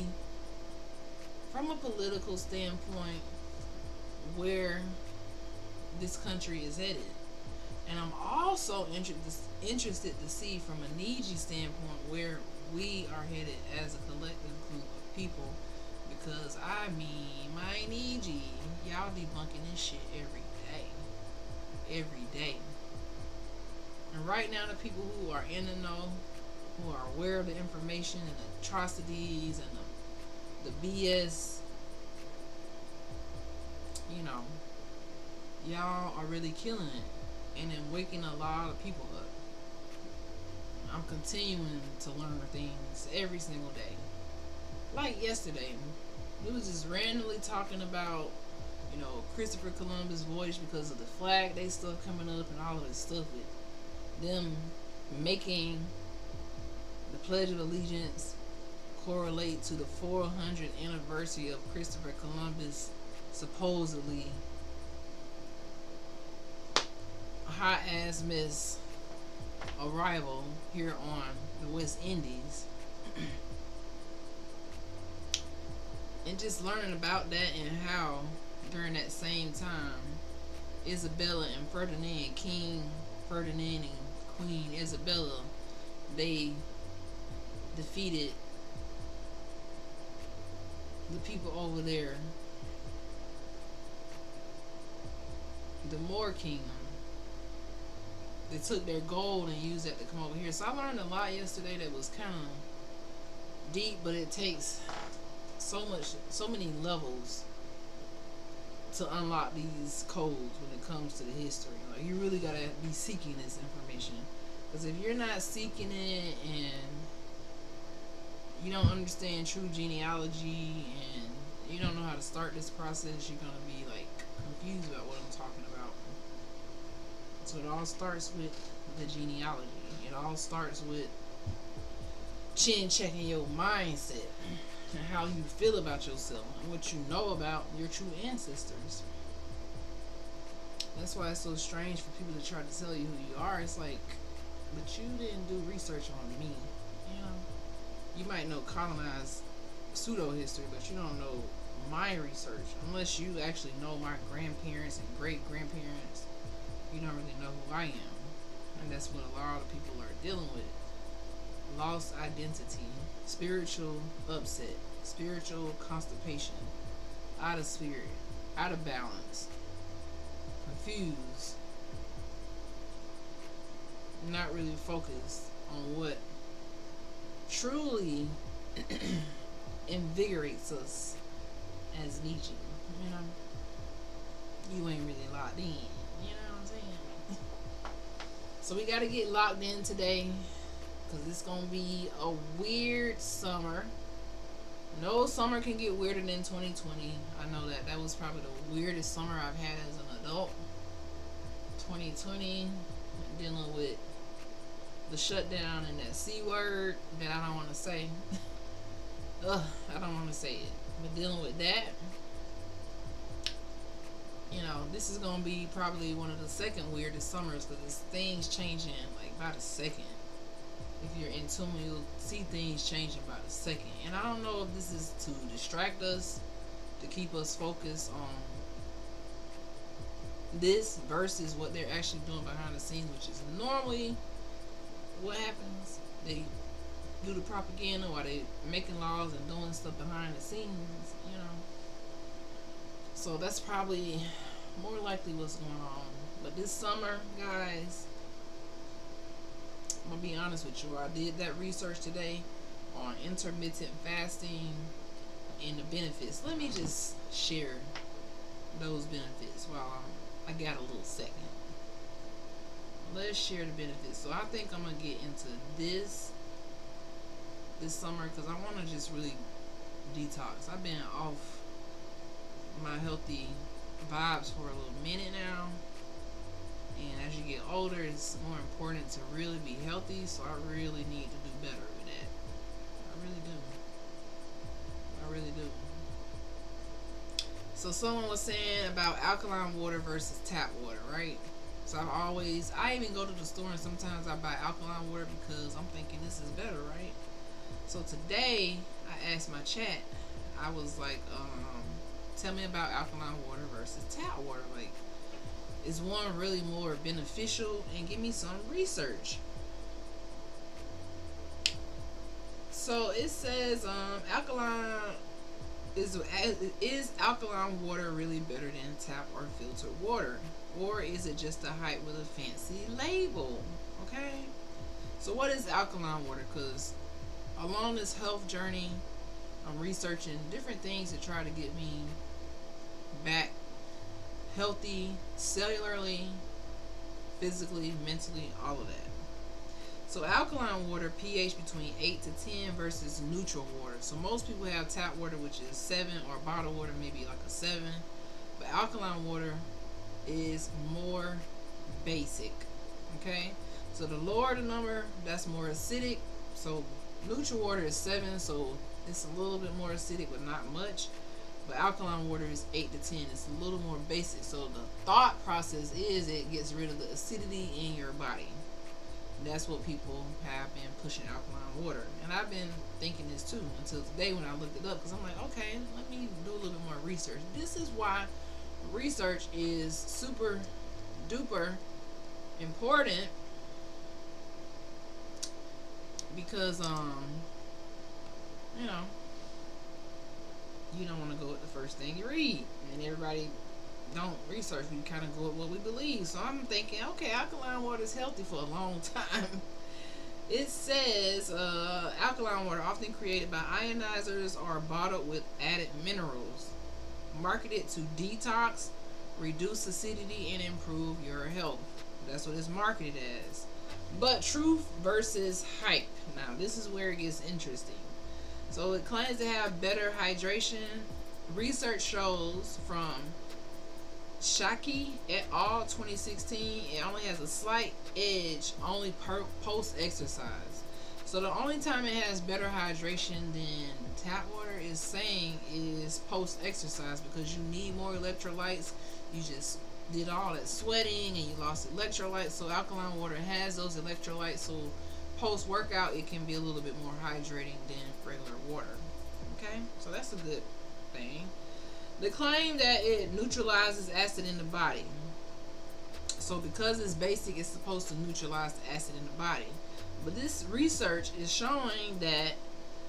from a political standpoint, where this country is headed. And I'm also interested to see from a Niji standpoint where we are headed as a collective group of people. Because I mean, my Niji, y'all debunking this shit every day. Every day. And right now, the people who are in the know, who are aware of the information and the atrocities and the BS, you know, y'all are really killing it and then waking a lot of people up. I'm continuing to learn things every single day. Like yesterday, we was just randomly talking about, you know, Christopher Columbus' voyage because of the Flag Day stuff coming up and all of this stuff with them making the Pledge of Allegiance correlate to the 400th anniversary of Christopher Columbus supposedly hot ass Miss Arrival here on the West Indies. And just learning about that and how during that same time Isabella and Ferdinand, King Ferdinand and Queen Isabella, they defeated the people over there, the Moor Kingdom. They took their gold and used that to come over here. So I learned a lot yesterday that was kind of deep, but it takes so many levels to unlock these codes when it comes to the history. Like, you really gotta be seeking this information, because if you're not seeking it and you don't understand true genealogy and you don't know how to start this process, you're gonna be like confused about what I'm talking about. So it all starts with the genealogy. It all starts with chin checking your mindset and how you feel about yourself and what you know about your true ancestors. That's why it's so strange for people to try to tell you who you are. It's like, but you didn't do research on me. You know, you might know colonized pseudo history, but you don't know my research. Unless you actually know my grandparents and great grandparents, you don't really know who I am. And that's what a lot of people are dealing with. Lost identity, spiritual upset, spiritual constipation, out of spirit, out of balance, confused, not really focused on what truly invigorates us as Nietzsche. You know, you ain't really locked in. You know what I'm saying? So we got to get locked in today, because it's going to be a weird summer. No summer can get weirder than 2020. I know that. That was probably the weirdest summer I've had as an adult. 2020, dealing with the shutdown and that C word that I don't want to say. Ugh, I don't want to say it. But dealing with that, you know, this is going to be probably one of the second weirdest summers, because it's things changing like by the second. If you're in tune, you'll see things changing by the second. And I don't know if this is to distract us, to keep us focused on this versus what they're actually doing behind the scenes, which is normally what happens. They do the propaganda while they making laws and doing stuff behind the scenes, you know. So that's probably more likely what's going on. But this summer, guys, I'm gonna be honest with you, I did that research today on intermittent fasting and the benefits. Let me just share those benefits while I got a little second. Let's share the benefits. So I think I'm gonna get into this summer, because I want to just really detox. I've been off my healthy vibes for a little minute now, and as you get older, it's more important to really be healthy, so I really need to do better with that. I really do. So someone was saying about alkaline water versus tap water, right? So I even go to the store and sometimes I buy alkaline water because I'm thinking this is better, right? So today I asked my chat, I was like, tell me about alkaline water versus tap water. Like, is one really more beneficial? And give me some research. So it says is alkaline water really better than tap or filtered water, or is it just a hype with a fancy label? Okay, so what is alkaline water? Because along this health journey, I'm researching different things to try to get me back healthy, cellularly, physically, mentally, all of that. So alkaline water, pH between 8 to 10 versus neutral water. So most people have tap water, which is 7, or bottled water, maybe like a 7. But alkaline water is more basic. Okay? So the lower the number, that's more acidic. So neutral water is 7, so it's a little bit more acidic, but not much. But alkaline water is 8 to 10. It's a little more basic. So the thought process is it gets rid of the acidity in your body. That's what people have been pushing alkaline water. And I've been thinking this too until today when I looked it up, because I'm like, okay, let me do a little bit more research. This is why research is super duper important, because you know, you don't want to go with the first thing you read, and everybody don't research. We kind of go with what we believe. So I'm thinking, okay, alkaline water is healthy for a long time. It says alkaline water often created by ionizers or bottled with added minerals, marketed to detox, reduce acidity, and improve your health. That's what it's marketed as. But truth versus hype. Now this is where it gets interesting. So it claims to have better hydration. Research shows from Shaki et al. 2016, it only has a slight edge only post-exercise. So the only time it has better hydration than tap water is saying is post-exercise, because you need more electrolytes. You just did all that sweating and you lost electrolytes. So alkaline water has those electrolytes. So post-workout, it can be a little bit more hydrating than regular water. Okay, so that's a good thing. They claim that it neutralizes acid in the body. So because it's basic, it's supposed to neutralize the acid in the body. But this research is showing that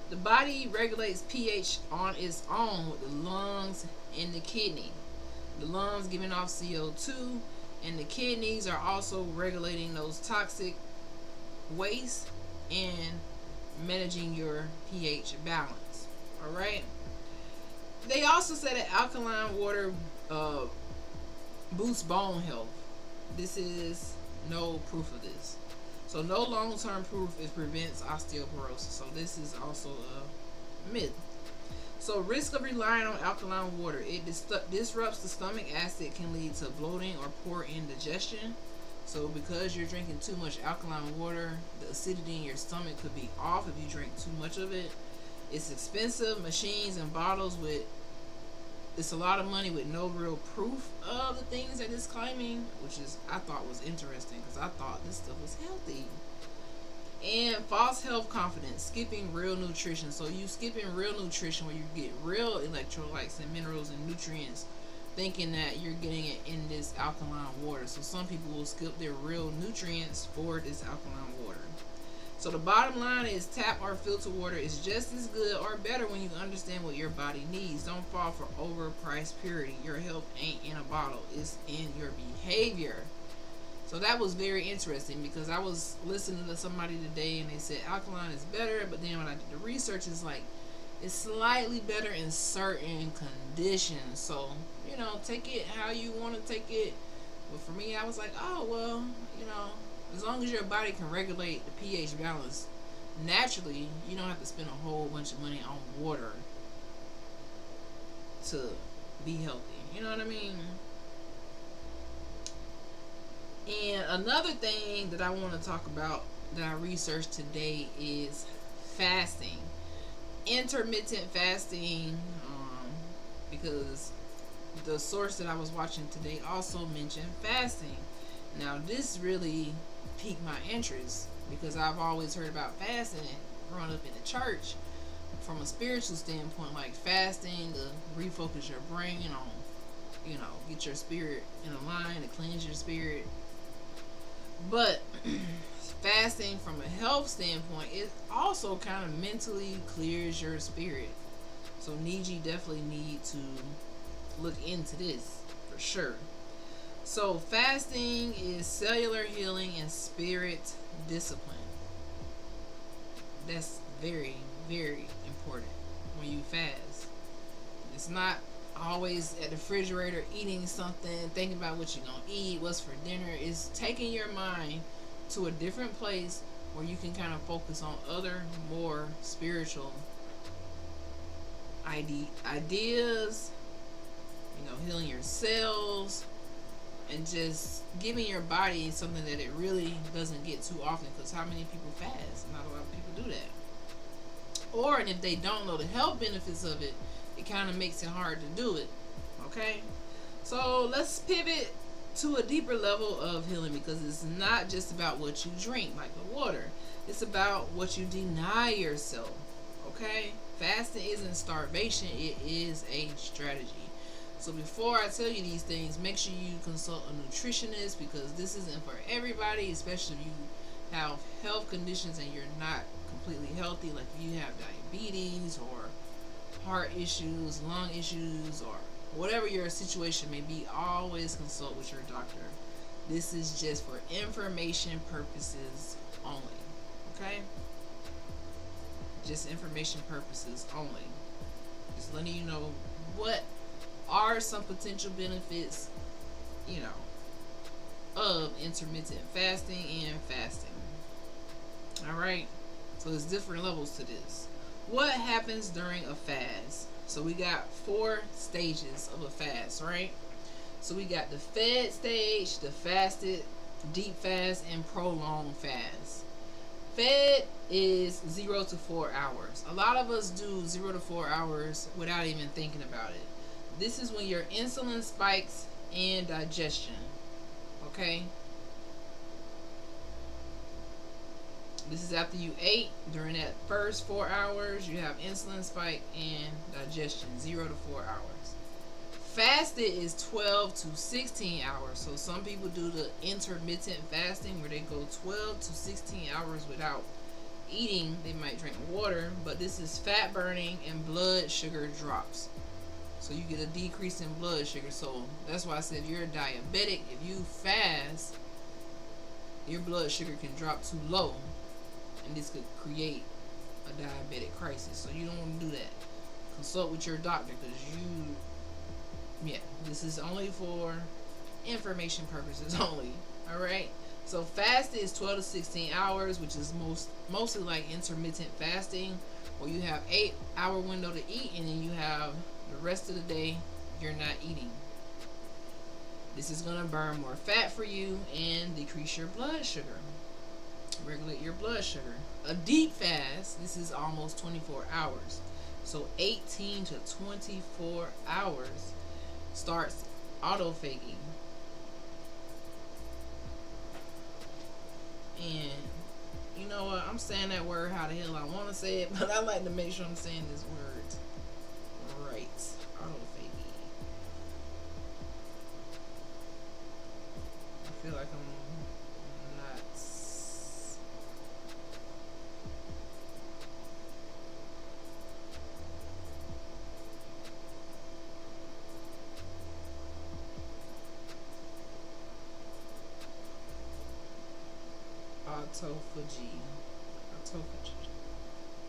the body regulates pH on its own with the lungs and the kidney. The lungs giving off CO2, and the kidneys are also regulating those toxic waste and managing your pH balance. Alright? They also said that alkaline water boosts bone health. This is no proof of this. So no long-term proof it prevents osteoporosis. So this is also a myth. So risk of relying on alkaline water. It disrupts the stomach acid, can lead to bloating or poor indigestion. So because you're drinking too much alkaline water, the acidity in your stomach could be off if you drink too much of it. It's expensive. Machines and bottles with, it's a lot of money with no real proof of the things that it's claiming, which is, I thought was interesting, because I thought this stuff was healthy. And false health confidence, skipping real nutrition. So you skipping real nutrition where you get real electrolytes and minerals and nutrients, thinking that you're getting it in this alkaline water. So some people will skip their real nutrients for this alkaline water. So the bottom line is tap or filter water is just as good or better when you understand what your body needs. Don't fall for overpriced purity. Your health ain't in a bottle. It's in your behavior. So that was very interesting, because I was listening to somebody today and they said alkaline is better, but then when I did the research, it's like it's slightly better in certain conditions. So, you know, take it how you want to take it. But for me, I was like, oh, well, you know, as long as your body can regulate the pH balance naturally, you don't have to spend a whole bunch of money on water to be healthy. You know what I mean? And another thing that I want to talk about that I researched today is fasting. Intermittent fasting, because the source that I was watching today also mentioned fasting. Now this really piqued my interest, because I've always heard about fasting growing up in the church from a spiritual standpoint, like fasting to refocus your brain on, you know, get your spirit in a line, to cleanse your spirit. But fasting from a health standpoint, it also kind of mentally clears your spirit. So Niji definitely need to look into this for sure. So fasting is cellular healing and spirit discipline. That's very, very important when you fast. It's not always at the refrigerator eating something, thinking about what you're going to eat, what's for dinner. It's taking your mind to a different place where you can kind of focus on other more spiritual ideas, you know, healing your cells, and just giving your body something that it really doesn't get too often, because how many people fast? Not a lot of people do that. Or, and if they don't know the health benefits of it, it kind of makes it hard to do it. Okay, so let's pivot to a deeper level of healing, because it's not just about what you drink, like the water. It's about what you deny yourself. Okay, fasting isn't starvation, it is a strategy. So before I tell you these things, make sure you consult a nutritionist, because this isn't for everybody, especially if you have health conditions and you're not completely healthy, like if you have diabetes or heart issues, lung issues, or whatever your situation may be. Always consult with your doctor. This is just for information purposes only. Okay? Just information purposes only. Just letting you know what are some potential benefits, of intermittent fasting and fasting. Alright? So there's different levels to this. What happens during a fast? So we got 4 stages of a fast, right? So we got the fed stage, the fasted, deep fast, and prolonged fast. Fed is 0 to 4 hours. A lot of us do 0 to 4 hours without even thinking about it. This is when your insulin spikes and digestion. Okay? This is after you ate. During that first 4 hours, you have insulin spike and digestion, 0 to 4 hours. Fasted is 12 to 16 hours. So some people do the intermittent fasting where they go 12 to 16 hours without eating. They might drink water, but this is fat burning and blood sugar drops. So you get a decrease in blood sugar. So that's why I said if you're a diabetic, if you fast, your blood sugar can drop too low. And this could create a diabetic crisis. So you don't want to do that. Consult with your doctor, because this is only for information purposes only. Alright? So fasting is 12 to 16 hours, which is mostly like intermittent fasting, where you have 8-hour window to eat, and then you have the rest of the day you're not eating. This is going to burn more fat for you and decrease your blood sugar. Regulate your blood sugar. A deep fast, this is almost 24 hours. So 18 to 24 hours starts autophagy. And you know what? I'm saying that word how the hell I want to say it, but I like to make sure I'm saying this word right. Autophagy. I feel like I'm not.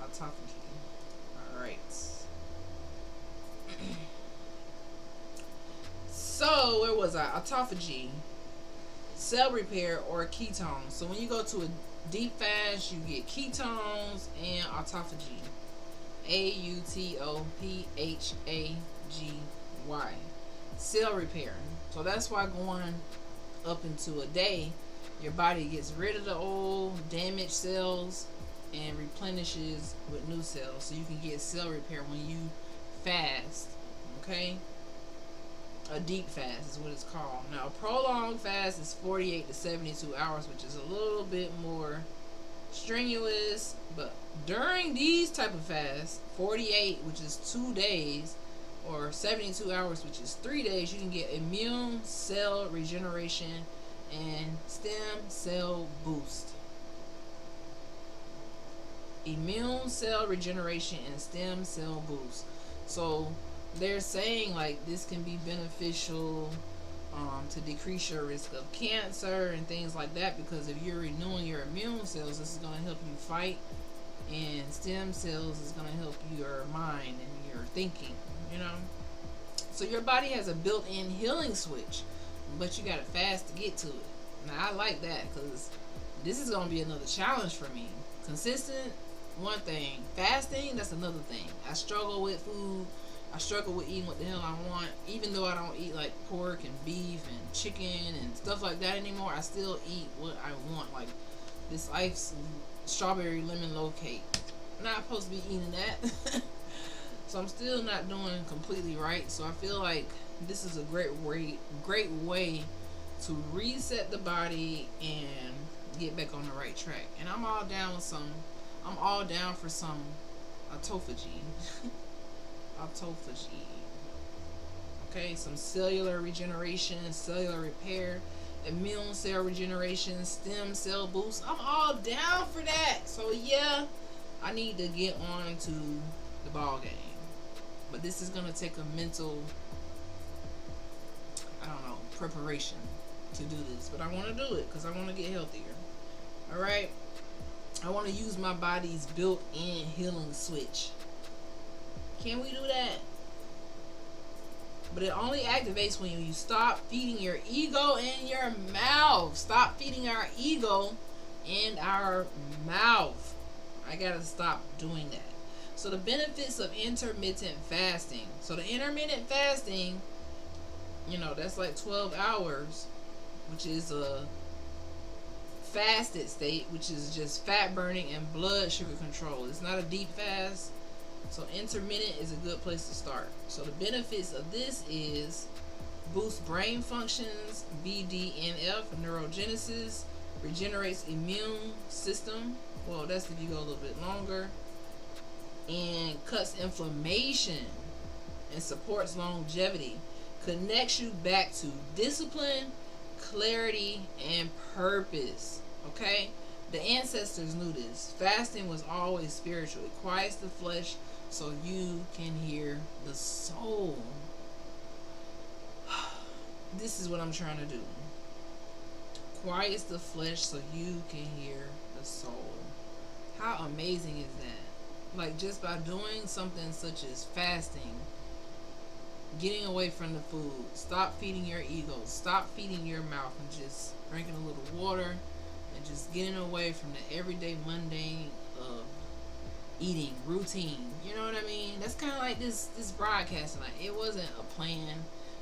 Autophagy. Alright. So, where was I? Autophagy. Cell repair or ketones. So, when you go to a deep fast, you get ketones and autophagy. AUTOPHAGY. Cell repair. So, that's why going up into a day, your body gets rid of the old damaged cells and replenishes with new cells, so you can get cell repair when you fast. Okay, a deep fast is what it's called. Now a prolonged fast is 48 to 72 hours, which is a little bit more strenuous, but during these type of fasts, 48, which is 2 days, or 72 hours, which is 3 days, you can get immune cell regeneration and stem cell boost. Immune cell regeneration and stem cell boost. So they're saying like this can be beneficial to decrease your risk of cancer and things like that, because if you're renewing your immune cells, this is going to help you fight, and stem cells is going to help your mind and your thinking, so your body has a built-in healing switch, but you got to fast to get to it. Now I like that, because this is going to be another challenge for me. Consistent, one thing. Fasting, that's another thing. I struggle with food. I struggle with eating what the hell I want. Even though I don't eat like pork and beef and chicken and stuff like that anymore, I still eat what I want. Like this ice strawberry lemon loaf cake. I'm not supposed to be eating that. So I'm still not doing completely right. So I feel like this is a great way to reset the body and get back on the right track. And I'm all down for some autophagy. Autophagy. Okay, some cellular regeneration, cellular repair, immune cell regeneration, stem cell boost. I'm all down for that. So yeah, I need to get on to the ball game. But this is going to take a mental, preparation to do this. But I want to do it because I want to get healthier. Alright? I want to use my body's built-in healing switch. Can we do that? But it only activates when you stop feeding your ego in your mouth. Stop feeding our ego in our mouth. I gotta stop doing that. So the benefits of intermittent fasting. So the intermittent fasting, that's like 12 hours, which is a fasted state, which is just fat burning and blood sugar control. It's not a deep fast. So intermittent is a good place to start. So the benefits of this is boost brain functions, BDNF, neurogenesis, regenerates immune system. Well, that's if you go a little bit longer. And cuts inflammation and supports longevity. Connects you back to discipline, clarity, and purpose. Okay? The ancestors knew this. Fasting was always spiritual. It quiets the flesh so you can hear the soul. This is what I'm trying to do. Quiets the flesh so you can hear the soul. How amazing is that? Like, just by doing something such as fasting, getting away from the food, stop feeding your ego, stop feeding your mouth, and just drinking a little water, and just getting away from the everyday mundane of eating routine. You know what I mean? That's kind of like this broadcast tonight. It wasn't a plan,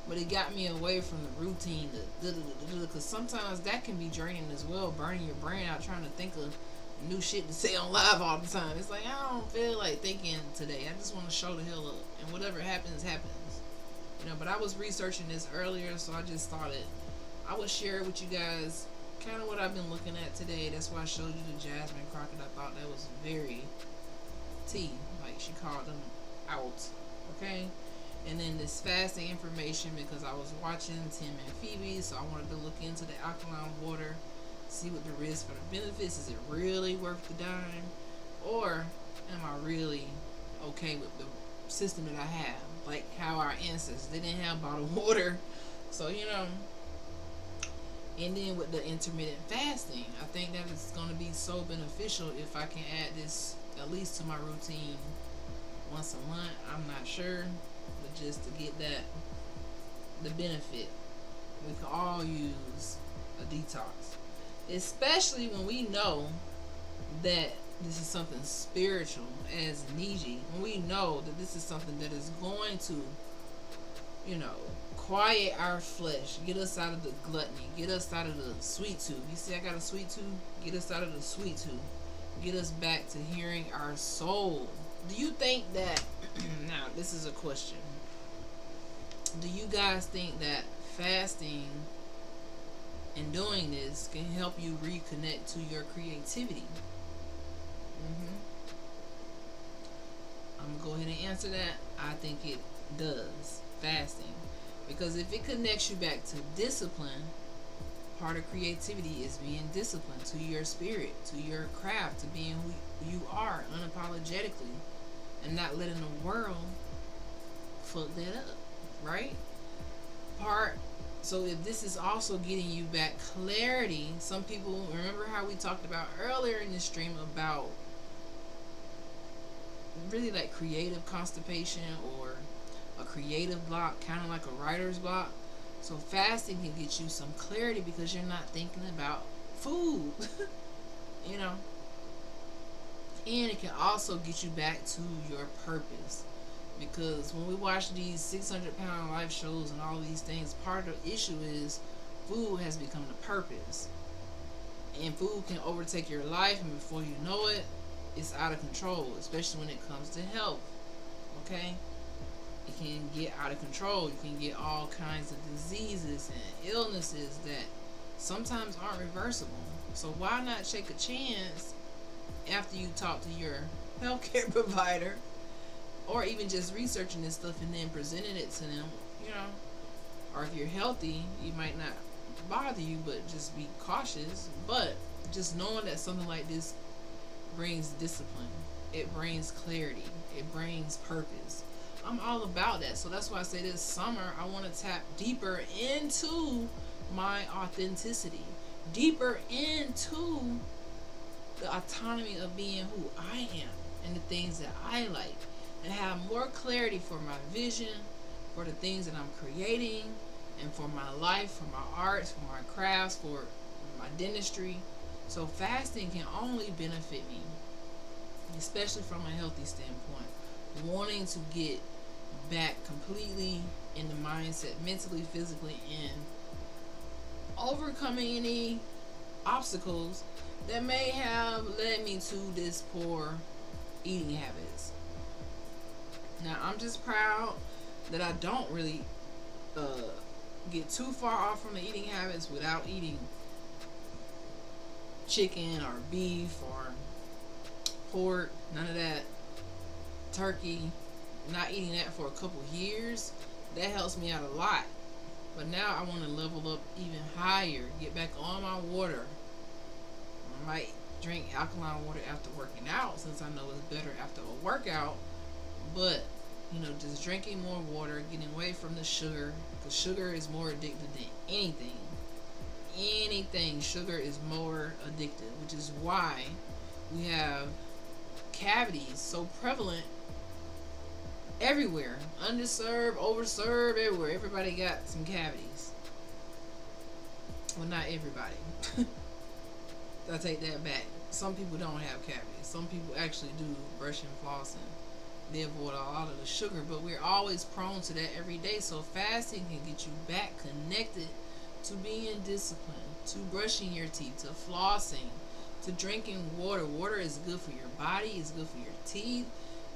but it got me away from the routine, because sometimes that can be draining as well, burning your brain out trying to think of new shit to say on live all the time. It's like, I don't feel like thinking today. I just want to show the hell up, and whatever happens, happens. But I was researching this earlier, so I just thought I would share with you guys kind of what I've been looking at today. That's why I showed you the Jasmine Crockett. I thought that was very tea, like she called them out. Okay? And then this fasting information, because I was watching Tim and Phoebe, so I wanted to look into the alkaline water, see what the risk for the benefits. Is it really worth the dime, or am I really okay with the system that I have? Like how our ancestors, they didn't have bottled water, so and then with the intermittent fasting, I think that it's going to be so beneficial if I can add this at least to my routine once a month. I'm not sure, but just to get the benefit. We can all use a detox, especially when we know that this is something spiritual as Niji. When we know that this is something that is going to, quiet our flesh, get us out of the gluttony, get us out of the sweet tooth. You see I got a sweet tooth? Get us out of the sweet tooth. Get us back to hearing our soul. Do you think that, now this is a question, do you guys think that fasting and doing this can help you reconnect to your creativity? I'm gonna go ahead and answer that. I think it does, fasting, because if it connects you back to discipline, part of creativity is being disciplined to your spirit, to your craft, to being who you are unapologetically, and not letting the world fuck that up, right? So if this is also getting you back clarity, some people, remember how we talked about earlier in the stream about really like creative constipation or a creative block, kind of like a writer's block. So fasting can get you some clarity because you're not thinking about food, and it can also get you back to your purpose, because when we watch these 600-pound life shows and all these things, part of the issue is food has become the purpose, and food can overtake your life, and before you know it, it's out of control, especially when it comes to health. okay? It can get out of control. You can get all kinds of diseases and illnesses that sometimes aren't reversible. So why not take a chance after you talk to your healthcare provider, or even just researching this stuff and then presenting it to them, you know? Or if you're healthy, it might not bother you, but just be cautious. But just knowing that something like this brings discipline, it brings clarity, it brings purpose. I'm all about that. So that's why I say this summer I want to tap deeper into my authenticity, deeper into the autonomy of being who I am and the things that I like, and have more clarity for my vision, for the things that I'm creating, and for my life, for my arts, for my crafts, for my dentistry. So fasting can only benefit me, especially from a healthy standpoint. Wanting to get back completely in the mindset, mentally, physically, and overcoming any obstacles that may have led me to this poor eating habits. Now, I'm just proud that I don't really get too far off from the eating habits without eating chicken or beef or pork, none of that, turkey, not eating that for a couple years. That helps me out a lot. But now I want to level up even higher, get back on my water. I might drink alkaline water after working out, since I know it's better after a workout. But, you know, just drinking more water, getting away from the sugar, because sugar is more addictive than anything. Sugar is more addictive, which is why we have cavities so prevalent everywhere. Underserved, overserved, everywhere. Everybody got some cavities. Well, not everybody. I take that back. Some people don't have cavities. Some people actually do brush and floss, and they avoid a lot of the sugar, but we're always prone to that every day. So fasting can get you back connected to being disciplined, to brushing your teeth, to flossing, to drinking water. Water is good for your body, it's good for your teeth,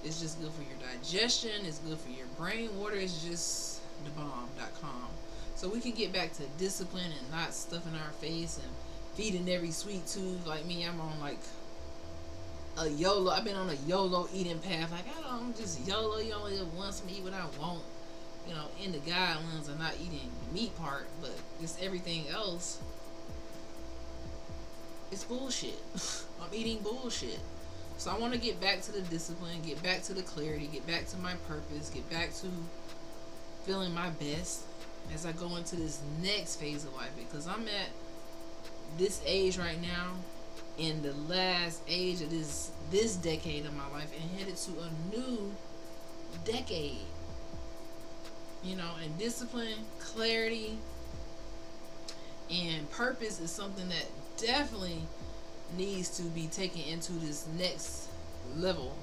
it's just good for your digestion, it's good for your brain. Water is just the bomb.com. So we can get back to discipline and not stuffing our face and feeding every sweet tooth. Like me, I'm on like a YOLO. I've been on a YOLO eating path. Like, I'm just YOLO. You only live once, I'm eat what I want. You know, in the guidelines of not eating the meat part, but just everything else, it's bullshit. I'm eating bullshit. So I want to get back to the discipline, get back to the clarity, get back to my purpose, get back to feeling my best as I go into this next phase of life. Because I'm at this age right now, in the last age of this decade of my life, and headed to a new decade. You know, and discipline, clarity, and purpose is something that definitely needs to be taken into this next level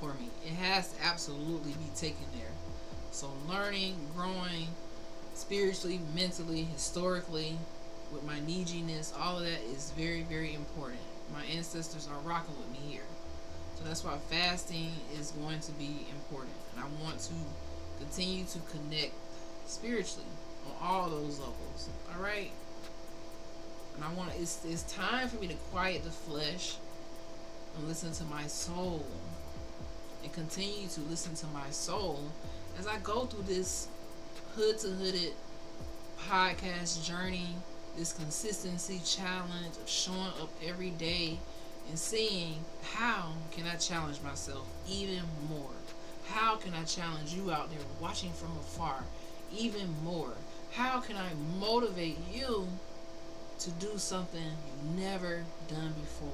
for me. It has to absolutely be taken there. So learning, growing spiritually, mentally, historically, with my neediness, all of that is very, very important. My ancestors are rocking with me here. So that's why fasting is going to be important. And I want to continue to connect spiritually on all those levels. Alright? And I want it's time for me to quiet the flesh and listen to my soul. And continue to listen to my soul as I go through this hood to hooded podcast journey, this consistency challenge of showing up every day and seeing how can I challenge myself even more. How can I challenge you out there watching from afar even more? How can I motivate you to do something you've never done before?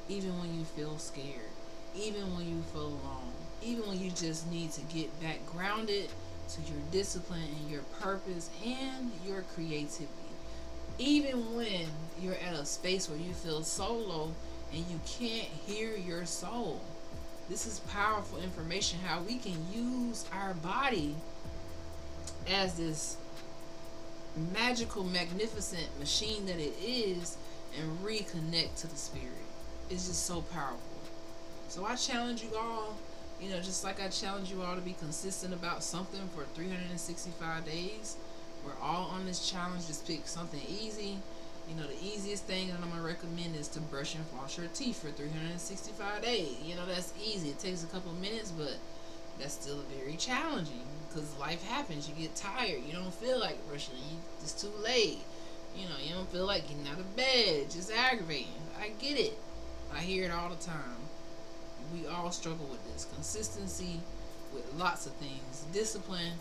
Even when you feel scared, even when you feel alone, even when you just need to get back grounded to your discipline and your purpose and your creativity. Even when you're at a space where you feel so low and you can't hear your soul. This is powerful information, how we can use our body as this magical, magnificent machine that it is and reconnect to the spirit. It's just so powerful. So I challenge you all You know, just like I challenge you all to be consistent about something for 365 days. We're all on this challenge. Just pick something easy. You know, the easiest thing that I'm going to recommend is to brush and floss your teeth for 365 days. You know, that's easy. It takes a couple minutes, but that's still very challenging because life happens. You get tired. You don't feel like brushing. It's too late. You know, you don't feel like getting out of bed. It's just aggravating. I get it. I hear it all the time. We all struggle with this. Consistency with lots of things. Discipline.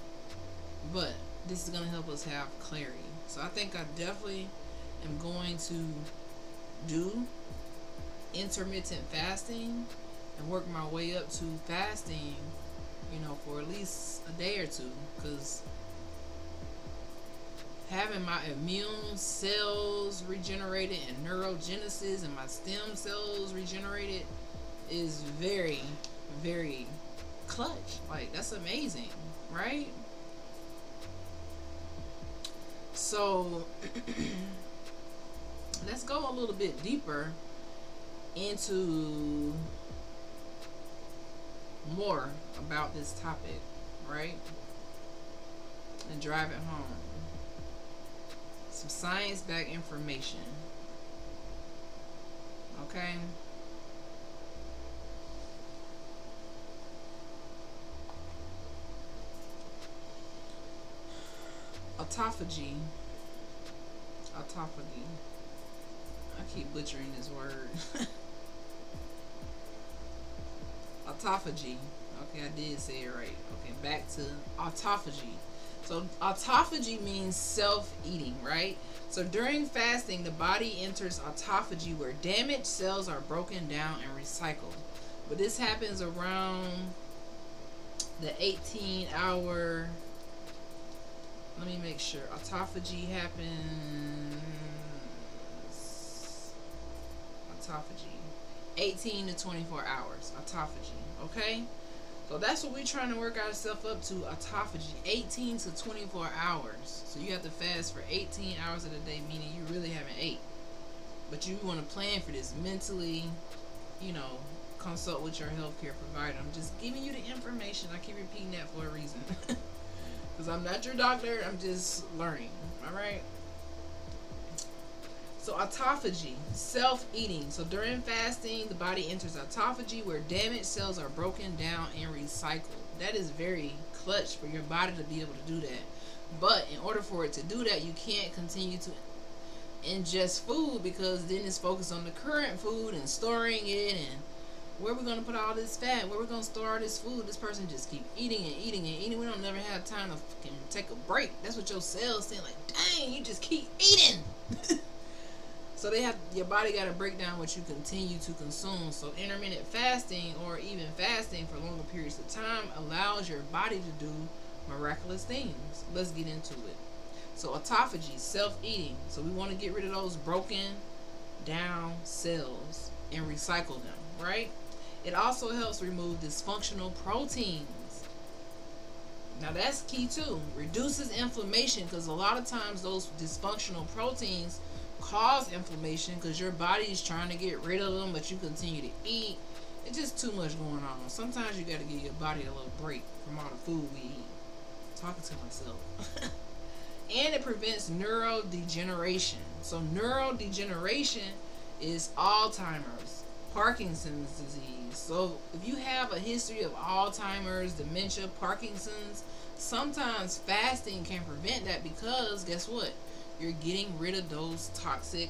But this is going to help us have clarity. So I think I definitely am going to do intermittent fasting and work my way up to fasting, you know, for at least a day or two, because having my immune cells regenerated and neurogenesis and my stem cells regenerated is very, very clutch. Like, that's amazing, right? So let's go a little bit deeper into more about this topic, right? And drive it home. Some science-backed information. Okay? Autophagy. I keep butchering this word. Autophagy. Okay, I did say it right. Okay, back to autophagy. So autophagy means self-eating, right? So during fasting, the body enters autophagy where damaged cells are broken down and recycled. But this happens around the 18-hour. Let me make sure. Autophagy happens. Autophagy. 18 to 24 hours. Autophagy. Okay? So that's what we're trying to work ourselves up to. Autophagy. 18 to 24 hours. So you have to fast for 18 hours of the day, meaning you really haven't ate. But you want to plan for this mentally, you know, consult with your healthcare provider. I'm just giving you the information. I keep repeating that for a reason. Because I'm not your doctor, I'm just learning. Alright? So autophagy, self-eating. So during fasting, the body enters autophagy where damaged cells are broken down and recycled. That is very clutch for your body to be able to do that. But in order for it to do that, you can't continue to ingest food, because then it's focused on the current food and storing it, and where we're going to put all this fat, where we're going to store all this food. This person just keep eating and eating and eating. We don't never have time to fucking take a break. That's what your cells saying, like, dang, you just keep eating. So your body got to break down what you continue to consume. So intermittent fasting, or even fasting for longer periods of time, allows your body to do miraculous things. Let's get into it. So autophagy, self-eating. So we want to get rid of those broken down cells and recycle them, right? It also helps remove dysfunctional proteins. Now that's key too. Reduces inflammation, because a lot of times those dysfunctional proteins cause inflammation because your body is trying to get rid of them, but you continue to eat. It's just too much going on. Sometimes you got to give your body a little break from all the food we eat. I'm talking to myself. And it prevents neurodegeneration. So neurodegeneration is Alzheimer's, Parkinson's disease. So if you have a history of Alzheimer's, dementia, Parkinson's, sometimes fasting can prevent that, because guess what? You're getting rid of those toxic,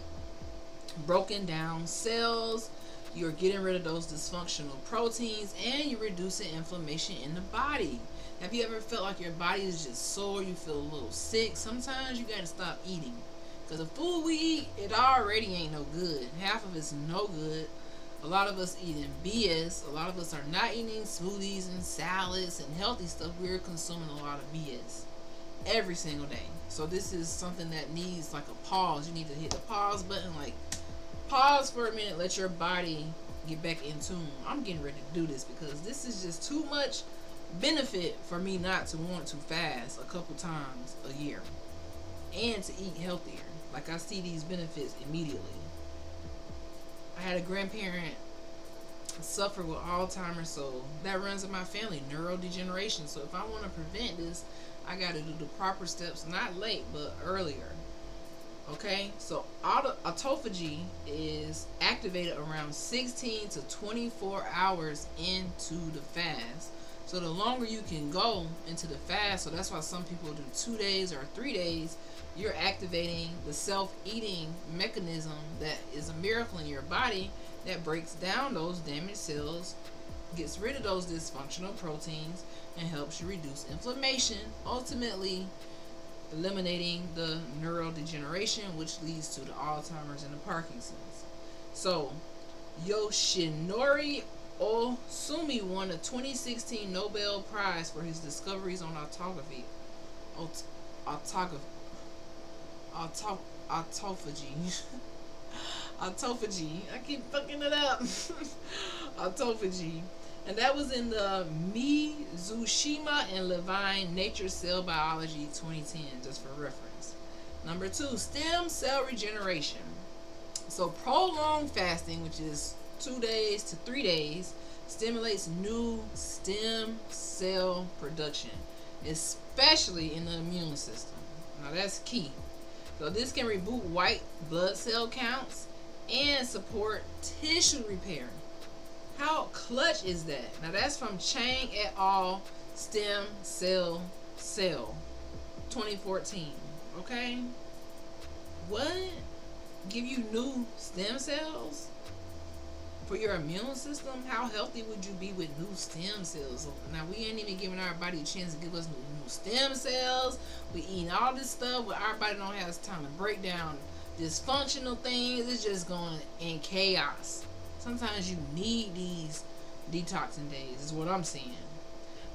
broken down cells. You're getting rid of those dysfunctional proteins, and you're reducing inflammation in the body. Have you ever felt like your body is just sore? You feel a little sick? Sometimes you got to stop eating, because the food we eat, it already ain't no good. Half of it's no good. A lot of us eating BS. A lot of us are not eating smoothies and salads and healthy stuff. We're consuming a lot of BS every single day. So this is something that needs like a pause. You need to hit the pause button, like pause for a minute, let your body get back in tune. I'm getting ready to do this because this is just too much benefit for me not to want to fast a couple times a year and to eat healthier. Like, I see these benefits immediately. I had a grandparent suffer with Alzheimer's, so that runs in my family, neurodegeneration. So if I want to prevent this, I got to do the proper steps, not late, but earlier. Okay, so autophagy is activated around 16 to 24 hours into the fast. So the longer you can go into the fast, so that's why some people do 2 days or 3 days, you're activating the self-eating mechanism that is a miracle in your body that breaks down those damaged cells, gets rid of those dysfunctional proteins, and helps you reduce inflammation, ultimately eliminating the neurodegeneration, which leads to the Alzheimer's and the Parkinson's. So Yoshinori Ohsumi won the 2016 Nobel Prize for his discoveries on autophagy. Autophagy. I keep fucking it up. Autophagy. And that was in the Mizushima and Levine Nature Cell Biology 2010, just for reference. Number 2, stem cell regeneration. So prolonged fasting, which is 2 days to 3 days, stimulates new stem cell production, especially in the immune system. Now that's key. So this can reboot white blood cell counts and support tissue repair. How clutch is that? Now that's from Chang et al. Stem Cell 2014. Okay? What? Give you new stem cells for your immune system? How healthy would you be with new stem cells? Now we ain't even giving our body a chance to give us new stem cells. We eating all this stuff, but our body don't have time to break down dysfunctional things. It's just going in chaos. Sometimes you need these detoxing days, is what I'm saying.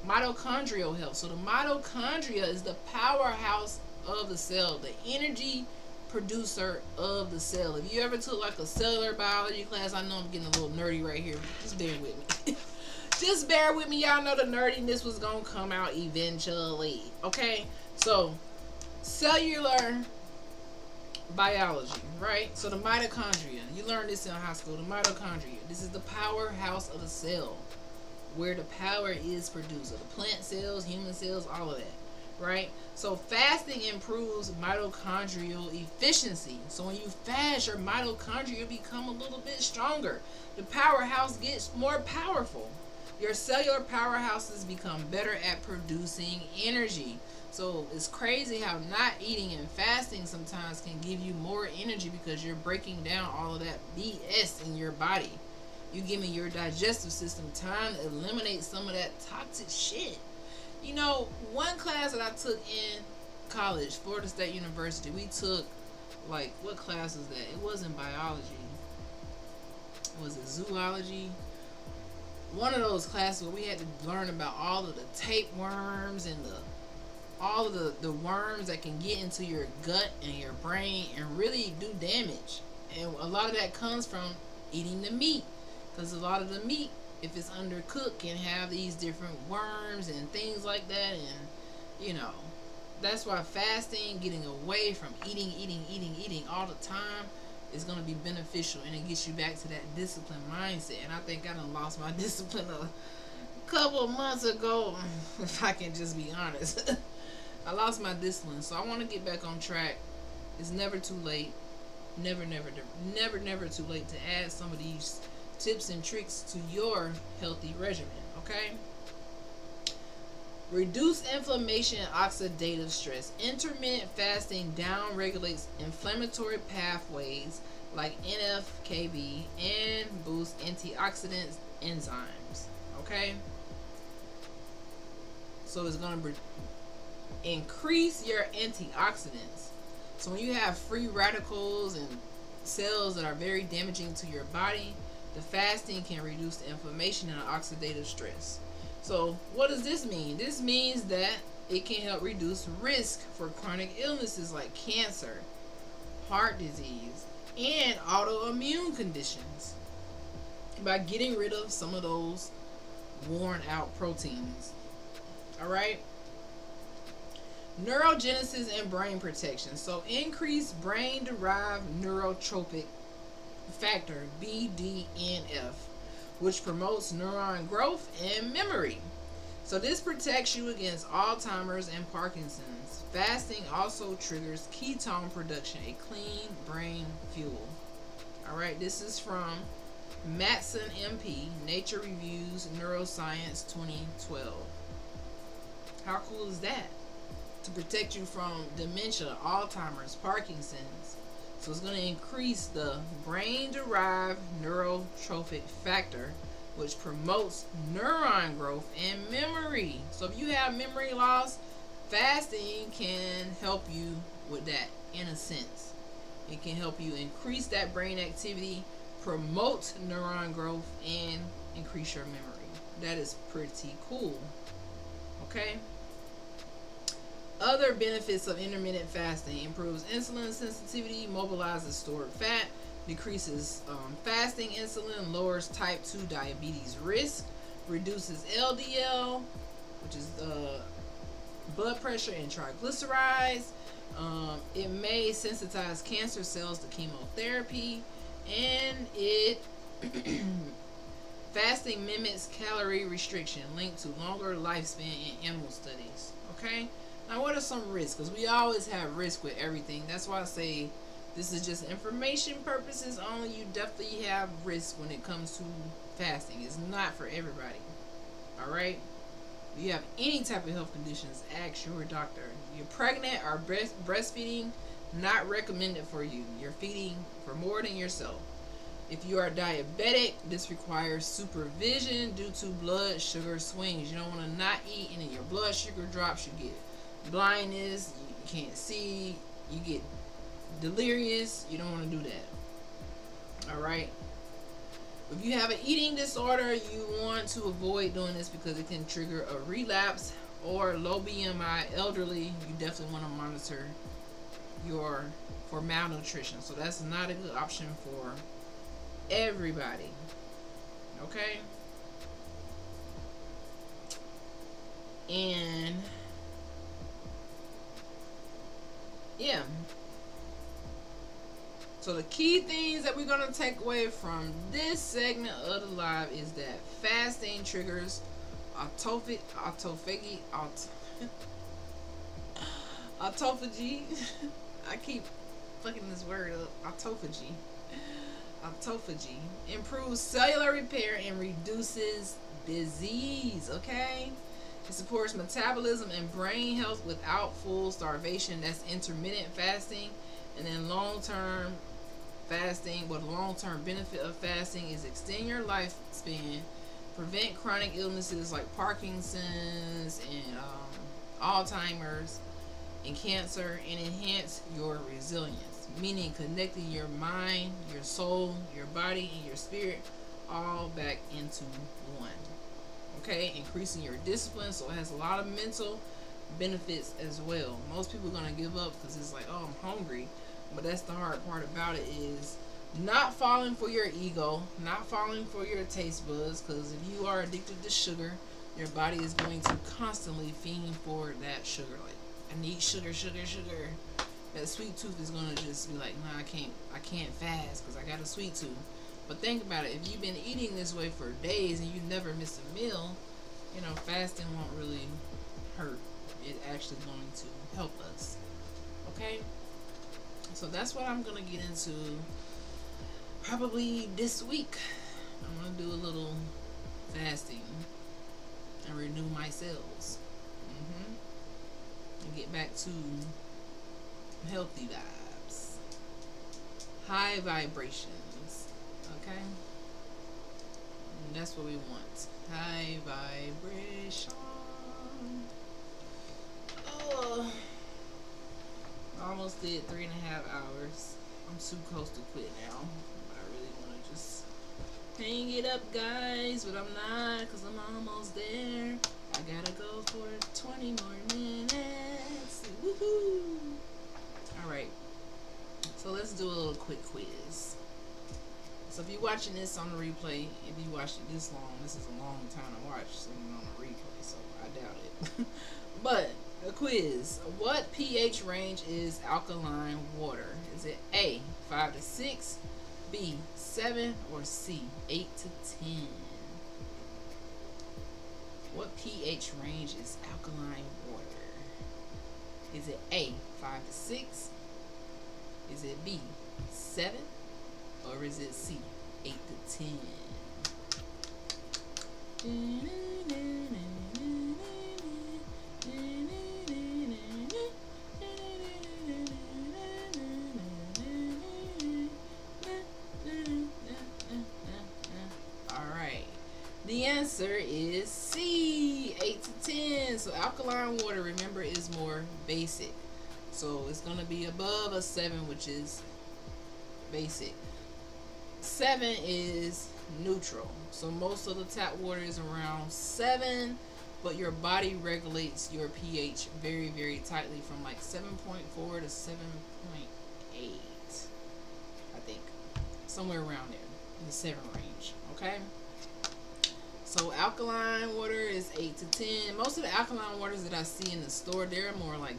Mitochondrial health. So the mitochondria is the powerhouse of the cell, the energy producer of the cell. If you ever took like a cellular biology class, I know I'm getting a little nerdy right here. Just bear with me. Just bear with me. Y'all know the nerdiness was going to come out eventually. Okay? So, cellular biology, right? So the mitochondria, you learned this in high school. The mitochondria, this is the powerhouse of the cell, where the power is produced, of the plant cells, human cells, all of that, right? So fasting improves mitochondrial efficiency. So when you fast, your mitochondria become a little bit stronger. The powerhouse gets more powerful. Your cellular powerhouses become better at producing energy. So it's crazy how not eating and fasting sometimes can give you more energy because you're breaking down all of that BS in your body. You're giving your digestive system time to eliminate some of that toxic shit. You know, one class that I took in college, Florida State University, we took, like, what class was that? It wasn't biology. Was it zoology? One of those classes where we had to learn about all of the tapeworms and all of the worms that can get into your gut and your brain and really do damage. And a lot of that comes from eating the meat, because a lot of the meat, if it's undercooked, can have these different worms and things like that. And you know, that's why fasting, getting away from eating all the time, is going to be beneficial, and it gets you back to that disciplined mindset. And I think I done lost my discipline a couple of months ago, if I can just be honest. I lost my discipline, so I want to get back on track. It's never too late. Never too late to add some of these tips and tricks to your healthy regimen, okay? Reduce inflammation and oxidative stress. Intermittent fasting down-regulates inflammatory pathways like NF-κB and boosts antioxidant enzymes, okay? So it's going to increase your antioxidants. So when you have free radicals and cells that are very damaging to your body, the fasting can reduce the inflammation and oxidative stress. So what does this mean? This means that it can help reduce risk for chronic illnesses like cancer, heart disease, and autoimmune conditions by getting rid of some of those worn out proteins. All right. Neurogenesis and brain protection. So increased brain derived neurotropic factor, BDNF, which promotes neuron growth and memory. So this protects you against Alzheimer's and Parkinson's. Fasting also triggers ketone production, a clean brain fuel. All right, this is from Matson MP, Nature Reviews Neuroscience 2012. How cool is that? To protect you from dementia, Alzheimer's, Parkinson's. So it's going to increase the brain-derived neurotrophic factor, which promotes neuron growth and memory. So if you have memory loss, fasting can help you with that in a sense. It can help you increase that brain activity, promote neuron growth, and increase your memory. That is pretty cool. Okay? Other benefits of intermittent fasting: improves insulin sensitivity, mobilizes stored fat, decreases fasting insulin, lowers type 2 diabetes risk, reduces LDL, which is blood pressure, and triglycerides. It may sensitize cancer cells to chemotherapy, and it fasting mimics calorie restriction linked to longer lifespan in animal studies. Okay, now what are some risks? Because we always have risk with everything. That's why I say this is just information purposes only. You definitely have risk when it comes to fasting. It's not for everybody. All right. If you have any type of health conditions, ask your doctor. You're pregnant or breastfeeding, not recommended for you. You're feeding for more than yourself. If you are diabetic, this requires supervision due to blood sugar swings. You don't want to not eat, and then your blood sugar drops. You get blindness, you can't see, you get delirious. You don't want to do that. All right. If you have an eating disorder, you want to avoid doing this because it can trigger a relapse. Or low BMI elderly, you definitely want to monitor for malnutrition. So that's not a good option for everybody. Okay? And yeah. So the key things that we're going to take away from this segment of the live is that fasting triggers autophagy. I keep fucking this word up. Autophagy improves cellular repair and reduces disease. Okay, it supports metabolism and brain health without full starvation. That's intermittent fasting. And then long-term fasting, well, the long-term benefit of fasting is extend your lifespan, prevent chronic illnesses like Parkinson's and Alzheimer's and cancer, and enhance your resilience, meaning connecting your mind, your soul, your body, and your spirit all back into one. Okay, increasing your discipline, so it has a lot of mental benefits as well. Most people are going to give up because it's like, oh, I'm hungry. But that's the hard part about it, is not falling for your ego, not falling for your taste buds, because if you are addicted to sugar, your body is going to constantly fiend for that sugar. Like, I need sugar. That sweet tooth is going to just be like, nah, I can't fast because I got a sweet tooth. But think about it, if you've been eating this way for days and you never missed a meal, you know, fasting won't really hurt. It's actually going to help us. Okay? So that's what I'm going to get into probably this week. I'm going to do a little fasting and renew my cells. And get back to healthy vibes. High vibrations. Okay? And that's what we want. High vibration. Oh. Almost did 3.5 hours. I'm too close to quit now. I really want to just hang it up, guys, but I'm not, because I'm almost there. I gotta go for 20 more minutes. Woohoo! Alright. So let's do a little quick quiz. So if you're watching this on the replay, if you watched it this long, this is a long time to watch something on a replay, so I doubt it. But a quiz. What pH range is alkaline water? Is it A, 5 to 6, B, 7, or C, 8 to 10? What pH range is alkaline water? Is it A, 5 to 6? Is it B, 7? Or is it C, 8 to 10? Alright. The answer is C, 8 to 10. So alkaline water, remember, is more basic. So it's going to be above a 7, which is basic. 7 is neutral. So most of the tap water is around 7, but your body regulates your pH very, very tightly from like 7.4 to 7.8, I think. Somewhere around there in the 7 range. Okay? So alkaline water is 8 to 10. Most of the alkaline waters that I see in the store, they're more like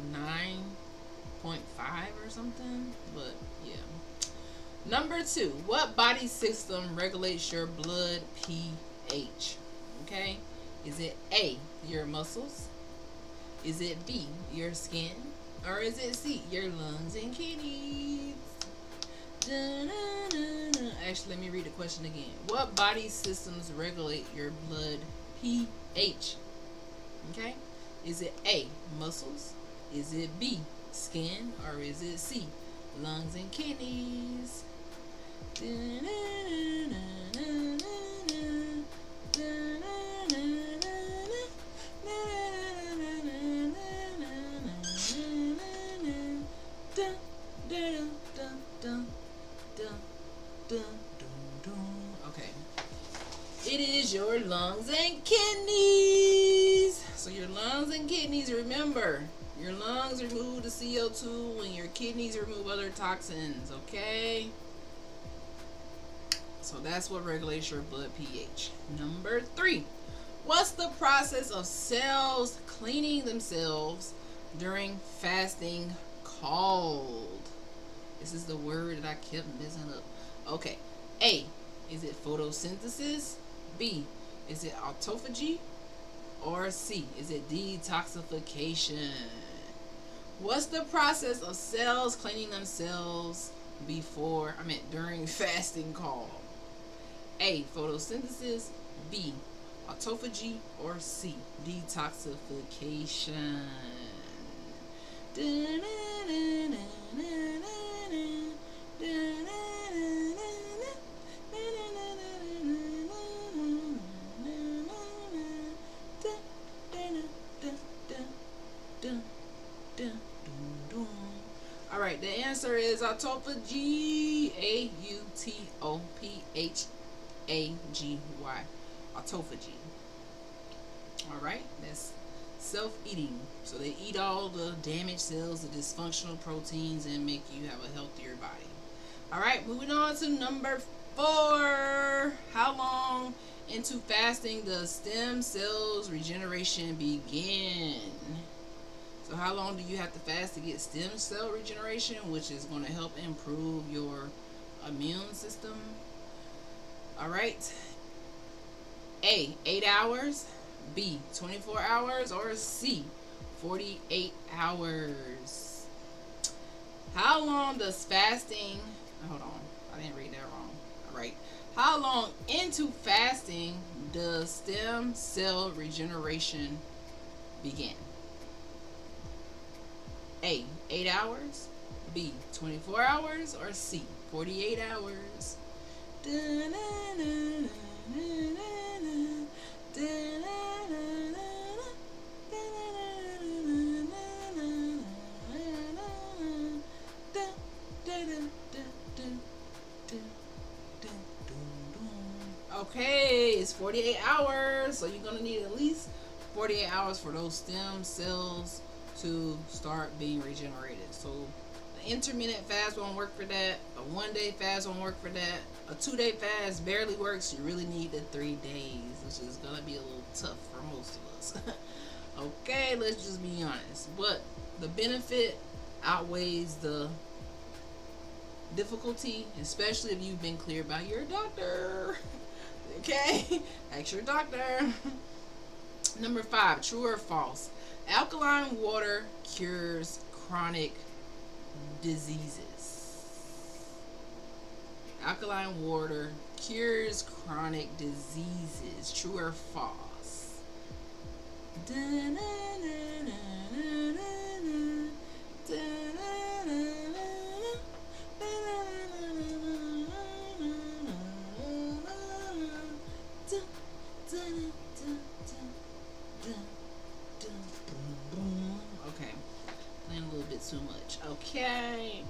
9.5 or something. But yeah. Number 2, what body system regulates your blood pH? Okay, is it A, your muscles? Is it B, your skin? Or is it C, your lungs and kidneys? Actually, let me read the question again. What body systems regulate your blood pH? Okay, is it A, muscles? Is it B, skin? Or is it C, lungs and kidneys? Okay. It is your lungs and kidneys. So your lungs and kidneys, remember, your lungs remove the CO2 and your kidneys remove other toxins, okay? So that's what regulates your blood pH. Number 3, what's the process of cells cleaning themselves during fasting called? This is the word that I kept messing up. Okay. A, is it photosynthesis? B, is it autophagy? Or C, is it detoxification? What's the process of cells cleaning themselves during fasting called? A, photosynthesis, B, autophagy, or C, detoxification. Alright, the answer is autophagy. A-U-T-O-P-H-A-G-Y. Autophagy. Alright, that's self-eating. So they eat all the damaged cells, the dysfunctional proteins, and make you have a healthier body. Alright, moving on to number 4. How long into fasting does stem cells regeneration begin? So how long do you have to fast to get stem cell regeneration, which is going to help improve your immune system? Alright. A, 8 hours. B, 24 hours. Or C, 48 hours. How long does fasting... Hold on. I didn't read that wrong. Alright. How long into fasting does stem cell regeneration begin? A, 8 hours. B, 24 hours. Or C, 48 hours. Okay, it's 48 hours. So you're going to need at least 48 hours for those stem cells to start being regenerated. So the intermittent fast won't work for that. A 1-day fast won't work for that. A 2-day fast barely works. You really need the 3 days, which is gonna be a little tough for most of us. Okay, let's just be honest. But the benefit outweighs the difficulty, especially if you've been cleared by your doctor. Okay? Ask your doctor. Number 5, true or false? Alkaline water cures chronic diseases. Alkaline water cures chronic diseases. True or false? Okay, playing a little bit too much. Okay,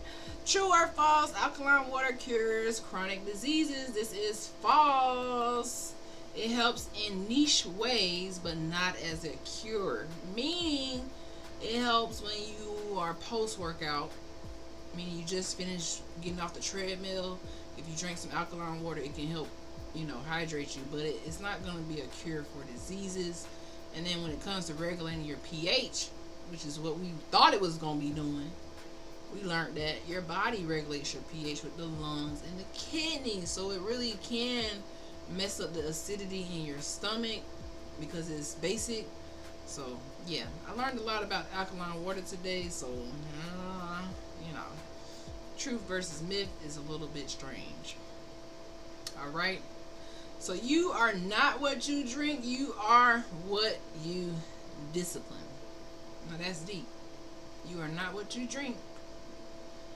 true or false? Alkaline water cures chronic diseases. This is false. It helps in niche ways, but not as a cure. Meaning, it helps when you are post-workout. Meaning, you just finished getting off the treadmill. If you drink some alkaline water, it can help, hydrate you. But it's not going to be a cure for diseases. And then when it comes to regulating your pH, which is what we thought it was going to be doing, we learned that your body regulates your pH with the lungs and the kidneys. So it really can mess up the acidity in your stomach because it's basic. So yeah, I learned a lot about alkaline water today. So truth versus myth is a little bit strange. All right, so you are not what you drink, you are what you discipline. Now that's deep. You are not what you drink,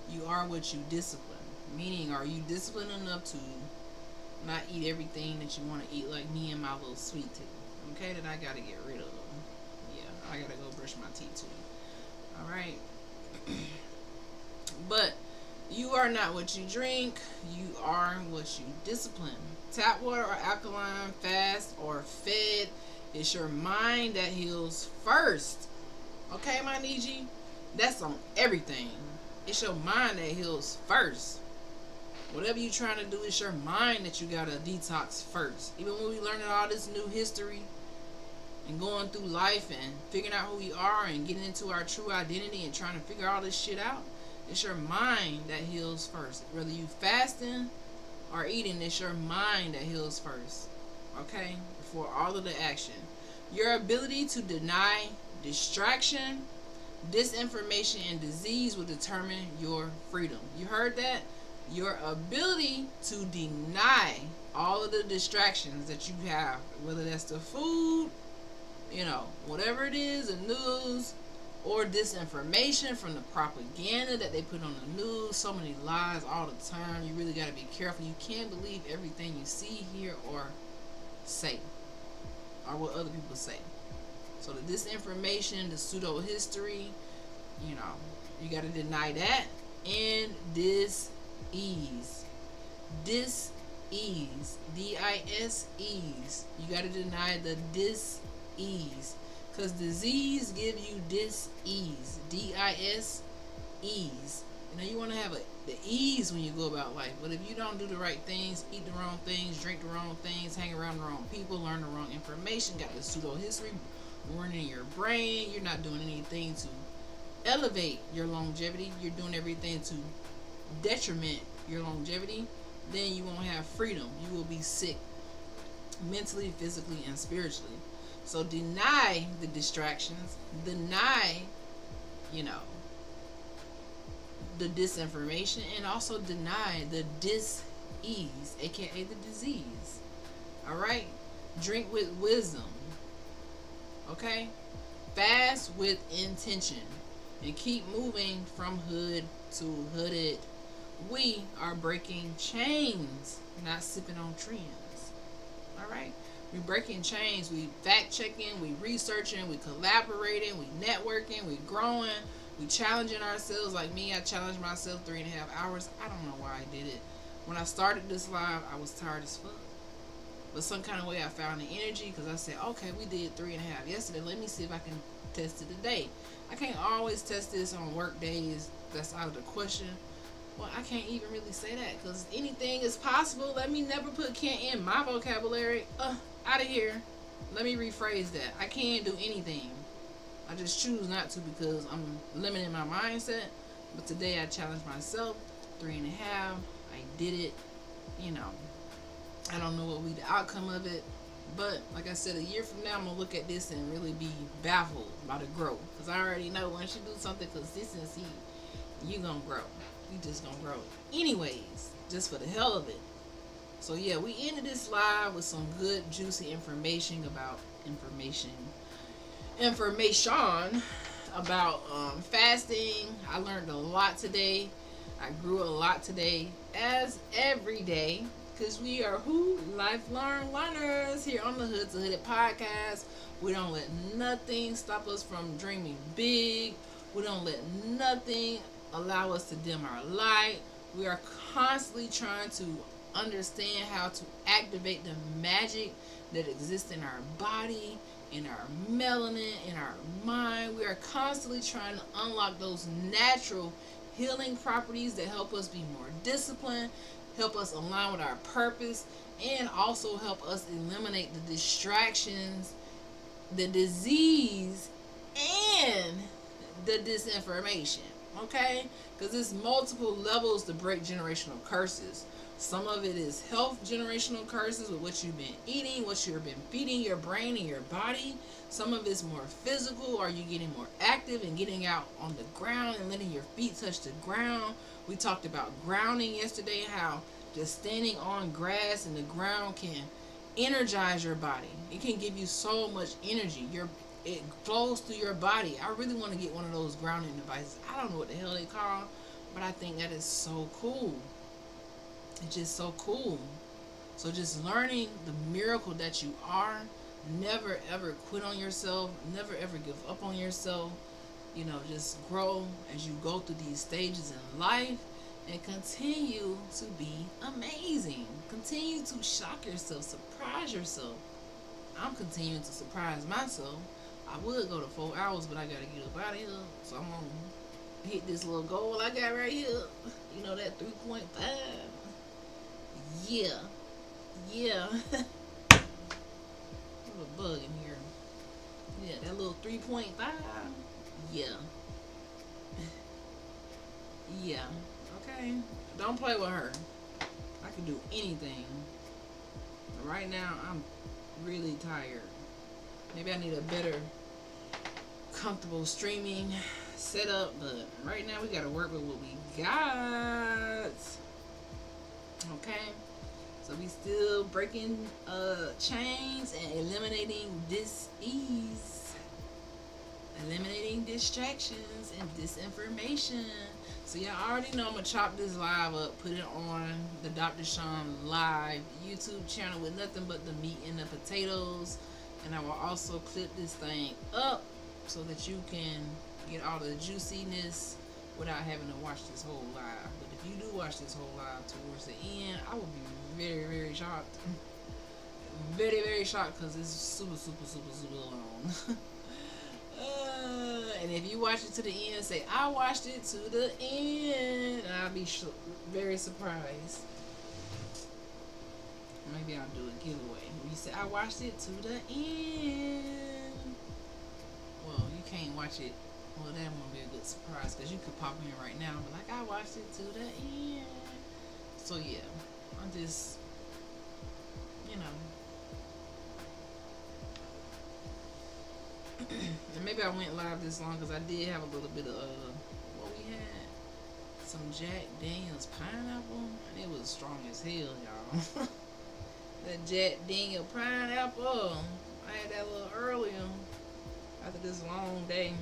you are what you discipline. Meaning, are you disciplined enough to not eat everything that you want to eat, like me and my little sweet tooth, okay, that I gotta get rid of. Yeah, I gotta go brush my teeth too. All right. But you are not what you drink, you are what you discipline. Tap water or alkaline, fast or fed, it's your mind that heals first. Okay, my Niji? That's on everything. It's your mind that heals first. Whatever you're trying to do, it's your mind that you gotta detox first. Even when we learning all this new history and going through life and figuring out who we are and getting into our true identity and trying to figure all this shit out, it's your mind that heals first. Whether you fasting or eating, it's your mind that heals first. Okay? Before all of the action. Your ability to deny distraction, disinformation, and disease will determine your freedom. You heard that? Your ability to deny all of the distractions that you have, whether that's the food, whatever it is, the news, or disinformation from the propaganda that they put on the news. So many lies all the time. You really got to be careful. You can't believe everything you see, hear, or say, or what other people say. So the disinformation, the pseudo history, you got to deny that. And dis-ease, dis-ease, D-I-S-ease. You got to deny the dis-ease. Because disease gives you dis-ease. D-I-S-ease. You want to have the ease when you go about life. But if you don't do the right things, eat the wrong things, drink the wrong things, hang around the wrong people, learn the wrong information, got the pseudo history born in your brain, you're not doing anything to elevate your longevity. You're doing everything to detriment your longevity. Then you won't have freedom. You will be sick mentally, physically, and spiritually. So deny the distractions, deny, the disinformation, and also deny the dis-ease, aka the disease. All right? Drink with wisdom. Okay? Fast with intention. And keep moving from hood to hooded. We are breaking chains, not sipping on trends. All right? We breaking chains, we fact checking, we researching, we collaborating, we networking, we growing, we challenging ourselves. Like me, I challenged myself 3.5 hours. I don't know why I did it. When I started this live, I was tired as fuck. But some kind of way I found the energy, because I said, okay, we did 3.5 yesterday. Let me see if I can test it today. I can't always test this on work days. That's out of the question. Well, I can't even really say that, because anything is possible. Let me never put can't in my vocabulary. Out of here. Let me rephrase that. I can't do anything. I just choose not to because I'm limiting my mindset. But today I challenged myself 3.5. I did it. You know, I don't know what will be the outcome of it. But like I said, a year from now, I'm going to look at this and really be baffled by the growth. Because I already know once you do something consistency, you're going to grow. You just going to grow. Anyways, just for the hell of it. So yeah, we ended this live with some good, juicy information about fasting. I learned a lot today. I grew a lot today, as every day, because we are lifelong learners here on the Hood to Hooded podcast. We don't let nothing stop us from dreaming big. We don't let nothing allow us to dim our light. We are constantly trying to understand how to activate the magic that exists in our body, in our melanin, in our mind. We are constantly trying to unlock those natural healing properties that help us be more disciplined, help us align with our purpose, and also help us eliminate the distractions, the disease, and the disinformation. Okay? Because there's multiple levels to break generational curses. Some of it is health generational curses with what you've been eating, what you've been feeding your brain and your body. Some of it's more physical. Are you getting more active and getting out on the ground and letting your feet touch the ground? We talked about grounding yesterday, how just standing on grass and the ground can energize your body. It can give you so much energy. It flows through your body. I really want to get one of those grounding devices. I don't know what the hell they call, but I think that is so cool. It's just so cool. So just learning the miracle that you are. Never ever quit on yourself. Never ever give up on yourself. You know, just grow as you go through these stages in life and continue to be amazing. Continue to shock yourself, surprise yourself. I'm continuing to surprise myself. I would go to 4 hours, but I gotta get up out of here. So I'm gonna hit this little goal I got right here. You know, that 3.5. Yeah. There's a bug in here. Yeah, that little 3.5. Yeah. Yeah. Okay. Don't play with her. I can do anything. Right now, I'm really tired. Maybe I need a better, comfortable streaming setup, but right now we gotta work with what we got. Okay, so we still breaking chains and eliminating dis-ease, eliminating distractions and disinformation. So y'all already know I'm gonna chop this live up, put it on the Dr. Sean Live YouTube channel with nothing but the meat and the potatoes, and I will also clip this thing up so that you can get all the juiciness without having to watch this whole live. But if you do watch this whole live towards the end, I will be very, very shocked. Very, very shocked, because it's super, super, super, super long. And if you watch it to the end, say, I watched it to the end, and I'll be very surprised. Maybe I'll do a giveaway. You say, I watched it to the end. Well, you can't watch it. Well, that won't be a good surprise, because you could pop in right now and be like, I watched it to the end. So yeah, I'm just, you know. And maybe I went live this long because I did have a little bit of what we had, some Jack Daniels pineapple, and it was strong as hell, y'all. That Jack Daniel pineapple, I had that a little earlier after this long day.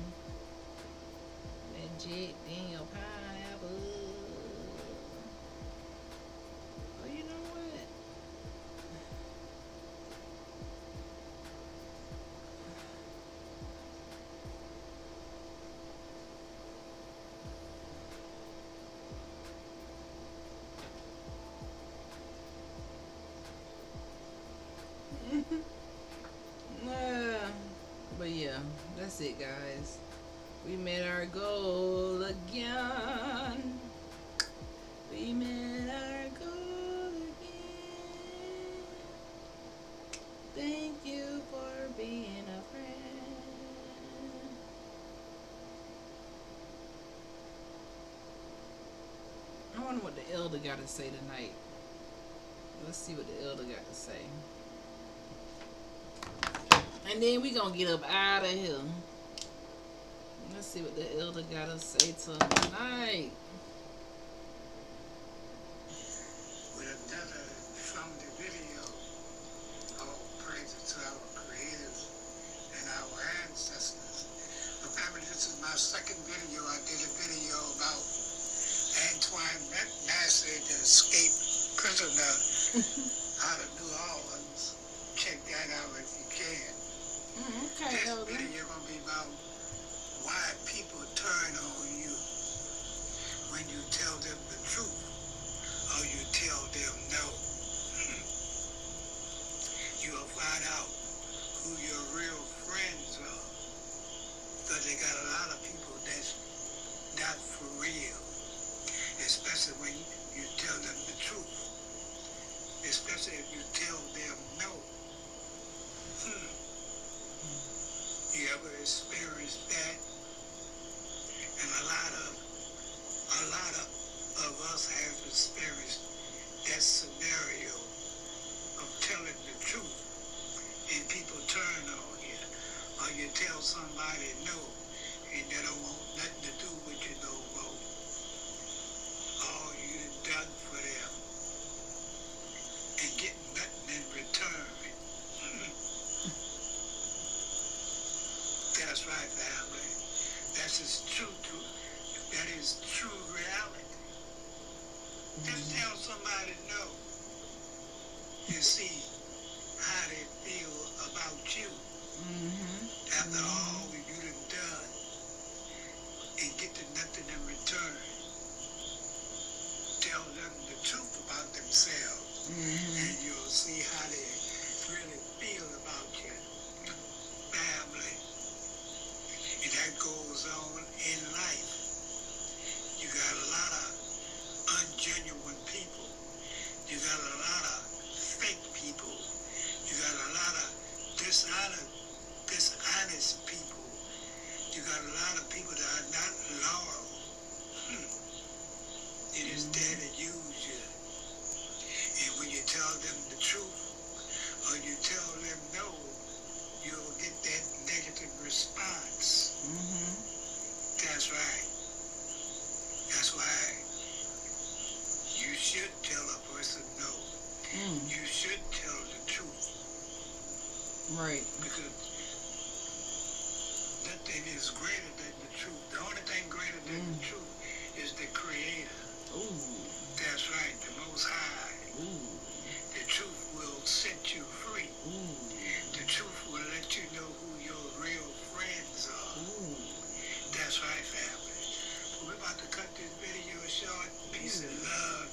That Jack Daniel pineapple. Oh, you know what? But yeah, that's it, guys. We made our goal again. got to say tonight. Let's see what the elder got to say. And then we gonna get up out of here. Let's see what the elder got to say tonight. With another from the video, all praises to our creators and our ancestors. But family, this is my second video. I did a video about Antoine Massey, the escaped prisoner out of New Orleans. Check that out if you can. Okay, This elder. video gonna be about why people turn on you when you tell them the truth or you tell them no. You'll find out who your real friends are, because they got a lot of people that's not for real, especially when you tell them the truth, especially if you tell them no. You ever experienced that? And a lot of us have experienced that scenario of telling the truth and people turn on you, or you tell somebody no and they don't want nothing to do with you no more. All you done for them and getting nothing in return. That's right, family. That's is true. That is true reality. Just tell somebody no and see how they feel about you after all you done and get to nothing in return. Tell them the truth about themselves and you'll see how they really feel about you. Family. And that goes on in life. You got a lot of ungenuine people. You got a lot of fake people. You got a lot of dishonest people. You got a lot of people that are not loyal. It is there to use you. And when you tell them the truth, or you tell them no, you'll get that negative response. That's right. That's why you should tell a person no. You should tell the truth. Right. Because nothing is greater than the truth. The only thing greater than the truth is the Creator. Ooh. That's right, the Most High. Ooh. The truth will set you free. Ooh. The truth will let you know who your real friends are. Ooh. That's right, family. We're about to cut this video short. Peace and love.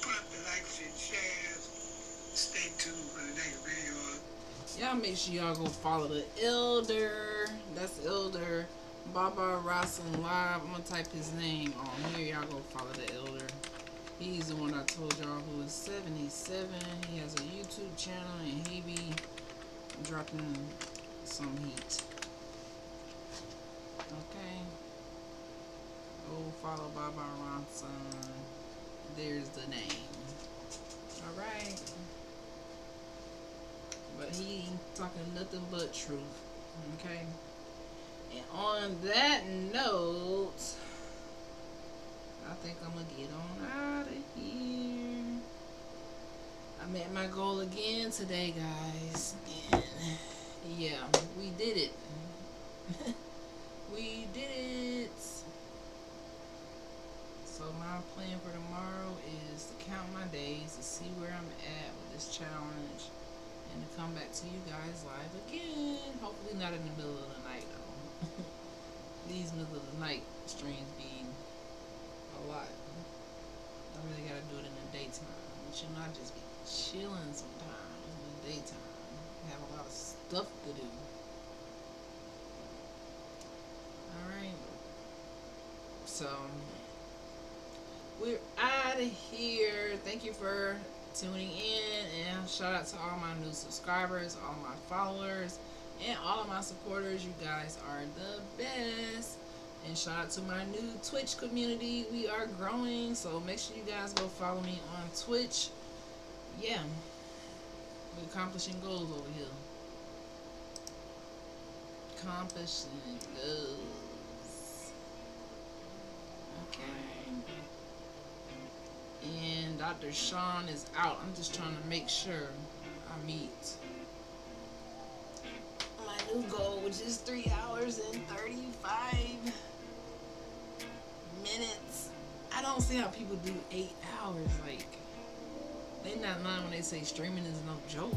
Put up the likes and shares. Stay tuned for the next video. Y'all make sure y'all go follow the elder. That's Elder Baba Rasan Live. I'm gonna type his name on here. Y'all go follow the elder. He's the one I told y'all who is 77. He has a YouTube channel and he be dropping some heat. Okay. Go follow Baba Rasan. There's the name. Alright. But he talking nothing but truth. Okay. And on that note, I think I'm gonna get on out of here. I met my goal again today, guys. And yeah, we did it. We did it. So my plan for tomorrow is to count my days to see where I'm at with this challenge. And to come back to you guys live again. Hopefully not in the middle of the night though. These middle of the night streams be a lot. I really gotta do it in the daytime. But you know, I just be chilling sometimes in the daytime. I have a lot of stuff to do. Alright. So we're out of here. Thank you for tuning in, and shout out to all my new subscribers, all my followers, and all of my supporters. You guys are the best. And shout out to my new Twitch community. We are growing, so make sure you guys go follow me on Twitch. Yeah, we're accomplishing goals over here. Accomplishing goals. Okay. And Dr. Sean is out. I'm just trying to make sure I meet my new goal, which is 3 hours and 35 minutes. I don't see how people do 8 hours. Like, they not lying when they say streaming is no joke.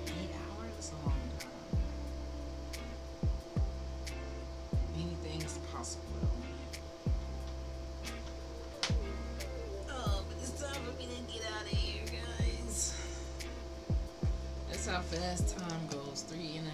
8 hours? That's a long time. Anything's possible. Oh, but it's time for me to get out of here, guys. That's how fast time goes. 3.5